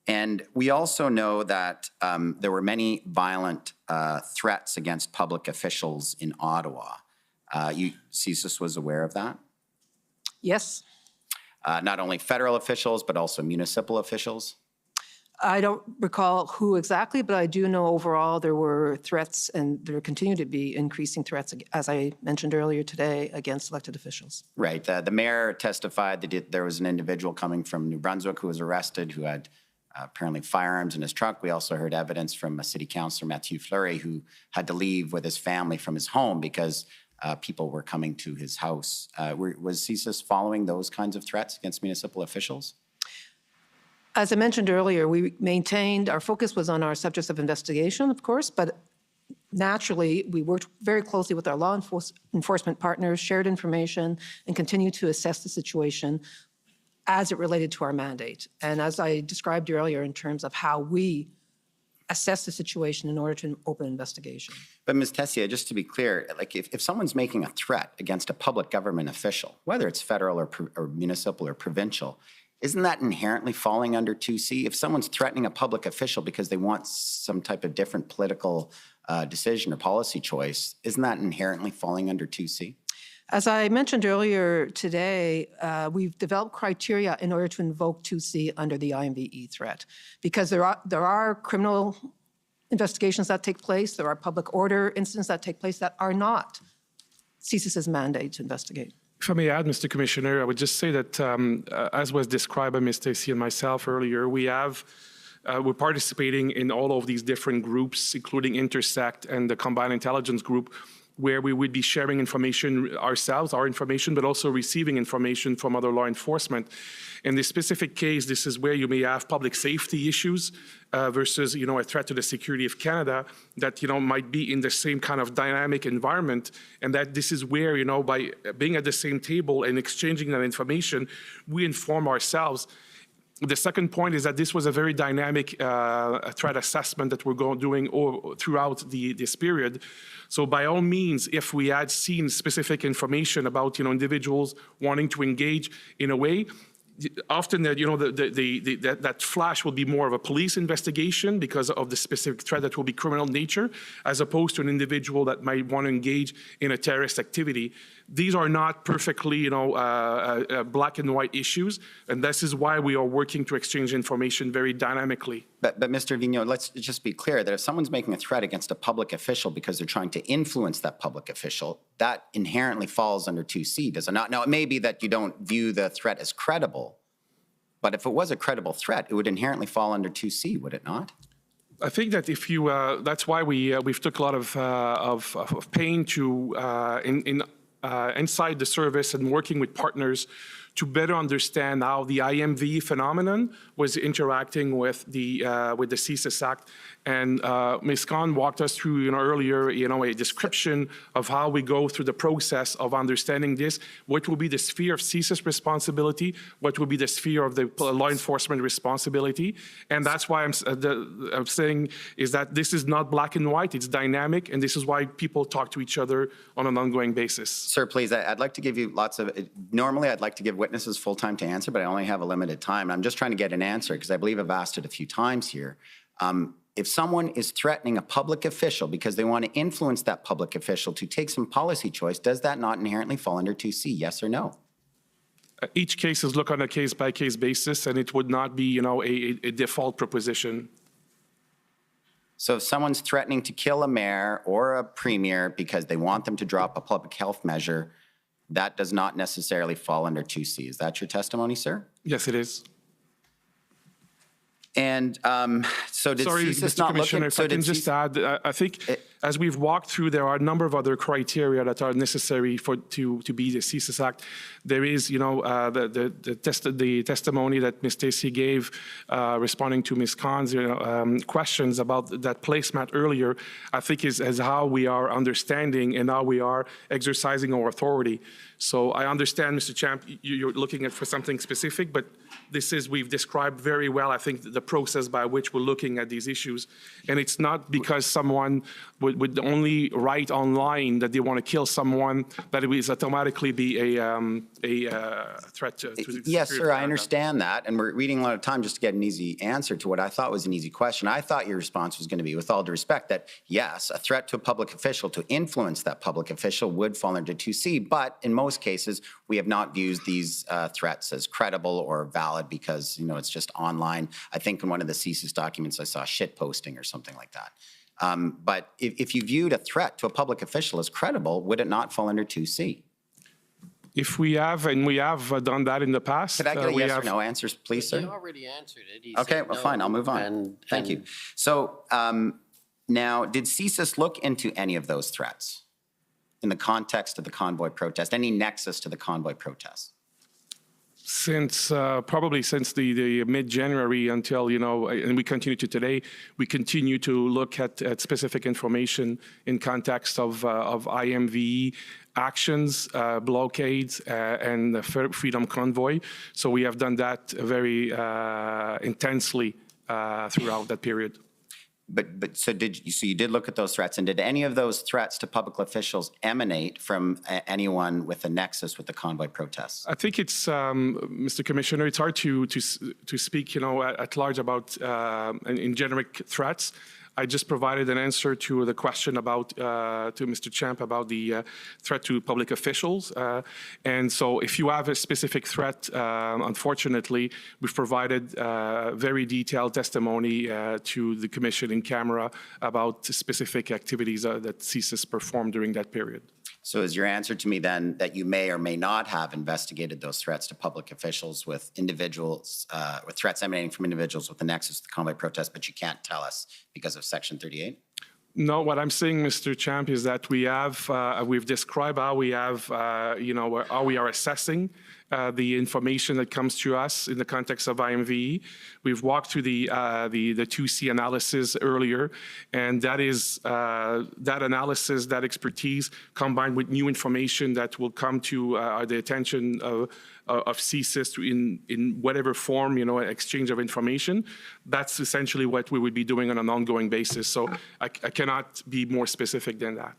And we also know that there were many violent threats against public officials in Ottawa. CSIS was aware of that? Yes, Not only federal officials, but also municipal officials? I don't recall who exactly, but I do know overall there were threats, and there continue to be increasing threats, as I mentioned earlier today, against elected officials. Right. The mayor testified that there was an individual coming from New Brunswick who was arrested who had apparently firearms in his truck. We also heard evidence from a city councillor, Mathieu Fleury, who had to leave with his family from his home because people were coming to his house. Was CSIS following those kinds of threats against municipal officials? As I mentioned earlier, we maintained, our focus was on our subjects of investigation, of course, but naturally, we worked very closely with our law enforcement partners, shared information, and continued to assess the situation as it related to our mandate. And as I described earlier in terms of how we assess the situation in order to open investigation. But Ms. Tessier, just to be clear, like if someone's making a threat against a public government official, whether it's federal or municipal or provincial, isn't that inherently falling under 2C? If someone's threatening a public official because they want some type of different political decision or policy choice, isn't that inherently falling under 2C? As I mentioned earlier today, we've developed criteria in order to invoke 2C under the IMVE threat, because there are criminal investigations that take place, there are public order incidents that take place that are not CSIS's mandate to investigate. If I may add, Mr. Commissioner, I would just say that, as was described by Ms. Stacey and myself earlier, we're participating in all of these different groups, including Intersect and the Combined Intelligence Group, where we would be sharing information ourselves, our information, but also receiving information from other law enforcement. In this specific case, this is where you may have public safety issues versus, a threat to the security of Canada that, might be in the same kind of dynamic environment. And that this is where, by being at the same table and exchanging that information, we inform ourselves. The second point is that this was a very dynamic threat assessment that we're doing throughout this period. So by all means, if we had seen specific information about individuals wanting to engage in a way, often that flash will be more of a police investigation because of the specific threat that will be criminal nature, as opposed to an individual that might want to engage in a terrorist activity. These are not perfectly, black and white issues, and this is why we are working to exchange information very dynamically. But Mr. Vigneault, let's just be clear that if someone's making a threat against a public official because they're trying to influence that public official, that inherently falls under 2C, does it not? Now, it may be that you don't view the threat as credible, but if it was a credible threat, it would inherently fall under 2C, would it not? I think that if you, that's why we've took a lot of pain to inside the service and working with partners to better understand how the IMV phenomenon was interacting with the CSIS Act. And Ms. Khan walked us through earlier a description of how we go through the process of understanding this, what will be the sphere of CSIS responsibility, what will be the sphere of the law enforcement responsibility. And that's why I'm saying is that this is not black and white, it's dynamic, and this is why people talk to each other on an ongoing basis. Sir, please, I'd like to give you normally I'd like to give witnesses full time to answer, but I only have a limited time. I'm just trying to get an answer because I believe I've asked it a few times here. If someone is threatening a public official because they want to influence that public official to take some policy choice, does that not inherently fall under 2C? Yes or no? Each case is looked on a case-by-case basis, and it would not be, a default proposition. So if someone's threatening to kill a mayor or a premier because they want them to drop a public health measure, that does not necessarily fall under 2C. Is that your testimony, sir? Yes, it is. And so did Sorry, CSIS Mr. not look Commissioner, at... if So I can did just CSIS add, I think as we've walked through, there are a number of other criteria that are necessary to be the CSIS Act. There is, the testimony that Ms. Stacey gave responding to Ms. Khan's questions about that placemat earlier, I think is how we are understanding and how we are exercising our authority. So I understand, Mr. Champ, you're looking for something specific, but we've described very well, I think, the process by which we're looking at these issues. And it's not because someone would only write online that they want to kill someone that it will automatically be a threat to the Yes, security sir, I of understand that. And we're reading a lot of time just to get an easy answer to what I thought was an easy question. I thought your response was going to be, with all due respect, that yes, a threat to a public official to influence that public official would fall under 2C. But in most cases, we have not viewed these threats as credible or valid because, it's just online. I think in one of the CSIS documents, I saw shit posting or something like that. But if you viewed a threat to a public official as credible, would it not fall under 2C? If we have, and we have done that in the past. Could I get a yes or no answers, please, sir? He already answered it. He Okay, said well, no, fine, I'll move on. Thank you. So now, did CSIS look into any of those threats in the context of the convoy protest, any nexus to the convoy protest? Probably since the mid-January until, and we continue to today, we continue to look at specific information in context of IMVE actions, blockades, and the Freedom Convoy. So we have done that very intensely throughout that period. So you did look at those threats, and did any of those threats to public officials emanate from anyone with a nexus with the convoy protests? I think it's, Mr. Commissioner, it's hard to speak, at large about in generic threats. I just provided an answer to the question about to Mr. Champ about the threat to public officials. And so if you have a specific threat, unfortunately, we've provided very detailed testimony to the commission in camera about specific activities that CSIS performed during that period. So is your answer to me then that you may or may not have investigated those threats to public officials with individuals, with threats emanating from individuals with a nexus to the convoy protest, but you can't tell us because of Section 38? No, what I'm saying, Mr. Champ, is that we have, we've described how we have, how we are assessing the information that comes to us in the context of IMVE. We've walked through the 2C analysis earlier, and that is that analysis, that expertise, combined with new information that will come to the attention of CSIS in whatever form, exchange of information. That's essentially what we would be doing on an ongoing basis. So I cannot be more specific than that.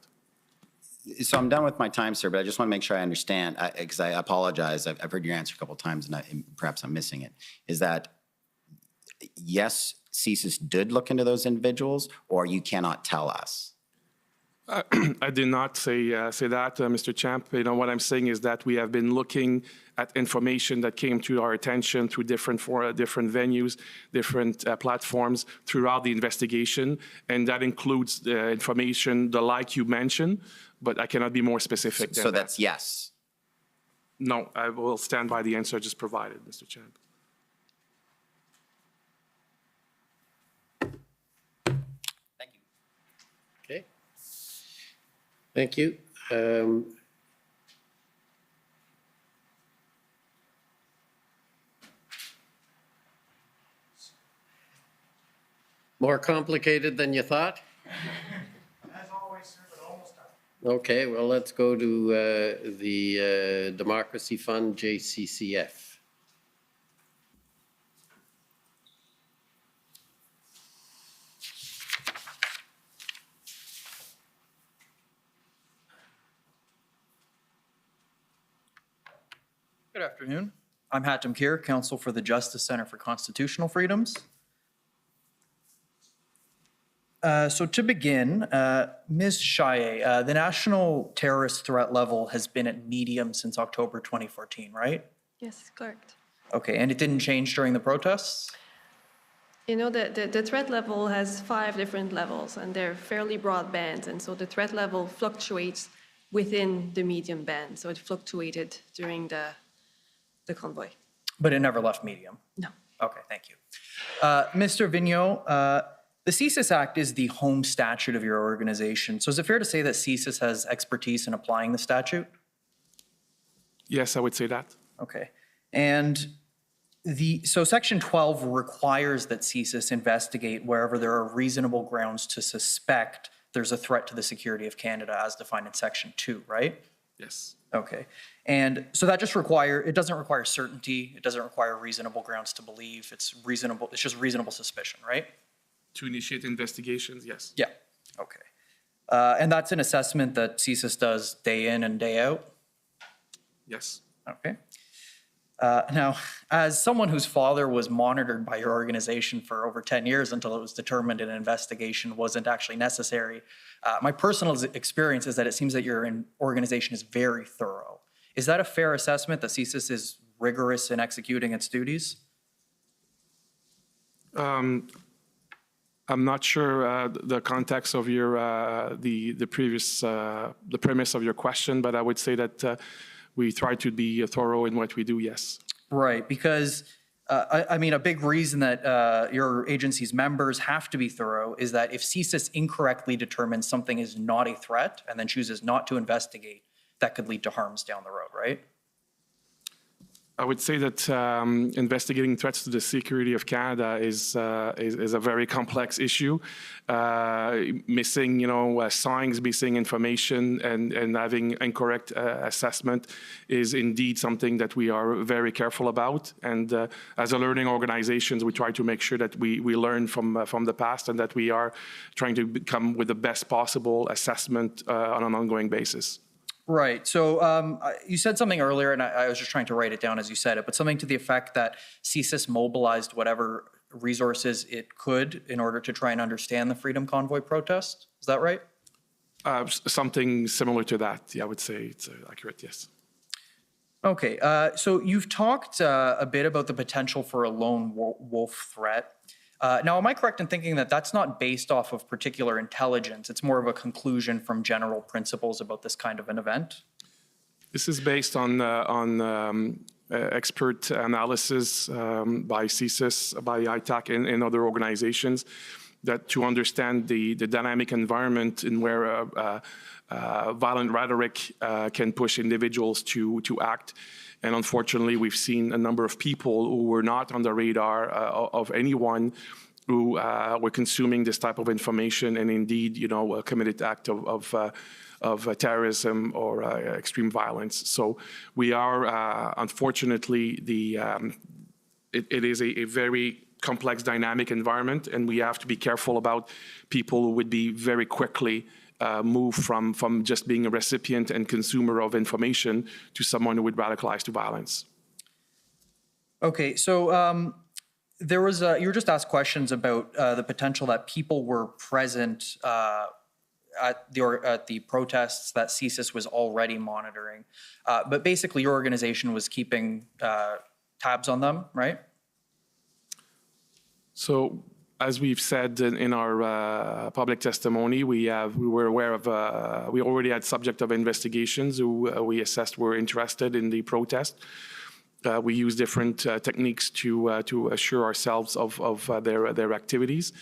So I'm done with my time, sir, but I just want to make sure I understand, because I apologize. I've heard your answer a couple of times, and perhaps I'm missing it. Is that, yes, CSIS did look into those individuals, or you cannot tell us? I did not say that, Mr. Champ. What I'm saying is that we have been looking at information that came to our attention through different venues, different platforms throughout the investigation, and that includes the information, the like you mentioned, but I cannot be more specific than that. So that's yes? No, I will stand by the answer I just provided, Mr. Champ. Thank you. Okay. Thank you. More complicated than you thought? As always, sir, but almost done. Okay, well, let's go to the Democracy Fund, JCCF. Good afternoon. I'm Hatem Kir, Counsel for the Justice Center for Constitutional Freedoms. So to begin, Ms. Chaillet, the national terrorist threat level has been at medium since October 2014, right? Yes, correct. Okay, and it didn't change during the protests? You know, the threat level has 5 different levels, and they're fairly broad bands, and so the threat level fluctuates within the medium band, so it fluctuated during the convoy. But it never left medium? No. Okay, thank you. Mr. Vigneault, the CSIS Act is the home statute of your organization, so is it fair to say that CSIS has expertise in applying the statute? Yes, I would say that. Okay, and so Section 12 requires that CSIS investigate wherever there are reasonable grounds to suspect there's a threat to the security of Canada as defined in Section 2, right? Yes. Okay, and so that just it doesn't require certainty, it doesn't require reasonable grounds to believe, it's just reasonable suspicion, right? To initiate investigations, yes. Yeah, okay. And that's an assessment that CSIS does day in and day out? Yes. Okay. Now, as someone whose father was monitored by your organization for over 10 years until it was determined an investigation wasn't actually necessary, my personal experience is that it seems that your organization is very thorough. Is that a fair assessment that CSIS is rigorous in executing its duties? I'm not sure the context of your the premise of your question, but I would say that we try to be thorough in what we do. Yes. Right, because I mean, a big reason that your agency's members have to be thorough is that if CSIS incorrectly determines something is not a threat and then chooses not to investigate, that could lead to harms down the road, right? I would say that investigating threats to the security of Canada is a very complex issue. Missing, signs, missing information, and having incorrect assessment is indeed something that we are very careful about. And as a learning organization, we try to make sure that we learn from the past and that we are trying to come with the best possible assessment on an ongoing basis. Right. So you said something earlier, and I was just trying to write it down as you said it, but something to the effect that CSIS mobilized whatever resources it could in order to try and understand the Freedom Convoy protest. Is that right? Something similar to that. Yeah, I would say it's accurate, yes. Okay. So you've talked a bit about the potential for a lone wolf threat. Now, am I correct in thinking that that's not based off of particular intelligence? It's more of a conclusion from general principles about this kind of an event? This is based on expert analysis by CSIS, by ITAC, and other organizations that to understand the dynamic environment in where violent rhetoric can push individuals to act. And unfortunately, we've seen a number of people who were not on the radar of anyone who were consuming this type of information and indeed, a committed act of terrorism or extreme violence. So we are, unfortunately, it is a very complex dynamic environment, and we have to be careful about people who would be very quickly move from just being a recipient and consumer of information to someone who would radicalize to violence. Okay, so you were just asked questions about the potential that people were present at the protests that CSIS was already monitoring, but basically your organization was keeping tabs on them, right? So, as we've said in our public testimony, we were aware of, we already had subject of investigations who we assessed were interested in the protest. We use different techniques to assure ourselves of their activities.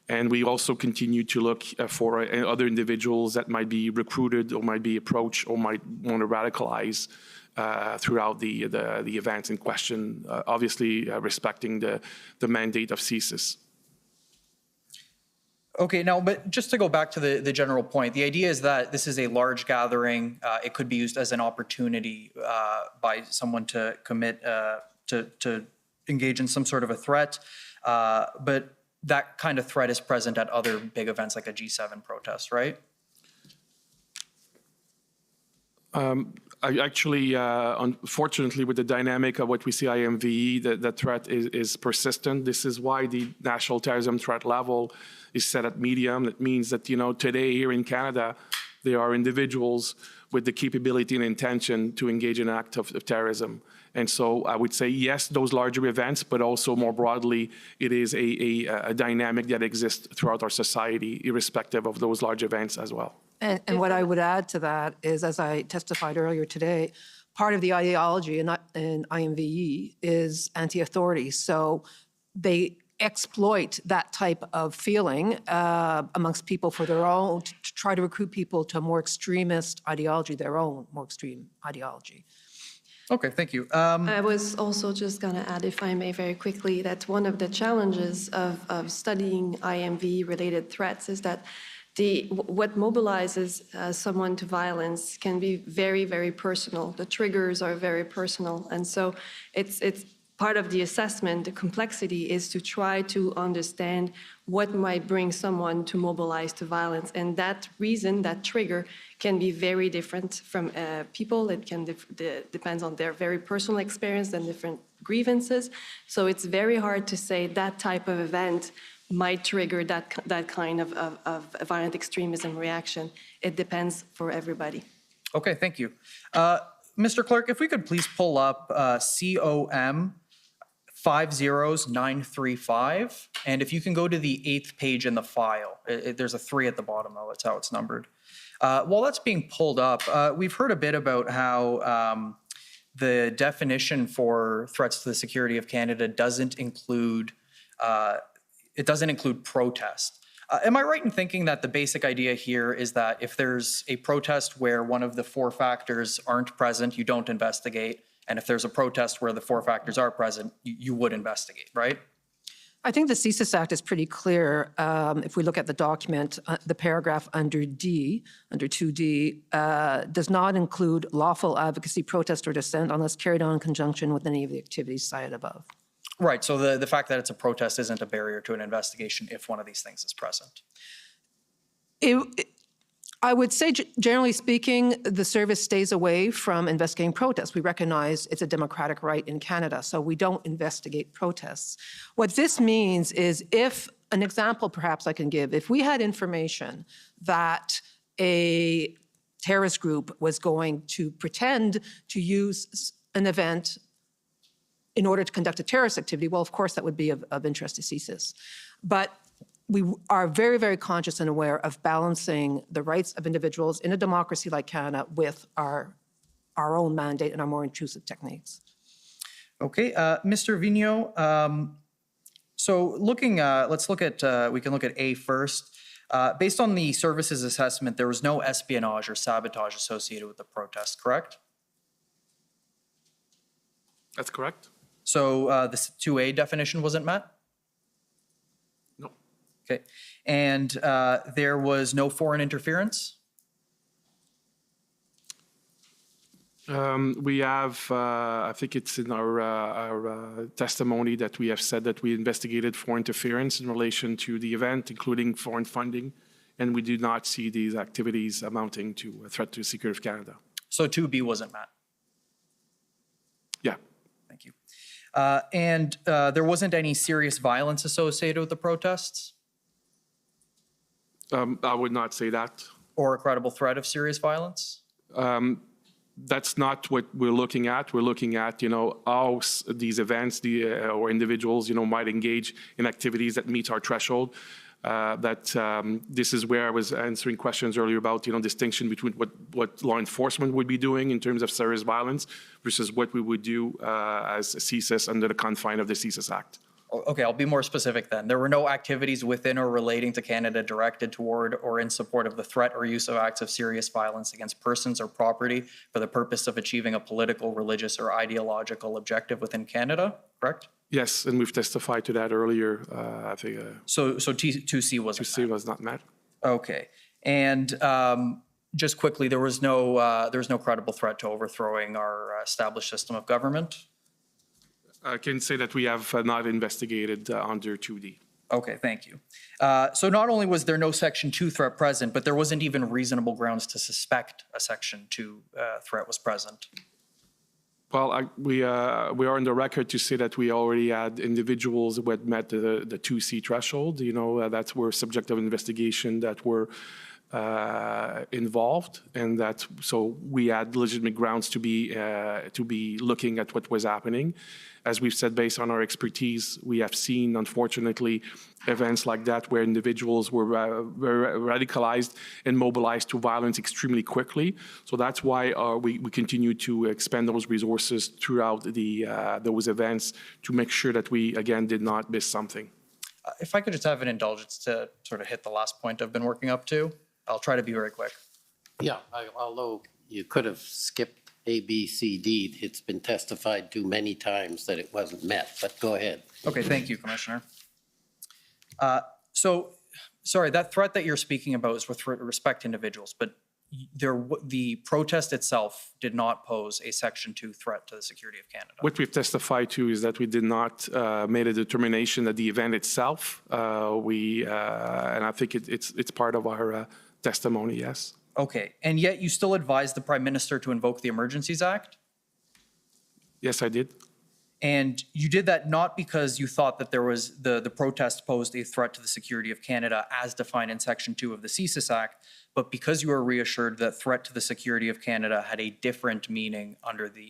And we also continue to look for other individuals that might be recruited or might be approached or might want to radicalize throughout the events in question, obviously respecting the mandate of CSIS. Okay, now, but just to go back to the general point, the idea is that this is a large gathering. It could be used as an opportunity by someone to commit, to engage in some sort of a threat. But that kind of threat is present at other big events like a G7 protest, right? Actually, unfortunately, with the dynamic of what we see IMVE, the threat is persistent. This is why the national terrorism threat level is set at medium. That means that, today here in Canada, there are individuals with the capability and intention to engage in an act of terrorism. And so I would say, yes, those larger events, but also more broadly, it is a dynamic that exists throughout our society, irrespective of those large events as well. And what I would add to that is, as I testified earlier today, part of the ideology in IMVE is anti-authority. So they exploit that type of feeling amongst people for their own, to try to recruit people to a more extremist ideology, their own more extreme ideology. Okay, thank you. I was also just going to add, if I may, very quickly, that one of the challenges of studying IMV-related threats is that what mobilizes someone to violence can be very, very personal. The triggers are very personal. And so it's part of the assessment, the complexity is to try to understand what might bring someone to mobilize to violence. And that reason, that trigger, can be very different from people. It can depends on their very personal experience and different grievances. So it's very hard to say that type of event might trigger that kind of violent extremism reaction. It depends for everybody. Okay, thank you. Mr. Clerk, if we could please pull up COM 50935, and if you can go to the 8th page in the file. There's a 3 at the bottom, though. That's how it's numbered. While that's being pulled up, we've heard a bit about how the definition for threats to the security of Canada doesn't include protest. Am I right in thinking that the basic idea here is that if there's a protest where one of the 4 factors aren't present, you don't investigate, and if there's a protest where the 4 factors are present, you would investigate, right? I think the CSIS Act is pretty clear. If we look at the document, the paragraph under D, under 2D, does not include lawful advocacy, protest, or dissent unless carried on in conjunction with any of the activities cited above. Right, so the fact that it's a protest isn't a barrier to an investigation if one of these things is present. I would say, generally speaking, the service stays away from investigating protests. We recognize it's a democratic right in Canada, so we don't investigate protests. What this means is, if, an example perhaps I can give, if we had information that a terrorist group was going to pretend to use an event in order to conduct a terrorist activity, well, of course, that would be of interest to CSIS. But we are very, very conscious and aware of balancing the rights of individuals in a democracy like Canada with our own mandate and our more intrusive techniques. Okay, Mr. Vigneault, so let's look at, we can look at A first. Based on the services assessment, there was no espionage or sabotage associated with the protest, correct? That's correct. So the 2A definition wasn't met? No. Okay. And there was no foreign interference? We have, I think it's in our testimony that we have said that we investigated foreign interference in relation to the event, including foreign funding, and we do not see these activities amounting to a threat to the security of Canada. So 2B wasn't met? Yeah. Thank you. And there wasn't any serious violence associated with the protests? I would not say that. Or a credible threat of serious violence? That's not what we're looking at. We're looking at, how these events or individuals, might engage in activities that meet our threshold. This is where I was answering questions earlier about, distinction between what law enforcement would be doing in terms of serious violence versus what we would do as a CSIS under the confine of the CSIS Act. Okay, I'll be more specific then. There were no activities within or relating to Canada directed toward or in support of the threat or use of acts of serious violence against persons or property for the purpose of achieving a political, religious, or ideological objective within Canada, correct? Yes, and we've testified to that earlier. I think. So 2C wasn't 2C was not met. Okay, and just quickly, there was no credible threat to overthrowing our established system of government. I can say that we have not investigated under 2D. Okay, thank you. So not only was there no Section 2 threat present, but there wasn't even reasonable grounds to suspect a Section 2 threat was present. Well, we are on the record to say that we already had individuals who had met the 2C threshold. You know, that's were subject of investigation that were involved, and that so we had legitimate grounds to be looking at what was happening. As we've said, based on our expertise, we have seen, unfortunately, events like that where individuals were radicalized and mobilized to violence extremely quickly. So that's why we continue to expend those resources throughout those events to make sure that we, again, did not miss something. If I could just have an indulgence to sort of hit the last point I've been working up to, I'll try to be very quick. Yeah, although you could have skipped A, B, C, D, it's been testified to many times that it wasn't met, but go ahead. Okay, thank you, Commissioner. So, sorry, that threat that you're speaking about is with respect to individuals, but the protest itself did not pose a Section 2 threat to the security of Canada. What we've testified to is that we did not made a determination that the event itself, and I think it's part of our testimony, yes. Okay, and yet you still advised the Prime Minister to invoke the Emergencies Act? Yes, I did. And you did that not because you thought that there was the protest posed a threat to the security of Canada as defined in Section 2 of the CSIS Act, but because you were reassured that threat to the security of Canada had a different meaning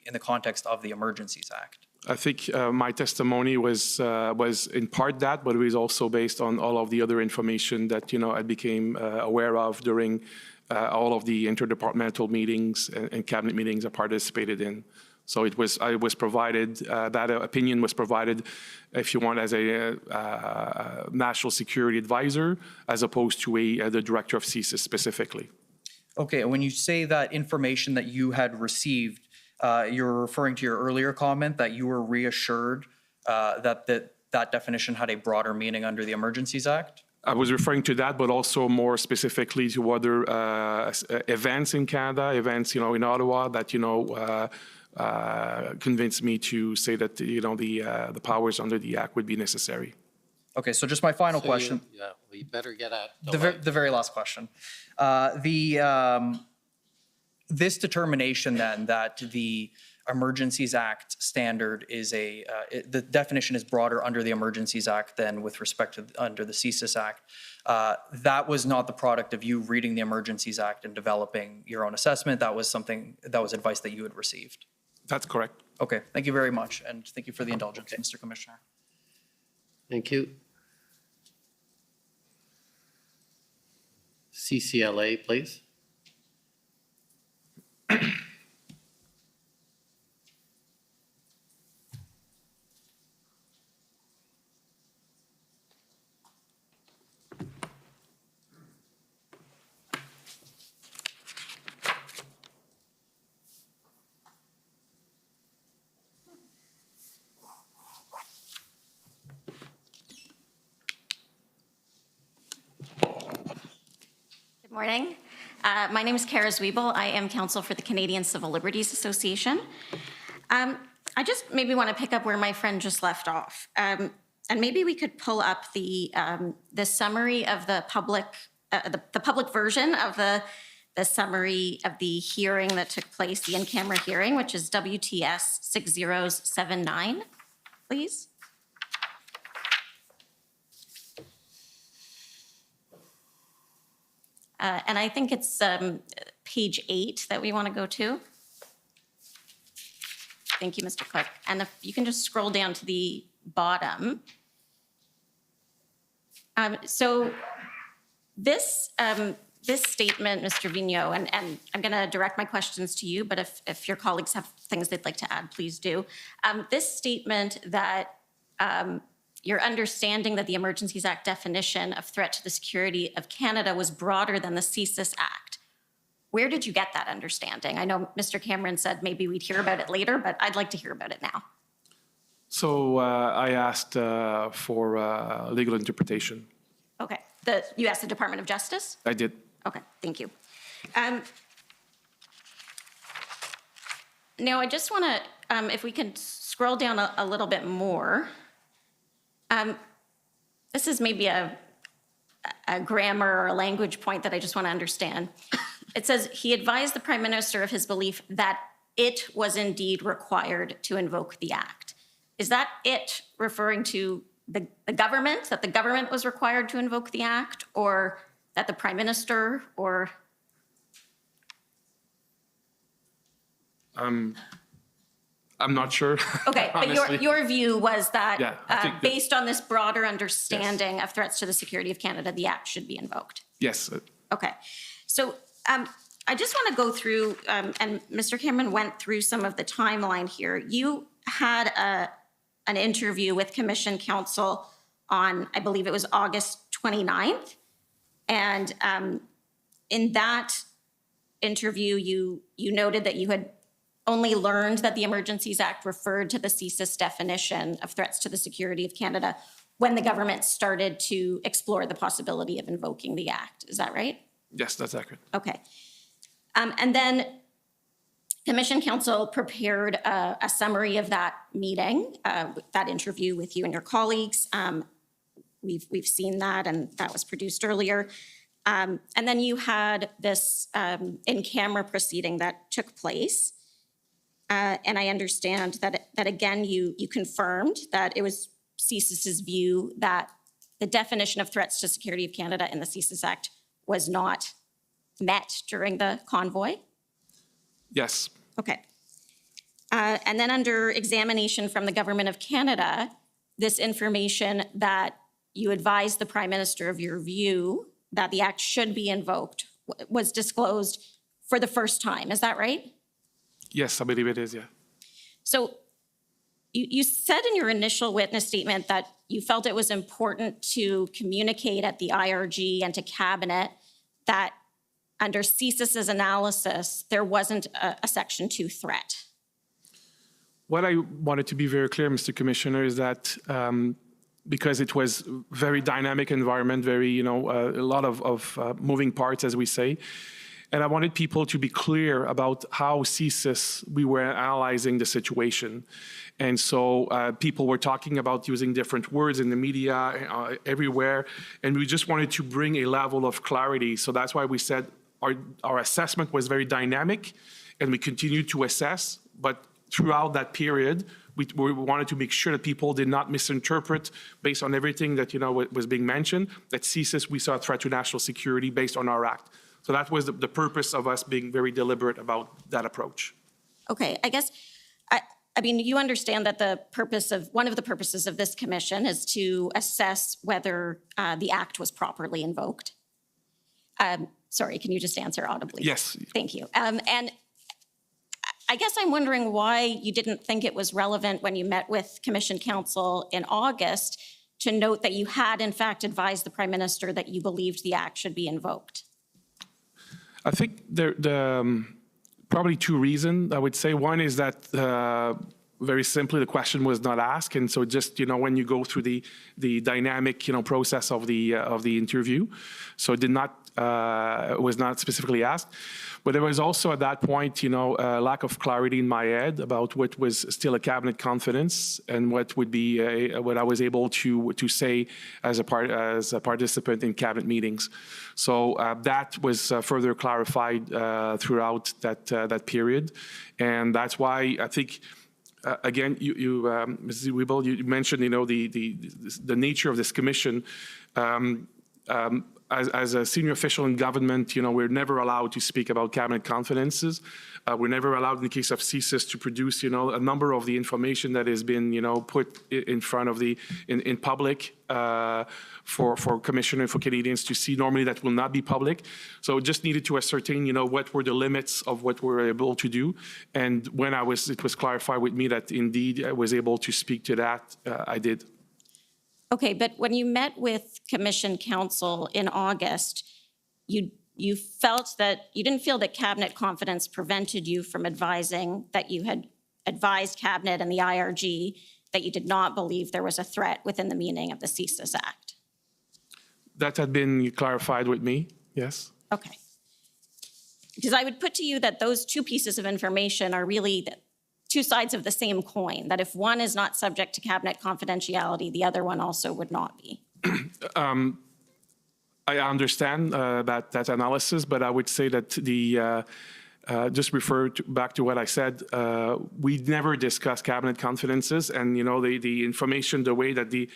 in the context of the Emergencies Act. I think my testimony was in part that, but it was also based on all of the other information that I became aware of during all of the interdepartmental meetings and cabinet meetings I participated in. So I was provided, that opinion was provided, if you want, as a national security advisor, as opposed to the director of CSIS specifically. Okay, when you say that information that you had received, you're referring to your earlier comment that you were reassured that definition had a broader meaning under the Emergencies Act? I was referring to that, but also more specifically to other events in Canada, events, in Ottawa that, convinced me to say that, the powers under the Act would be necessary. Okay, so just my final question. Yeah, we better get at The very last question. This determination then that the Emergencies Act standard is the definition is broader under the Emergencies Act than with respect to under the CSIS Act. That was not the product of you reading the Emergencies Act and developing your own assessment. That was advice that you had received. That's correct. Okay, thank you very much, and thank you for the indulgence, Mr. Commissioner. Thank you. CCLA, please. Good morning. My name is Kara Zwiebel. I am counsel for the Canadian Civil Liberties Association. I just maybe want to pick up where my friend just left off. And maybe we could pull up the summary of the public version of the summary of the hearing that took place, the in-camera hearing, which is WTS 6079, please. And I think it's page 8 that we want to go to. Thank you, Mr. Clerk. And if you can just scroll down to the bottom. So this statement, Mr. Vigneault, and I'm going to direct my questions to you, but if your colleagues have things they'd like to add, please do. This statement that your understanding that the Emergencies Act definition of threat to the security of Canada was broader than the CSIS Act. Where did you get that understanding? I know Mr. Cameron said maybe we'd hear about it later, but I'd like to hear about it now. So I asked for legal interpretation. Okay. You asked the Department of Justice? I did. Okay, thank you. Now, I just want to, if we can scroll down a little bit more. this is maybe a grammar or a language point that I just want to understand. It says he advised the Prime Minister of his belief that it was indeed required to invoke the act. Is that it referring to the government, that the government was required to invoke the act, or that the Prime Minister, or? I'm not sure. Okay, but your view was that Yeah, I think that- based on this broader understanding of threats to the security of Canada, the act should be invoked. Yes. Okay, so I just want to go through, and Mr. Cameron went through some of the timeline here. You had an interview with Commission Counsel on, I believe it was August 29th. And in that interview, you noted that you had only learned that the Emergencies Act referred to the CSIS definition of threats to the security of Canada when the government started to explore the possibility of invoking the act. Is that right? Yes, that's accurate. Okay. And then Commission Counsel prepared a summary of that meeting, that interview with you and your colleagues. We've seen that, and that was produced earlier. And then you had this in-camera proceeding that took place. And I understand that again, you confirmed that it was CSIS's view that the definition of threats to security of Canada in the CSIS Act was not met during the convoy? Yes. Okay. And then under examination from the Government of Canada, this information that you advised the Prime Minister of your view that the act should be invoked was disclosed for the first time. Is that right? Yes, I believe it is, yeah. So you said in your initial witness statement that you felt it was important to communicate at the IRG and to Cabinet that under CSIS's analysis, there wasn't a Section 2 threat. What I wanted to be very clear, Mr. Commissioner, is that because it was very dynamic environment, very, a lot of moving parts, as we say. And I wanted people to be clear about how CSIS, we were analyzing the situation. And so people were talking about using different words in the media, everywhere. And we just wanted to bring a level of clarity. So that's why we said our assessment was very dynamic, and we continued to assess. But throughout that period, we wanted to make sure that people did not misinterpret based on everything that was being mentioned, that CSIS, we saw a threat to national security based on our act. So that was the purpose of us being very deliberate about that approach. Okay, I guess, I mean, you understand that one of the purposes of this commission is to assess whether the act was properly invoked. Sorry, can you just answer audibly? Yes. Thank you. And I guess I'm wondering why you didn't think it was relevant when you met with Commission Counsel in August to note that you had in fact advised the Prime Minister that you believed the act should be invoked. I think there probably two reasons, I would say. One is that very simply the question was not asked, and so just when you go through the dynamic process of the interview, so it was not specifically asked. But there was also at that point a lack of clarity in my head about what was still a cabinet confidence and what would be what I was able to say as a participant in cabinet meetings. So that was further clarified throughout that period, and that's why I think. Again, Mrs. Wiebel, you mentioned, the nature of this commission. As a senior official in government, we're never allowed to speak about cabinet confidences. We're never allowed, in the case of CSIS, to produce, a number of the information that has been, put in front of in public for Commissioner for Canadians to see. Normally, that will not be public. So just needed to ascertain, what were the limits of what we're able to do. And when it was clarified with me that indeed I was able to speak to that, I did. Okay, but when you met with Commission Counsel in August, you felt that you didn't feel that cabinet confidence prevented you from advising that you had advised cabinet and the IRG that you did not believe there was a threat within the meaning of the CSIS Act. That had been clarified with me, yes. Okay. Because I would put to you that those two pieces of information are really two sides of the same coin, that if one is not subject to cabinet confidentiality, the other one also would not be. I understand that analysis, but I would say that just back to what I said, we never discuss cabinet confidences, and the information, the way that the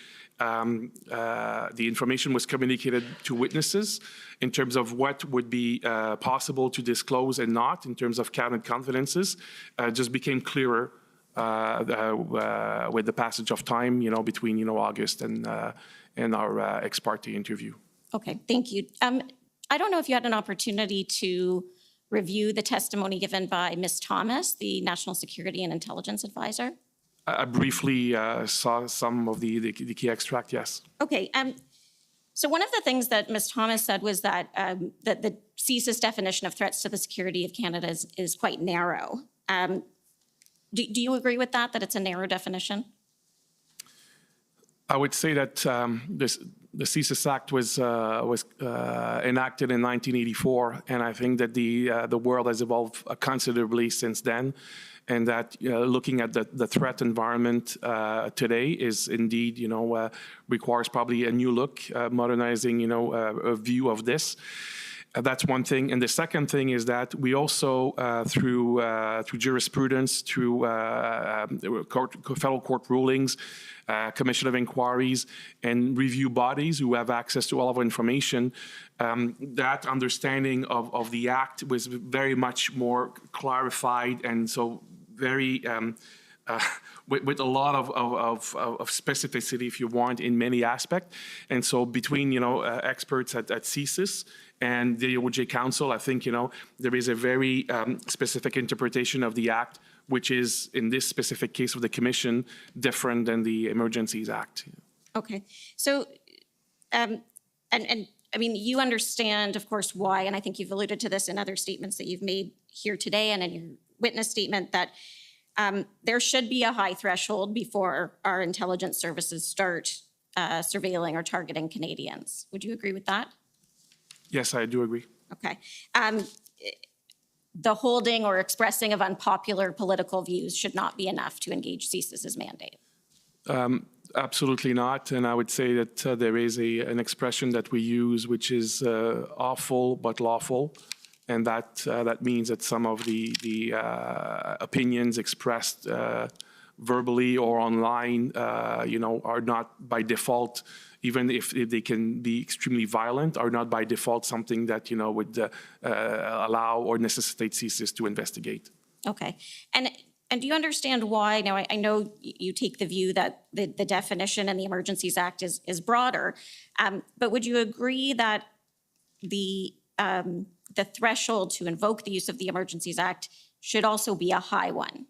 information was communicated to witnesses in terms of what would be possible to disclose and not in terms of cabinet confidences just became clearer with the passage of time, between August and our ex parte interview. Okay, thank you. I don't know if you had an opportunity to review the testimony given by Ms. Thomas, the National Security and Intelligence Advisor. I briefly saw some of the key extract, yes. Okay, so one of the things that Ms. Thomas said was that that the CSIS definition of threats to the security of Canada is quite narrow. Do you agree with that it's a narrow definition? I would say that the CSIS Act was enacted in 1984, and I think that the world has evolved considerably since then, and that looking at the threat environment today is indeed, requires probably a new look, modernizing, a view of this. That's one thing. And the second thing is that we also, through jurisprudence, through federal court rulings, commission of inquiries, and review bodies who have access to all of our information, that understanding of the Act was very much more clarified, and so very with a lot of specificity, if you want, in many aspects. And so between, experts at CSIS and the OJ Council, I think, there is a very specific interpretation of the Act, which is, in this specific case of the Commission, different than the Emergencies Act. Okay, so, and I mean, you understand, of course, why, and I think you've alluded to this in other statements that you've made here today and in your witness statement, that there should be a high threshold before our intelligence services start surveilling or targeting Canadians. Would you agree with that? Yes, I do agree. Okay. The holding or expressing of unpopular political views should not be enough to engage CSIS's mandate. Absolutely not. And I would say that there is an expression that we use, which is awful but lawful. And that means that some of the opinions expressed verbally or online, are not by default, even if they can be extremely violent, are not by default something that, would allow or necessitate CSIS to investigate. Okay. And do you understand why? Now, I know you take the view that the definition in the Emergencies Act is broader, but would you agree that the threshold to invoke the use of the Emergencies Act should also be a high one?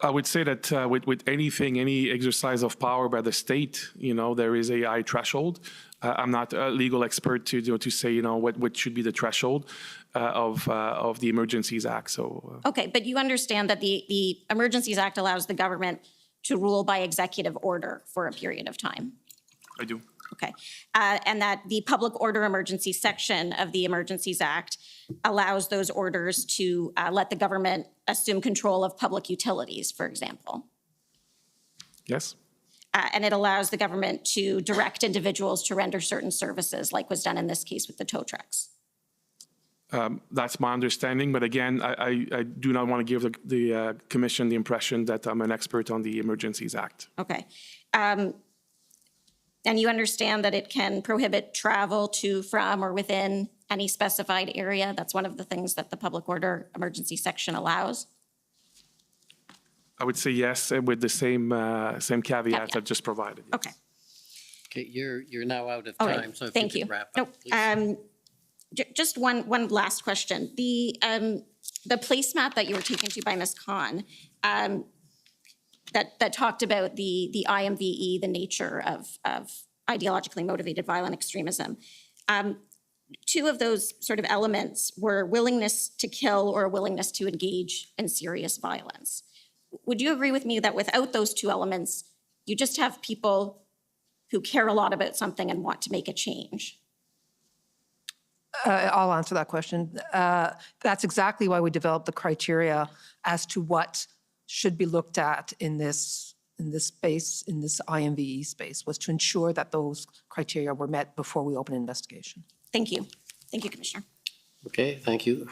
I would say that with anything, any exercise of power by the state, there is a high threshold. I'm not a legal expert to say, what should be the threshold of the Emergencies Act. So okay, but you understand that the Emergencies Act allows the government to rule by executive order for a period of time? I do. Okay, and that the public order emergency section of the Emergencies Act allows those orders to let the government assume control of public utilities, for example. Yes. And it allows the government to direct individuals to render certain services, like was done in this case with the tow trucks. That's my understanding, but again, I do not want to give the Commission the impression that I'm an expert on the Emergencies Act. Okay. And you understand that it can prohibit travel to, from, or within any specified area? That's one of the things that the public order emergency section allows? I would say yes, with the same caveat I've just provided. Yes. Okay. Okay, you're now out of All time, right. so if Thank you you. could wrap up, please. Just one last question. The placemat that you were taken to by Ms. Khan, that talked about the IMVE, the nature of ideologically motivated violent extremism. Two of those sort of elements were willingness to kill or a willingness to engage in serious violence. Would you agree with me that without those two elements, you just have people who care a lot about something and want to make a change? I'll answer that question. That's exactly why we developed the criteria as to what should be looked at in this in this space, in this IMVE space, was to ensure that those criteria were met before we open an investigation. Thank you. Thank you, Commissioner. Okay, thank you.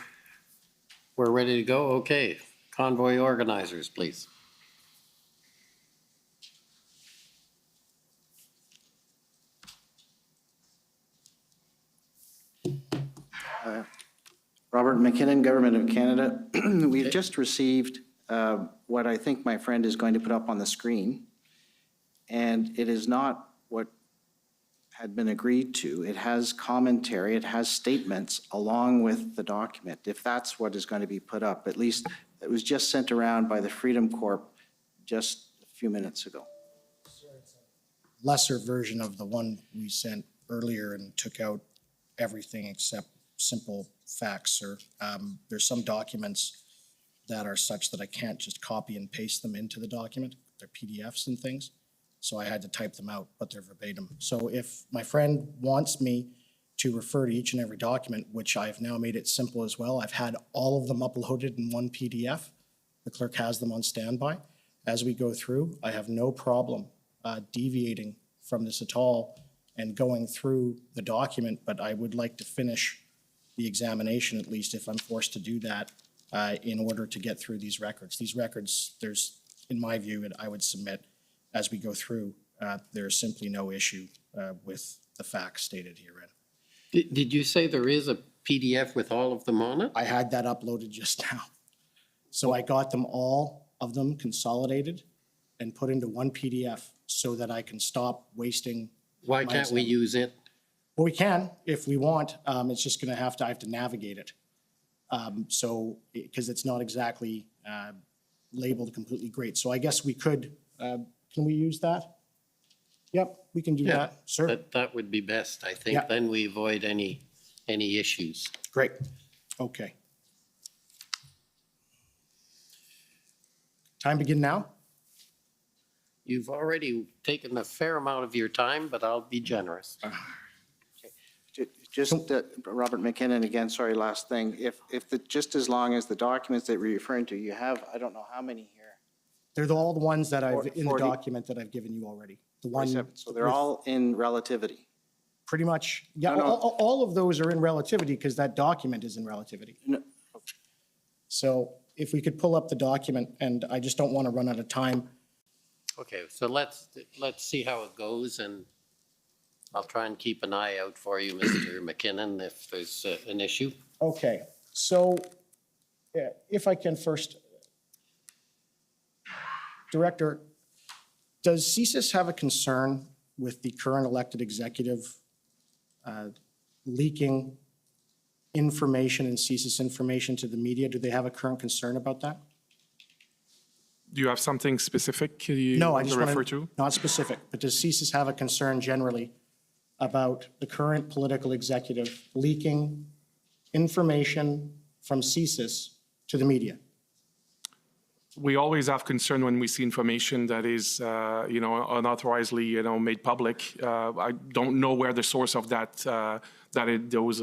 We're ready to go. Okay, convoy organizers, please. Robert McKinnon, Government of Canada. We've just received what I think my friend is going to put up on the screen, and it is not what had been agreed to. It has commentary, it has statements along with the document, if that's what is going to be put up. At least it was just sent around by the Freedom Corp just a few minutes ago. Lesser version of the one we sent earlier and took out everything except simple facts, sir. There's some documents that are such that I can't just copy and paste them into the document. They're PDFs and things. So I had to type them out, but they're verbatim. So if my friend wants me to refer to each and every document, which I've now made it simple as well, I've had all of them uploaded in one PDF. The clerk has them on standby. As we go through, I have no problem deviating from this at all and going through the document, but I would like to finish the examination, at least if I'm forced to do that, in order to get through these records. These records, there's, in my view, and I would submit as we go through, there's simply no issue with the facts stated herein. Did you say there is a PDF with all of them on it? I had that uploaded just now. So I got them, all of them consolidated and put into one PDF so that I can stop wasting. Why can't we use it? Well, we can if we want. It's just gonna I have to navigate it. So, because it's not exactly labeled completely great. So I guess we could, can we use that? Yep, we can do that, sir. That would be best, I think. Yeah. Then we avoid any issues. Great, okay. Time to begin now? You've already taken a fair amount of your time, but I'll be generous. Just, Robert McKinnon again, sorry, last thing. Just as long as the documents that we're referring to, you have, I don't know how many here. They're all the ones that I've, in the 40. document that I've given you already. The one. 47. So they're with- all in relativity. Pretty much, yeah, No, no. all of those are in relativity because that document is in relativity. No. So if we could pull up the document, and I just don't want to run out of time. Okay, so let's see how it goes, and I'll try and keep an eye out for you, Mr. McKinnon, if there's an issue. Okay, so if I can first, Director, does CSIS have a concern with the current elected executive leaking information and CSIS information to the media? Do they have a current concern about that? Do you have something specific you No, I want just to want refer to, to? not specific, but does CSIS have a concern generally about the current political executive leaking information from CSIS to the media? We always have concern when we see information that is, unauthorizedly, made public. I don't know where the source of those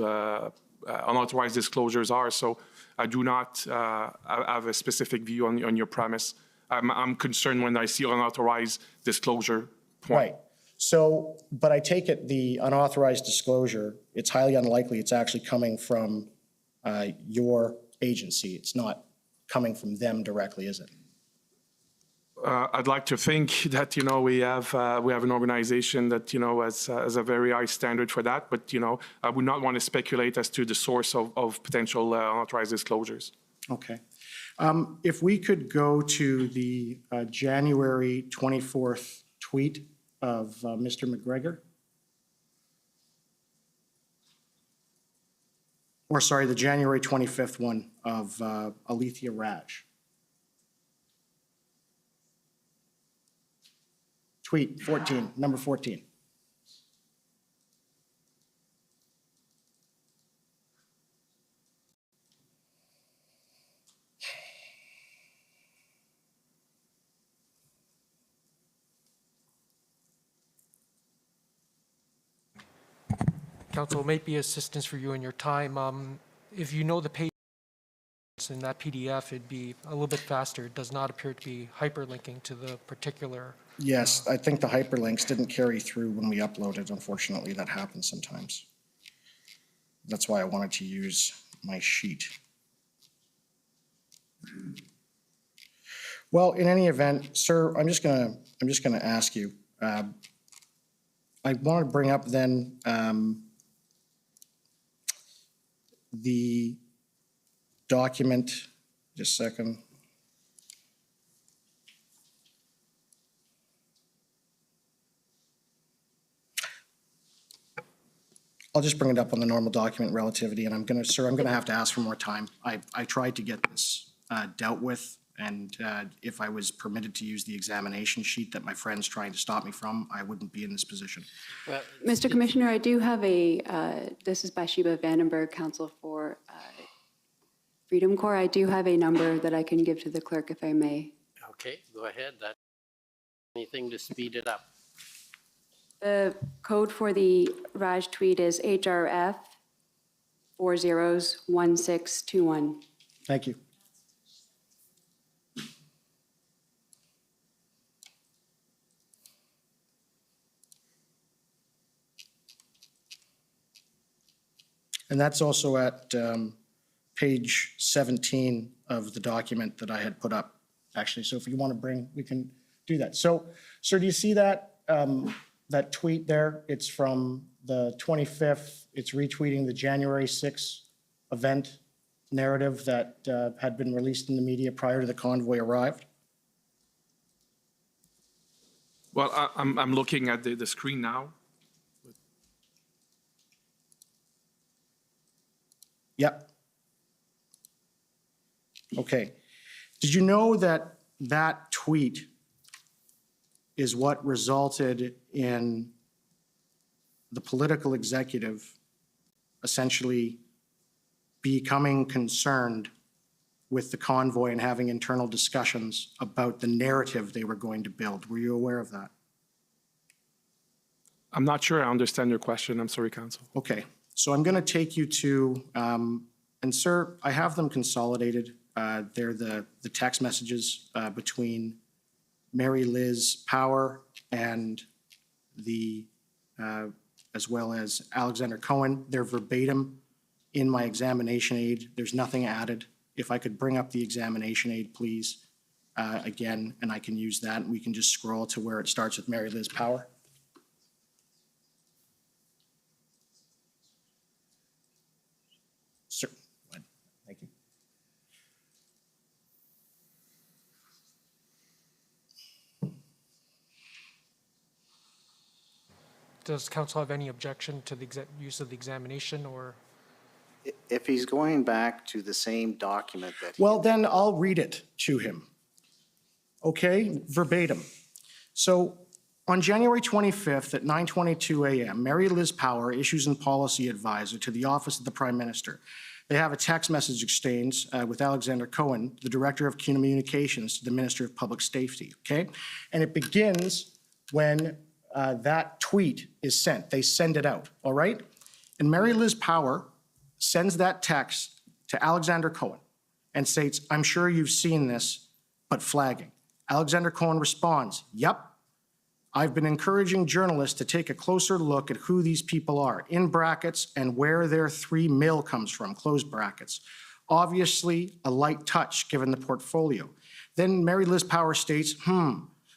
unauthorized disclosures are, so I do not have a specific view on your premise. I'm concerned when I see unauthorized disclosure point. Right. So, but I take it the unauthorized disclosure, it's highly unlikely it's actually coming from your agency. It's not coming from them directly, is it? I'd like to think that, we have an organization that, has a very high standard for that, but, I would not want to speculate as to the source of potential unauthorized disclosures. Okay. If we could go to the January 24th tweet of Mr. McGregor. Or sorry, the January 25th one of Alethea Raj. Tweet 14, number 14. Council, may be assistance for you in your time. If you know the page in that PDF, it'd be a little bit faster. It does not appear to be hyperlinking to the particular. Yes, I think the hyperlinks didn't carry through when we uploaded. Unfortunately, that happens sometimes. That's why I wanted to use my sheet. Well, in any event, sir, I'm just gonna ask you. I want to bring up then the document. Just a second. I'll just bring it up on the normal document relativity, and I'm gonna have to ask for more time. I tried to get this dealt with, and if I was permitted to use the examination sheet that my friend's trying to stop me from, I wouldn't be in this position. Well, Mr. Commissioner, I do have this is Bathsheba Vandenberg, counsel for Freedom Corps. I do have a number that I can give to the clerk if I may. Okay, go ahead. Anything to speed it up. The code for the Raj tweet is HRF 401621. Thank you. And that's also at page 17 of the document that I had put up, actually. So if you want to we can do that. So, sir, do you see that, that tweet there? It's from the 25th. It's retweeting the January 6th event narrative that had been released in the media prior to the convoy arrived. Well, I'm looking at the screen now. Yep. Okay. Did you know that that tweet is what resulted in the political executive essentially becoming concerned with the convoy and having internal discussions about the narrative they were going to build? Were you aware of that? I'm not sure I understand your question. I'm sorry, counsel. Okay. So I'm going to take you to, and sir, I have them consolidated. They're the text messages between Mary Liz Power and as well as Alexander Cohen. They're verbatim in my examination aid. There's nothing added. If I could bring up the examination aid, please, again, and I can use that. We can just scroll to where it starts with Mary Liz Power. Sir, thank you. Does council have any objection to the use of the examination or? If he's going back to the same document that. Well, then I'll read it to him. Okay, verbatim. So on January 25th at 9:22 a.m., Mary Liz Power, Issues and Policy Advisor to the Office of the Prime Minister. They have a text message exchange with Alexander Cohen, the Director of Communications to the Minister of Public Safety, okay? And it begins when that tweet is sent. They send it out, all right? And Mary Liz Power sends that text to Alexander Cohen and states, "I'm sure you've seen this, but flagging." Alexander Cohen responds, "Yep. I've been encouraging journalists to take a closer look at who these people are, in brackets, and where their 3 mil comes from, close brackets. Obviously, a light touch given the portfolio." Then Mary Liz Power states,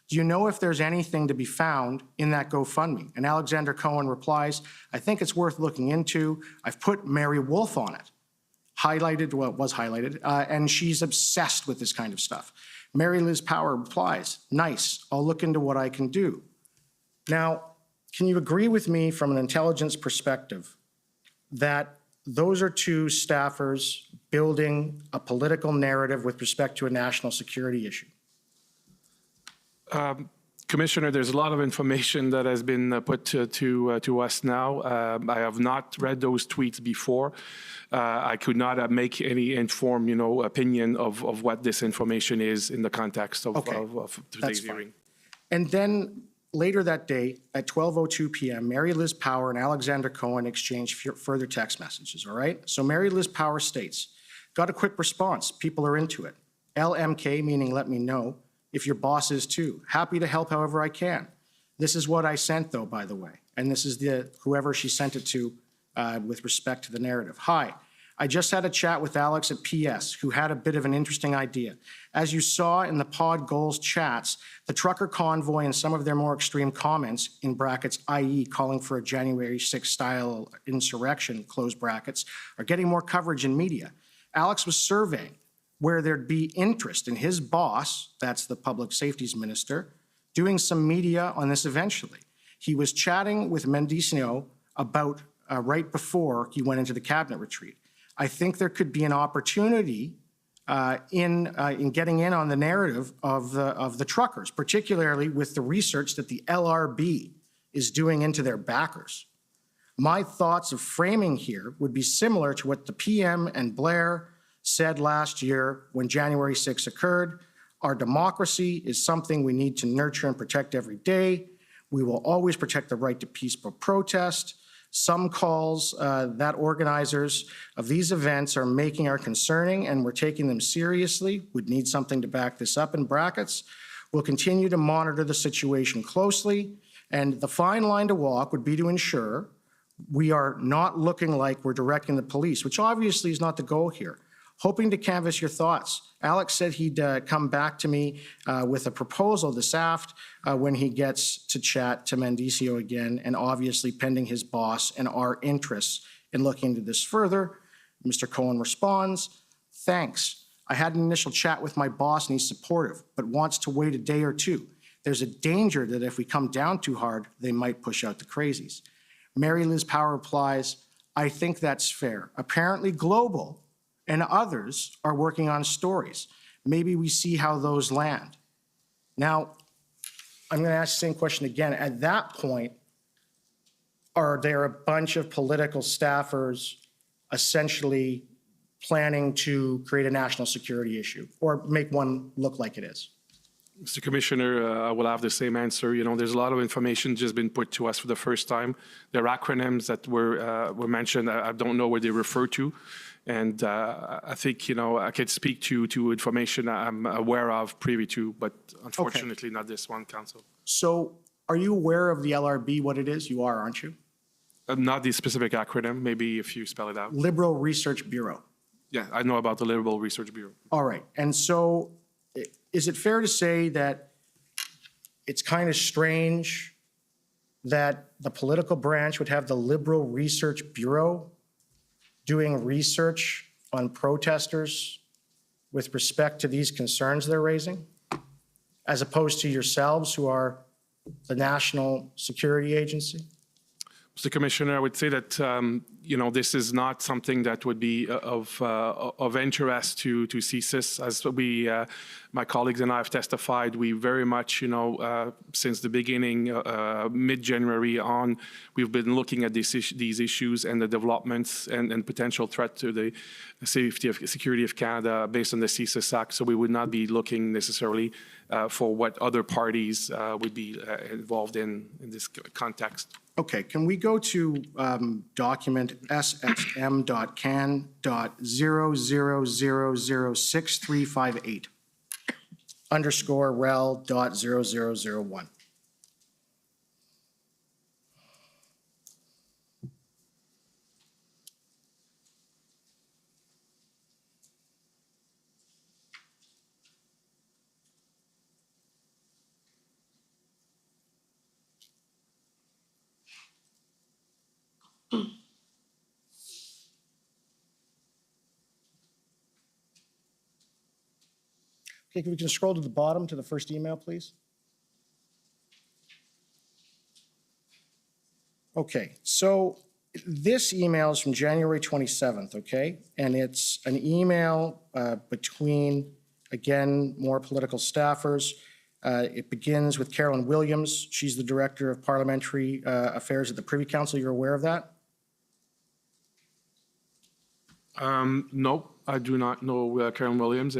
"Do you know if there's anything to be found in that GoFundMe?" And Alexander Cohen replies, "I think it's worth looking into. I've put Mary Wolf on it." Highlighted, well, it was highlighted, and she's obsessed with this kind of stuff. Mary Liz Power replies, "Nice, I'll look into what I can do." Now, can you agree with me from an intelligence perspective that those are two staffers building a political narrative with respect to a national security issue? Commissioner, there's a lot of information that has been put to us now. I have not read those tweets before. I could not make any informed, opinion of what this information is in the context of today's hearing. And then later that day at 12:02 p.m., Mary Liz Power and Alexander Cohen exchange further text messages, all right? So Mary Liz Power states, Got a quick response. People are into it. LMK, meaning let me know if your boss is too. Happy to help however I can. This is what I sent, though, by the way. And this is whoever she sent it to with respect to the narrative. Hi, I just had a chat with Alex at PS, who had a bit of an interesting idea. As you saw in the pod goals chats, the trucker convoy and some of their more extreme comments, in brackets, i.e. calling for a January 6th style insurrection, close brackets, are getting more coverage in media. Alex was surveying where there'd be interest in his boss, that's the public safety's minister, doing some media on this eventually. He was chatting with Mendicino about right before he went into the cabinet retreat. I think there could be an opportunity in getting in on the narrative of the truckers, particularly with the research that the LRB is doing into their backers. My thoughts of framing here would be similar to what the PM and Blair said last year when January 6 occurred. Our democracy is something we need to nurture and protect every day. We will always protect the right to peaceful protest. Some calls that organizers of these events are making are concerning, and we're taking them seriously. Would need something to back this up in brackets. We'll continue to monitor the situation closely, and the fine line to walk would be to ensure we are not looking like we're directing the police, which obviously is not the goal here. Hoping to canvass your thoughts. Alex said he'd come back to me with a proposal this aft when he gets to chat to Mendicio again, and obviously pending his boss and our interests in looking into this further. Mr. Cohen responds, thanks. I had an initial chat with my boss and he's supportive, but wants to wait a day or two. There's a danger that if we come down too hard, they might push out the crazies. Mary Liz Power replies, I think that's fair. Apparently Global and others are working on stories. Maybe we see how those land. Now, I'm going to ask the same question again. At that point, are there a bunch of political staffers essentially planning to create a national security issue or make one look like it is? Mr. Commissioner, I will have the same answer. You know, there's a lot of information just been put to us for the first time. There are acronyms that were mentioned. I don't know what they refer to. And I think, you know, I could speak to information I'm aware of, privy to, but unfortunately not this one, Council. So are you aware of the LRB, what it is? You are, aren't you? Not the specific acronym, maybe if you spell it out. Liberal Research Bureau. Yeah, I know about the Liberal Research Bureau. All right. And so is it fair to say that it's kind of strange that the political branch would have the Liberal Research Bureau doing research on protesters with respect to these concerns they're raising, as opposed to yourselves who are the National Security Agency? Mr. Commissioner, I would say that, you know, this is not something that would be of interest to CSIS. As my colleagues and I have testified, we very much, you know, since the beginning, mid-January on, we've been looking at these issues and the developments and potential threat to the security of Canada based on the CSIS Act. So we would not be looking necessarily for what other parties would be involved in this context. Okay, can we go to document SXM.can.00006358 underscore rel.0001? Okay, we can scroll to the bottom to the first email, please. Okay, so this email is from January 27th, okay? And it's an email between, again, more political staffers. It begins with Carolyn Williams. She's the Director of Parliamentary Affairs at the Privy Council. You're aware of that? No, I do not know Karen Williams.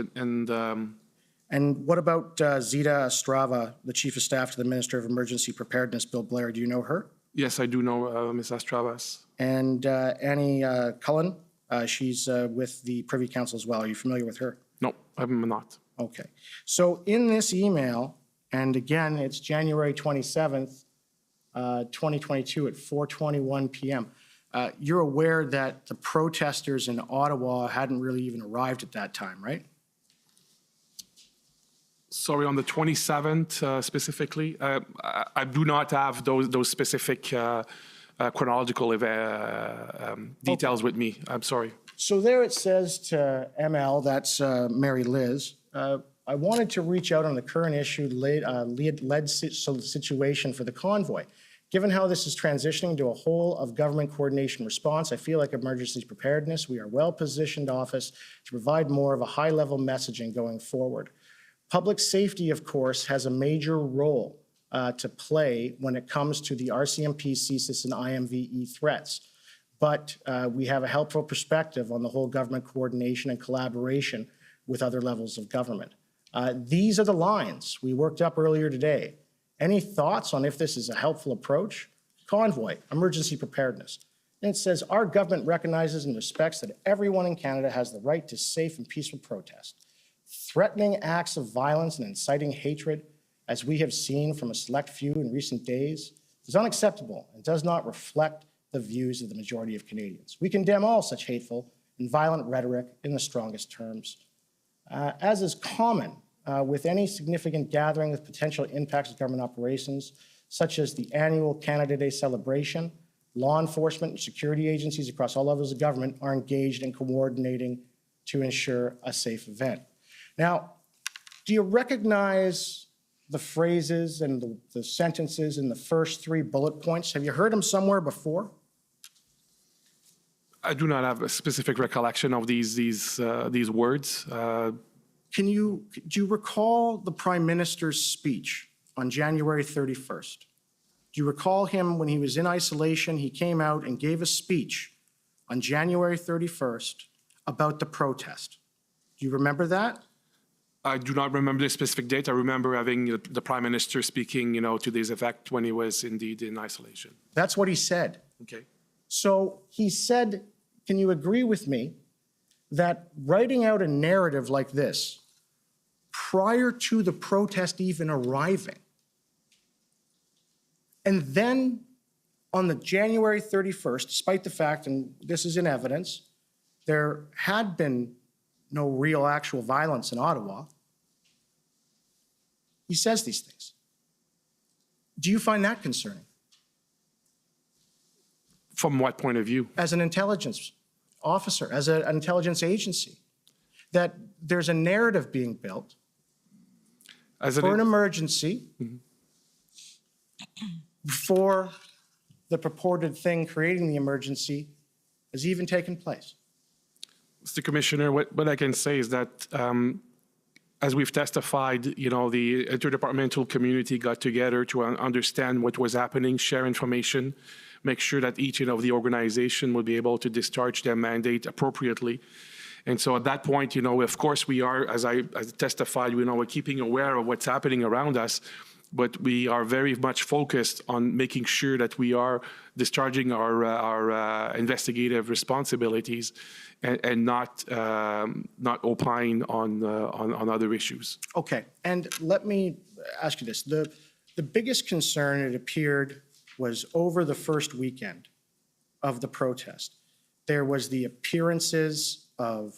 And what about Zita Estrava, the Chief of Staff to the Minister of Emergency Preparedness, Bill Blair? Do you know her? Yes, I do know Ms. Estravas. And Annie Cullen, She's with the Privy Council as well. Are you familiar with her? No, I'm not. Okay. So in this email, and again, it's January 27th, 2022 at 4:21 p.m., you're aware that the protesters in Ottawa hadn't really even arrived at that time, right? Sorry, on the 27th specifically, I do not have those specific chronological details with me. I'm sorry. So there it says to ML, that's Mary Liz, I wanted to reach out on the current issue led situation for the convoy. Given how this is transitioning to a whole of government coordination response, I feel like emergency preparedness, we are well-positioned office to provide more of a high-level messaging going forward. Public safety, of course, has a major role to play when it comes to the RCMP, CSIS, and IMVE threats. But we have a helpful perspective on the whole government coordination and collaboration with other levels of government. These are the lines we worked up earlier today. Any thoughts on if this is a helpful approach? Convoy, emergency preparedness. And it says, our government recognizes and respects that everyone in Canada has the right to safe and peaceful protest. Threatening acts of violence and inciting hatred, as we have seen from a select few in recent days, is unacceptable and does not reflect the views of the majority of Canadians. We condemn all such hateful and violent rhetoric in the strongest terms. As is common with any significant gathering with potential impacts of government operations, such as the annual Canada Day celebration, law enforcement and security agencies across all levels of government are engaged in coordinating to ensure a safe event. Now, do you recognize the phrases and the sentences in the first three bullet points? Have you heard them somewhere before? I do not have a specific recollection of these words. Do you recall the Prime Minister's speech on January 31st? Do you recall him when he was in isolation? He came out and gave a speech on January 31st about the protest. Do you remember that? I do not remember the specific date. I remember having the Prime Minister speaking, to this effect when he was indeed in isolation. That's what he said. Okay. So he said, can you agree with me that writing out a narrative like this prior to the protest even arriving, and then on the January 31st, despite the fact, and this is in evidence, there had been no real actual violence in Ottawa, he says these things. Do you find that concerning? From what point of view? As an intelligence officer, as an intelligence agency, that there's a narrative being built for an emergency before the purported thing creating the emergency has even taken place. Mr. Commissioner, what I can say is that as we've testified, the interdepartmental community got together to understand what was happening, share information, make sure that each of the organization would be able to discharge their mandate appropriately. And so at that point, of course, we are, as I testified, we're keeping aware of what's happening around us, but we are very much focused on making sure that we are discharging our investigative responsibilities and not opine on other issues. Okay, and let me ask you this. The biggest concern, it appeared, was over the first weekend of the protest. There was the appearances of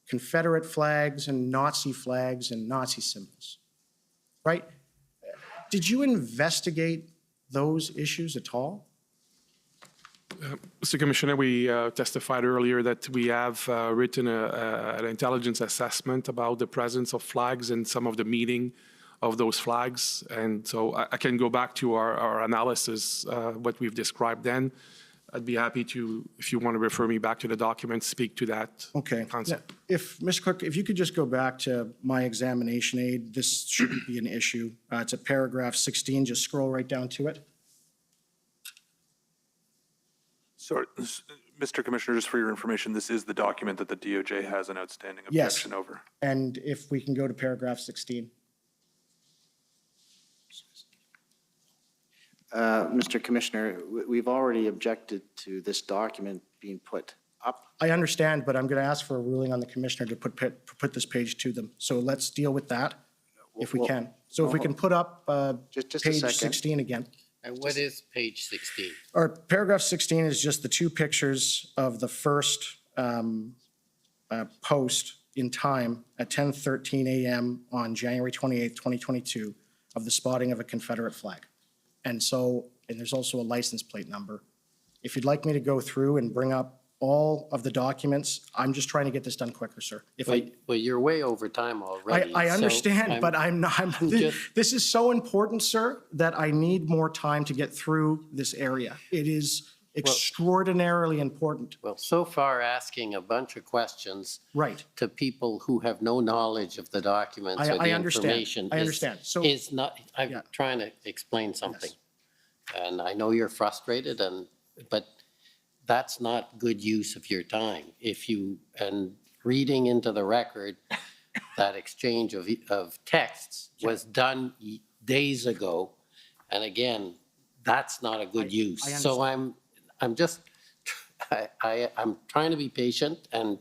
Confederate flags and Nazi symbols, right? Did you investigate those issues at all? Mr. Commissioner, we testified earlier that we have written an intelligence assessment about the presence of flags and some of the meaning of those flags. And so I can go back to our analysis, what we've described then. I'd be happy to, if you want to refer me back to the document, speak to that concept. Yeah. Mr. Clerk, if you could just go back to my examination aid, this shouldn't be an issue. It's at paragraph 16, just scroll right down to it. Sorry, Mr. Commissioner, just for your information, this is the document that the DOJ has an outstanding objection over. And if we can go to paragraph 16. Mr. Commissioner, we've already objected to this document being put up. I understand, but I'm going to ask for a ruling on the commissioner to put this page to them. So let's deal with that if we Well, can. So if we can put up Just a page second. 16 again. And what is page 16? Or paragraph 16 is just the two pictures of the first post in time at 10:13 a.m. on January 28th, 2022, of the spotting of a Confederate flag. And there's also a license plate number. If you'd like me to go through and bring up all of the documents, I'm just trying to get this done quicker, sir. Well, you're way over time already. I so understand, but this is so important, sir, that I need more time to get through this area. It is extraordinarily important. Well, so far asking a bunch of questions Right. to people who have no knowledge of the documents or the I understand. information I understand. So is not, I'm trying to explain something. And I know you're frustrated, but that's not good use of your time. And reading into the record, that exchange of texts was done days ago. And again, that's not a good use. So I'm trying to be patient, and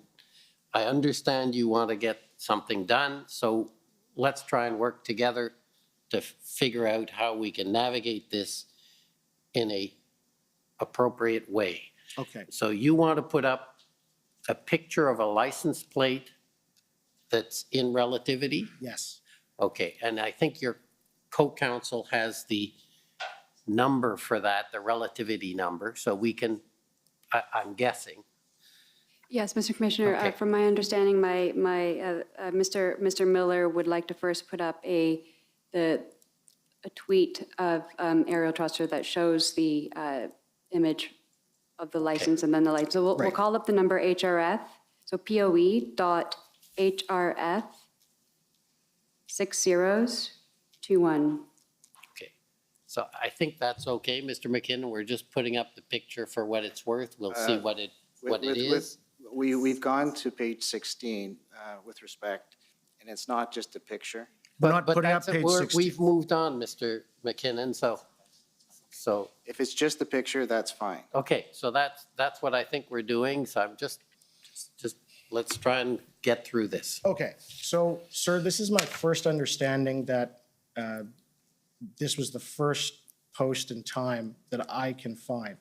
I understand you want to get something done. So let's try and work together to figure out how we can navigate this in a appropriate way. Okay. So you want to put up a picture of a license plate that's in relativity? Yes. Okay, and I think your co-counsel has the number for that, the relativity number, so we can, I'm guessing. Yes, Mr. Commissioner, Okay. from my understanding, Mr. Miller would like to first put up a tweet of Ariel Truster that shows the image of the license and then the license. So we'll call up the number HRF, so POE.HRF 6021. Okay, so I think that's okay, Mr. McKinnon. We're just putting up the picture for what it's worth. We'll see what it is. We've gone to page 16 with respect, and it's not just a picture. We're not putting up that's it. page 16. We've moved on, Mr. McKinnon, so If it's just the picture, that's fine. okay, so that's what I think we're doing. So I'm just let's try and get through this. Okay, so, sir, this is my first understanding that this was the first post in time that I can find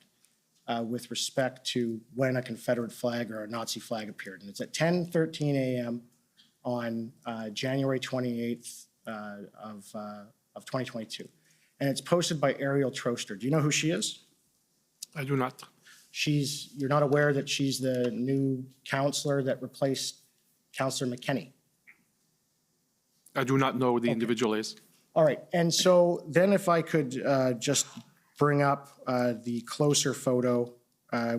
with respect to when a Confederate flag or a Nazi flag appeared. And it's at 10:13 a.m. on January 28th of 2022. And it's posted by Ariel Troster. Do you know who she is? I do not. You're not aware that she's the new counselor that replaced Counselor McKenney? I do not know who the individual is. All right, and so then if I could just bring up the closer photo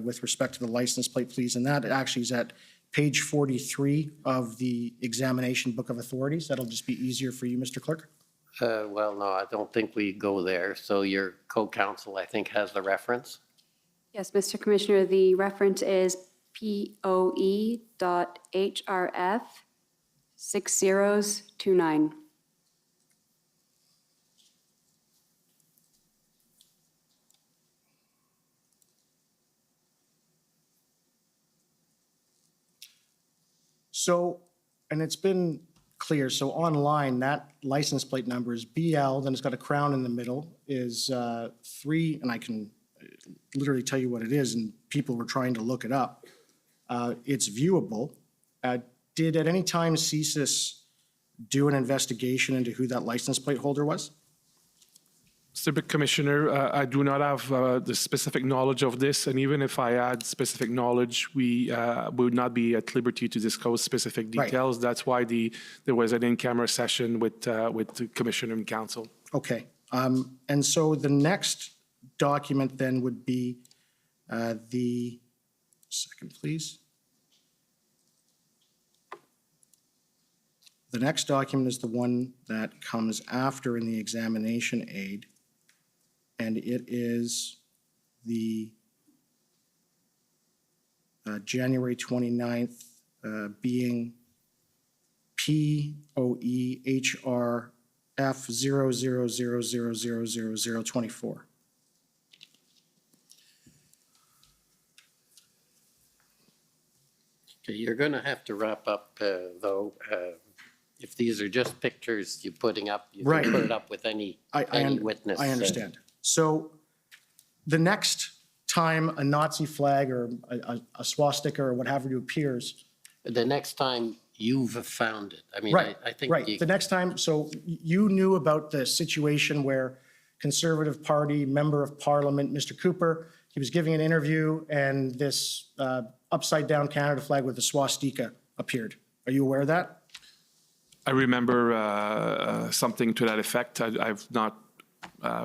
with respect to the license plate, please, and that actually is at page 43 of the examination book of authorities. That'll just be easier for you, Mr. Clerk. Well, no, I don't think we go there. So your co-counsel, I think, has the reference. Yes, Mr. Commissioner, the reference is POE.HRF 6029. So, and it's been clear, so online, that license plate number is BL, then it's got a crown in the middle, is 3, and I can literally tell you what it is, and people were trying to look it up. It's viewable. Did at any time CSIS do an investigation into who that license plate holder was? Mr. Commissioner, I do not have the specific knowledge of this, and even if I had specific knowledge, we would not be at liberty to disclose specific details. That's why there was an in-camera session with the Commissioner and Council. Okay, and so the next document then would be second, please. The next document is the one that comes after in the examination aid, and it is the January 29th being POEHRF 00000024. Okay, you're going to have to wrap up, though. If these are just pictures you're putting up, you Right. can put it up with any witness. I understand. So the next time a Nazi flag or a swastika or what have you appears. The next time you've found it. I mean, Right, I think. right. The next time, so you knew about the situation where Conservative Party Member of Parliament, Mr. Cooper, he was giving an interview and this upside down Canada flag with the swastika appeared. Are you aware of that? I remember something to that effect. I've not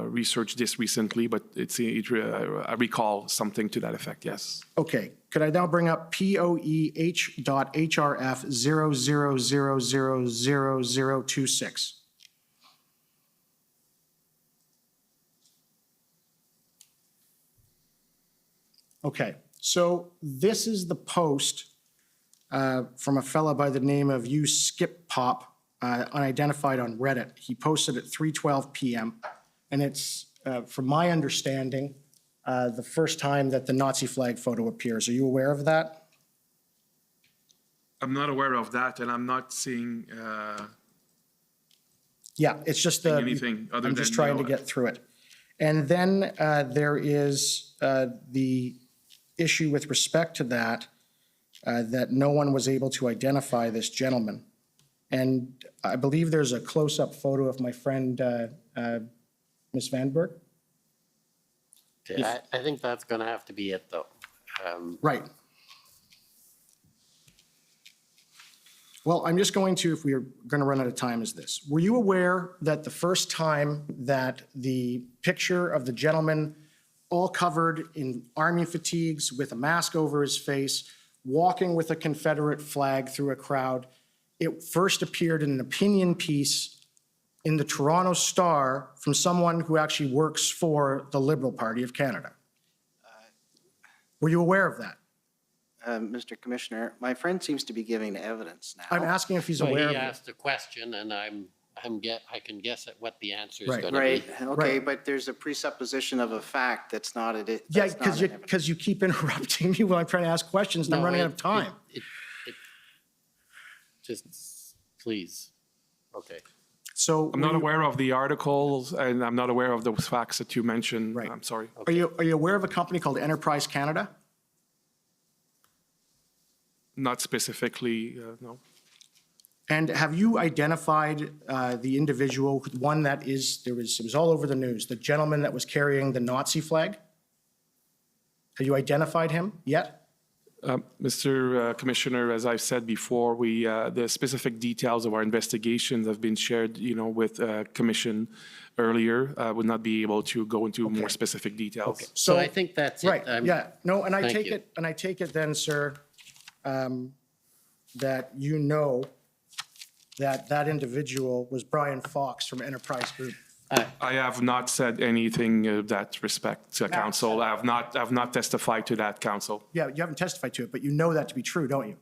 researched this recently, but I recall something to that effect, yes. Okay, could I now bring up POEH.HRF 00000026? Okay, so this is the post from a fella by the name of Skip Pop, unidentified on Reddit. He posted at 3:12 p.m. And it's, from my understanding, the first time that the Nazi flag photo appears. Are you aware of that? I'm not aware of that, and I'm not seeing Yeah, it's just anything other I'm just than, trying to get through it. And then there is the issue with respect to that, that no one was able to identify this gentleman. And I believe there's a close-up photo of my friend, Ms. Vanberg? Okay, I think that's going to have to be it, though. Right. Well, I'm just going to, if we are going to run out of time, is this. Were you aware that the first time that the picture of the gentleman all covered in army fatigues with a mask over his face, walking with a Confederate flag through a crowd, it first appeared in an opinion piece in the Toronto Star from someone who actually works for the Liberal Party of Canada? Were you aware of that? Mr. Commissioner, my friend seems to be giving evidence now. I'm asking if he's Well, aware he of it. asked a question, and I can guess at what the answer is Right. going to be. Right, okay, but there's a presupposition of a fact that's not it. Yeah, because you keep interrupting me while I'm trying to ask questions, and I'm No, running out of time. Just, please. Okay. So I'm not aware of the articles, and I'm not aware of those facts that you mentioned. Right. I'm sorry. Are you aware of a company called Enterprise Canada? Not specifically, no. And have you identified the individual, one that is, it was all over the news, the gentleman that was carrying the Nazi flag? Have you identified him yet? Mr. Commissioner, as I've said before, the specific details of our investigations have been shared, with Commission earlier. I would not be able to go into more specific details. Okay. So I think that's it. Right, yeah, no, and I Thank take you. it, then, sir, that you know that individual was Brian Fox from Enterprise Group. I have not said anything of that respect to council. I have not testified to that, council. Yeah, you haven't testified to it, but you know that to be true, don't you?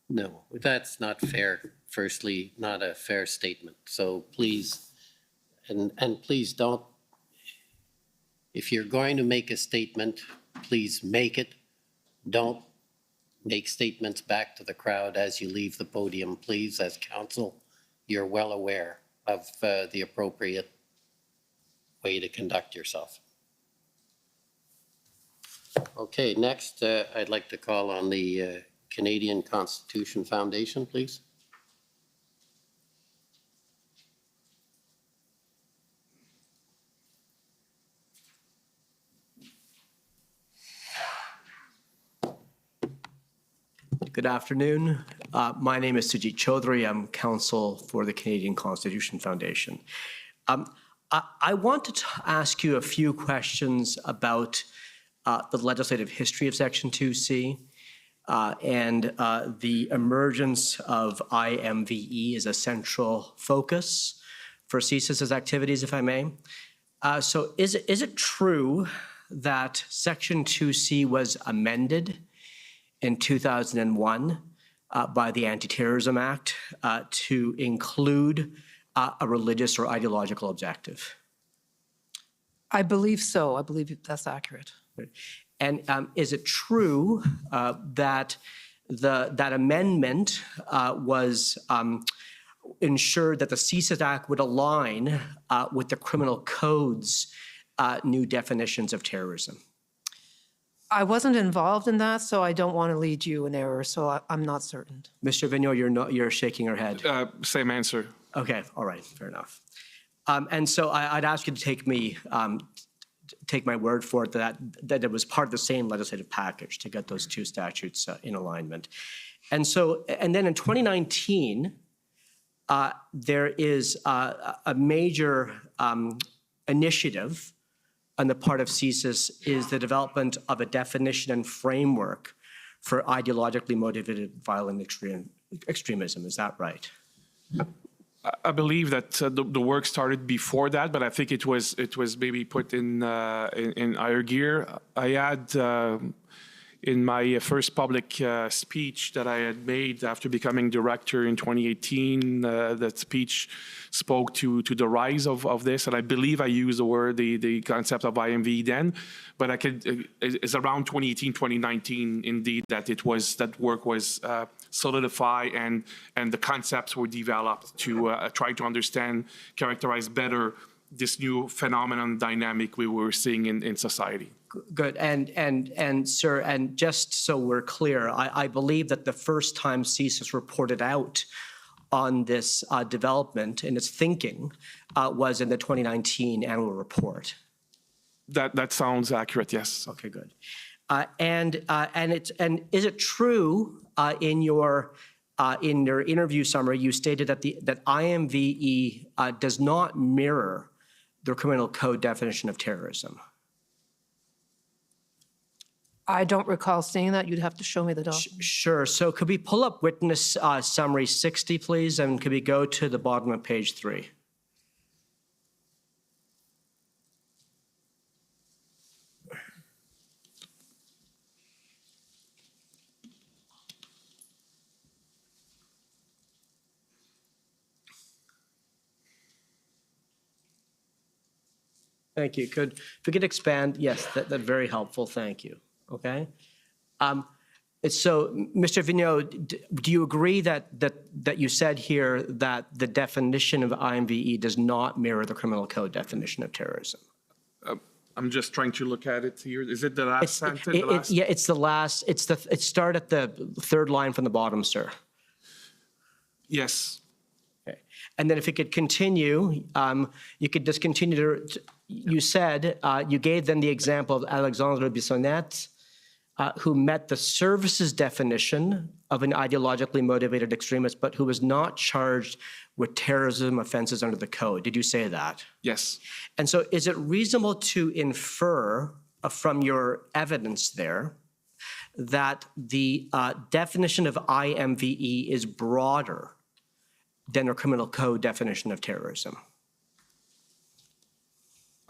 No, that's not fair. Firstly, not a fair statement. So please, and please don't, if you're going to make a statement, please make it. Don't make statements back to the crowd as you leave the podium, please. As council, you're well aware of the appropriate way to conduct yourself. Okay, next, I'd like to call on the Canadian Constitution Foundation, please. Good afternoon. My name is Sujit Chaudhary. I'm counsel for the Canadian Constitution Foundation. I wanted to ask you a few questions about the legislative history of Section 2C and the emergence of IMVE as a central focus for CSIS's activities, if I may. So is it true that Section 2C was amended in 2001 by the Anti-Terrorism Act to include a religious or ideological objective? I believe so. I believe that's accurate. And is it true that that amendment was ensured that the CSIS Act would align with the criminal code's new definitions of terrorism. I wasn't involved in that, so I don't want to lead you in error, so I'm not certain. Mr. Vigneault, you're shaking your head. Same answer. Okay, all right, fair enough. And so I'd ask you to take my word for it that it was part of the same legislative package to get those two statutes in alignment. And then in 2019, there is a major initiative on the part of CSIS is the development of a definition and framework for ideologically motivated violent extremism. Is that right? I believe that the work started before that, but I think it was maybe put in higher gear. I had in my first public speech that I had made after becoming director in 2018, that speech spoke to the rise of this, and I believe I used the concept of IMV then, but it's around 2018, 2019 indeed that work was solidified and the concepts were developed to try to understand, characterize better this new phenomenon dynamic we were seeing in society. Good. And sir, and just so we're clear, I believe that the first time CSIS reported out on this development and its thinking was in the 2019 annual report. That sounds accurate, yes. Okay, good. And is it true in your interview summary you stated that IMVE does not mirror the criminal code definition of terrorism? I don't recall seeing that. You'd have to show me the document. Sure. So could we pull up witness summary 60, please? And could we go to the bottom of page 3? Thank you. If we could expand, yes, that's very helpful. Thank you. Okay. So, Mr. Vigneault, do you agree that you said here that the definition of IMVE does not mirror the criminal code definition of terrorism? I'm just trying to look at it here. Is it the last sentence? Yeah, it's the last. It start at the third line from the bottom, sir. Yes. Okay. And then if you could continue, you could just continue to. You said you gave them the example of Alexandre Bissonnette, who met the services definition of an ideologically motivated extremist, but who was not charged with terrorism offenses under the code. Did you say that? Yes. And so is it reasonable to infer from your evidence there that the definition of IMVE is broader than the criminal code definition of terrorism?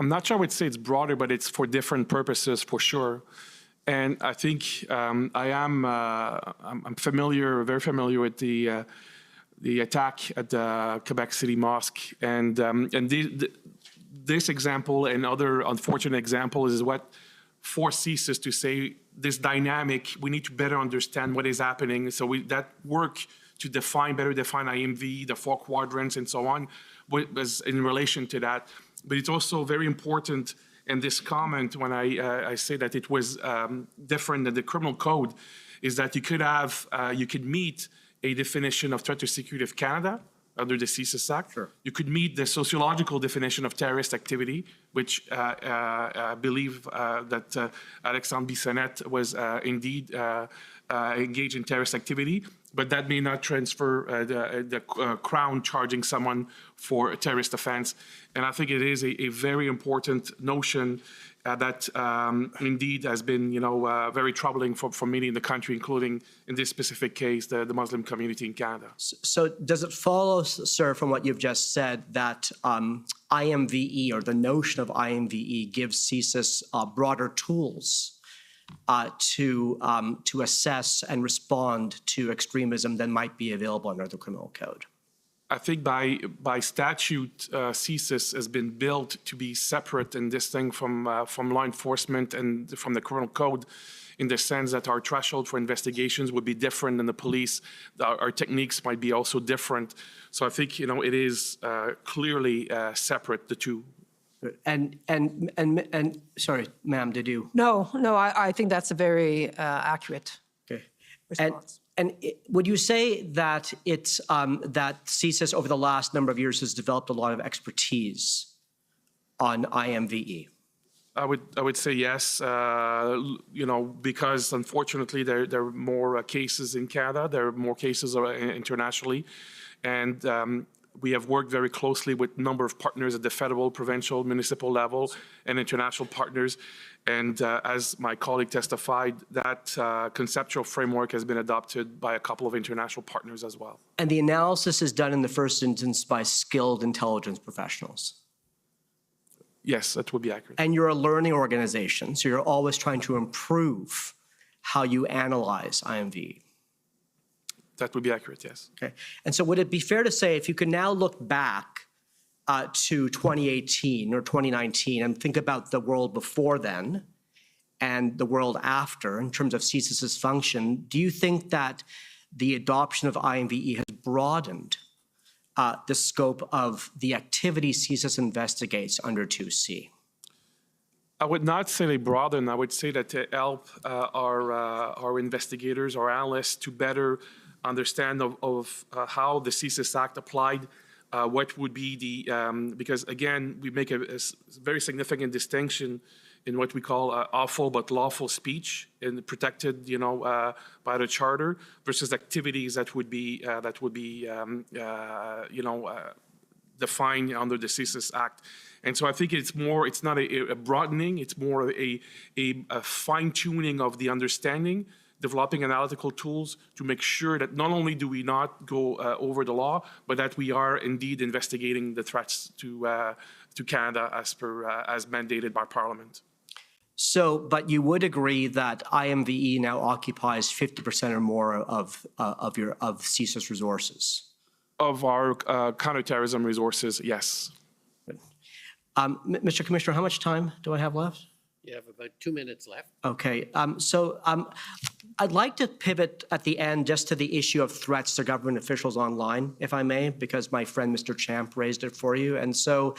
I'm not sure I would say it's broader, but it's for different purposes for sure. And I think I'm very familiar with the attack at the Quebec City Mosque, and this example and other unfortunate examples is what forces us to say this dynamic. We need to better understand what is happening. So that work to better define IMV, the 4 quadrants, and so on, was in relation to that. But it's also very important in this comment when I say that it was different than the criminal code, is that you could meet a definition of threat to security of Canada under the CSIS Act. Sure. You could meet the sociological definition of terrorist activity, which I believe that Alexandre Bissonnette was indeed engaged in terrorist activity, but that may not transfer the Crown charging someone for a terrorist offense. And I think it is a very important notion that indeed has been, very troubling for many in the country, including in this specific case, the Muslim community in Canada. So does it follow, sir, from what you've just said, that IMVE or the notion of IMVE gives CSIS broader tools to assess and respond to extremism than might be available under the criminal code? I think by statute, CSIS has been built to be separate and distinct from law enforcement and from the criminal code, in the sense that our threshold for investigations would be different than the police. Our techniques might be also different. So I think, it is clearly separate, the two. And sorry, ma'am, did you? No, I think that's a very accurate response. And would you say that it's that CSIS over the last number of years has developed a lot of expertise on IMVE? I would say yes, because unfortunately there are more cases in Canada, there are more cases internationally, and we have worked very closely with a number of partners at the federal, provincial, municipal level, and international partners. And as my colleague testified, that conceptual framework has been adopted by a couple of international partners as well. And the analysis is done in the first instance by skilled intelligence professionals? Yes, that would be accurate. And you're a learning organization, so you're always trying to improve how you analyze IMVE? That would be accurate, yes. Okay. And so would it be fair to say, if you can now look back to 2018 or 2019 and think about the world before then and the world after in terms of CSIS's function, do you think that the adoption of IMVE has broadened the scope of the activity CSIS investigates under 2C? I would not say they broaden. I would say that they help our investigators, our analysts to better understand of how the CSIS Act applied, what would be the, because again, we make a very significant distinction in what we call awful but lawful speech and protected, by the charter versus activities that would be, defined under the CSIS Act. And so I think it's not a broadening, it's more of a fine tuning of the understanding, developing analytical tools to make sure that not only do we not go over the law, but that we are indeed investigating the threats to Canada as mandated by Parliament. So, but you would agree that IMVE now occupies 50% or more of CSIS resources? Of our counterterrorism resources, yes. Mr. Commissioner, how much time do I have left? You have about 2 minutes left. Okay, so I'd like to pivot at the end just to the issue of threats to government officials online, if I may, because my friend Mr. Champ raised it for you. And so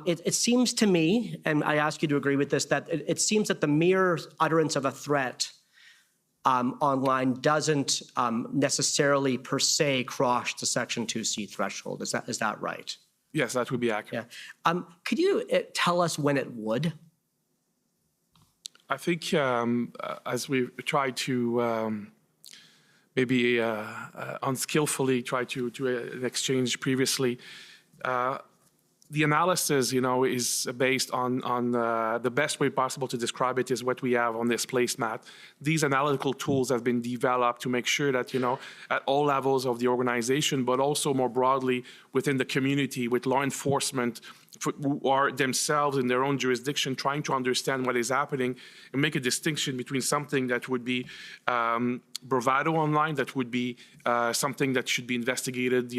it seems to me, and I ask you to agree with this, that it seems that the mere utterance of a threat online doesn't necessarily per se cross the Section 2C threshold. Is that right? Yes, that would be accurate. Yeah. Could you tell us when it would? I think as we tried to maybe unskillfully try to exchange previously, the analysis, is based on the best way possible to describe it is what we have on this placemat. These analytical tools have been developed to make sure that, at all levels of the organization, but also more broadly within the community with law enforcement who are themselves in their own jurisdiction trying to understand what is happening and make a distinction between something that would be bravado online, that would be something that should be investigated,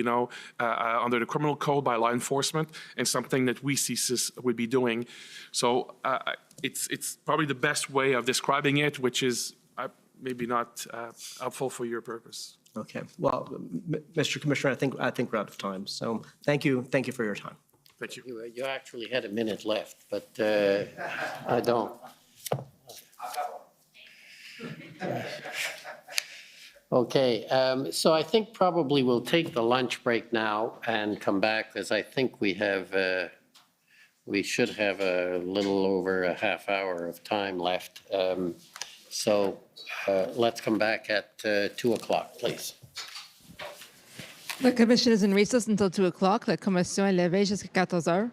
under the criminal code by law enforcement, and something that we CSIS would be doing. So it's probably the best way of describing it, which is maybe not helpful for your purpose. Okay. Well, Mr. Commissioner, I think we're out of time. So thank you for your time. Thank you. You actually had a minute left, but I don't. Okay, so I think probably we'll take the lunch break now and come back, because I think we should have a little over a half hour of time left. So let's come back at 2 o'clock, please. The commission is in recess until 2 o'clock. La commission est levée jusqu'à 14 heures.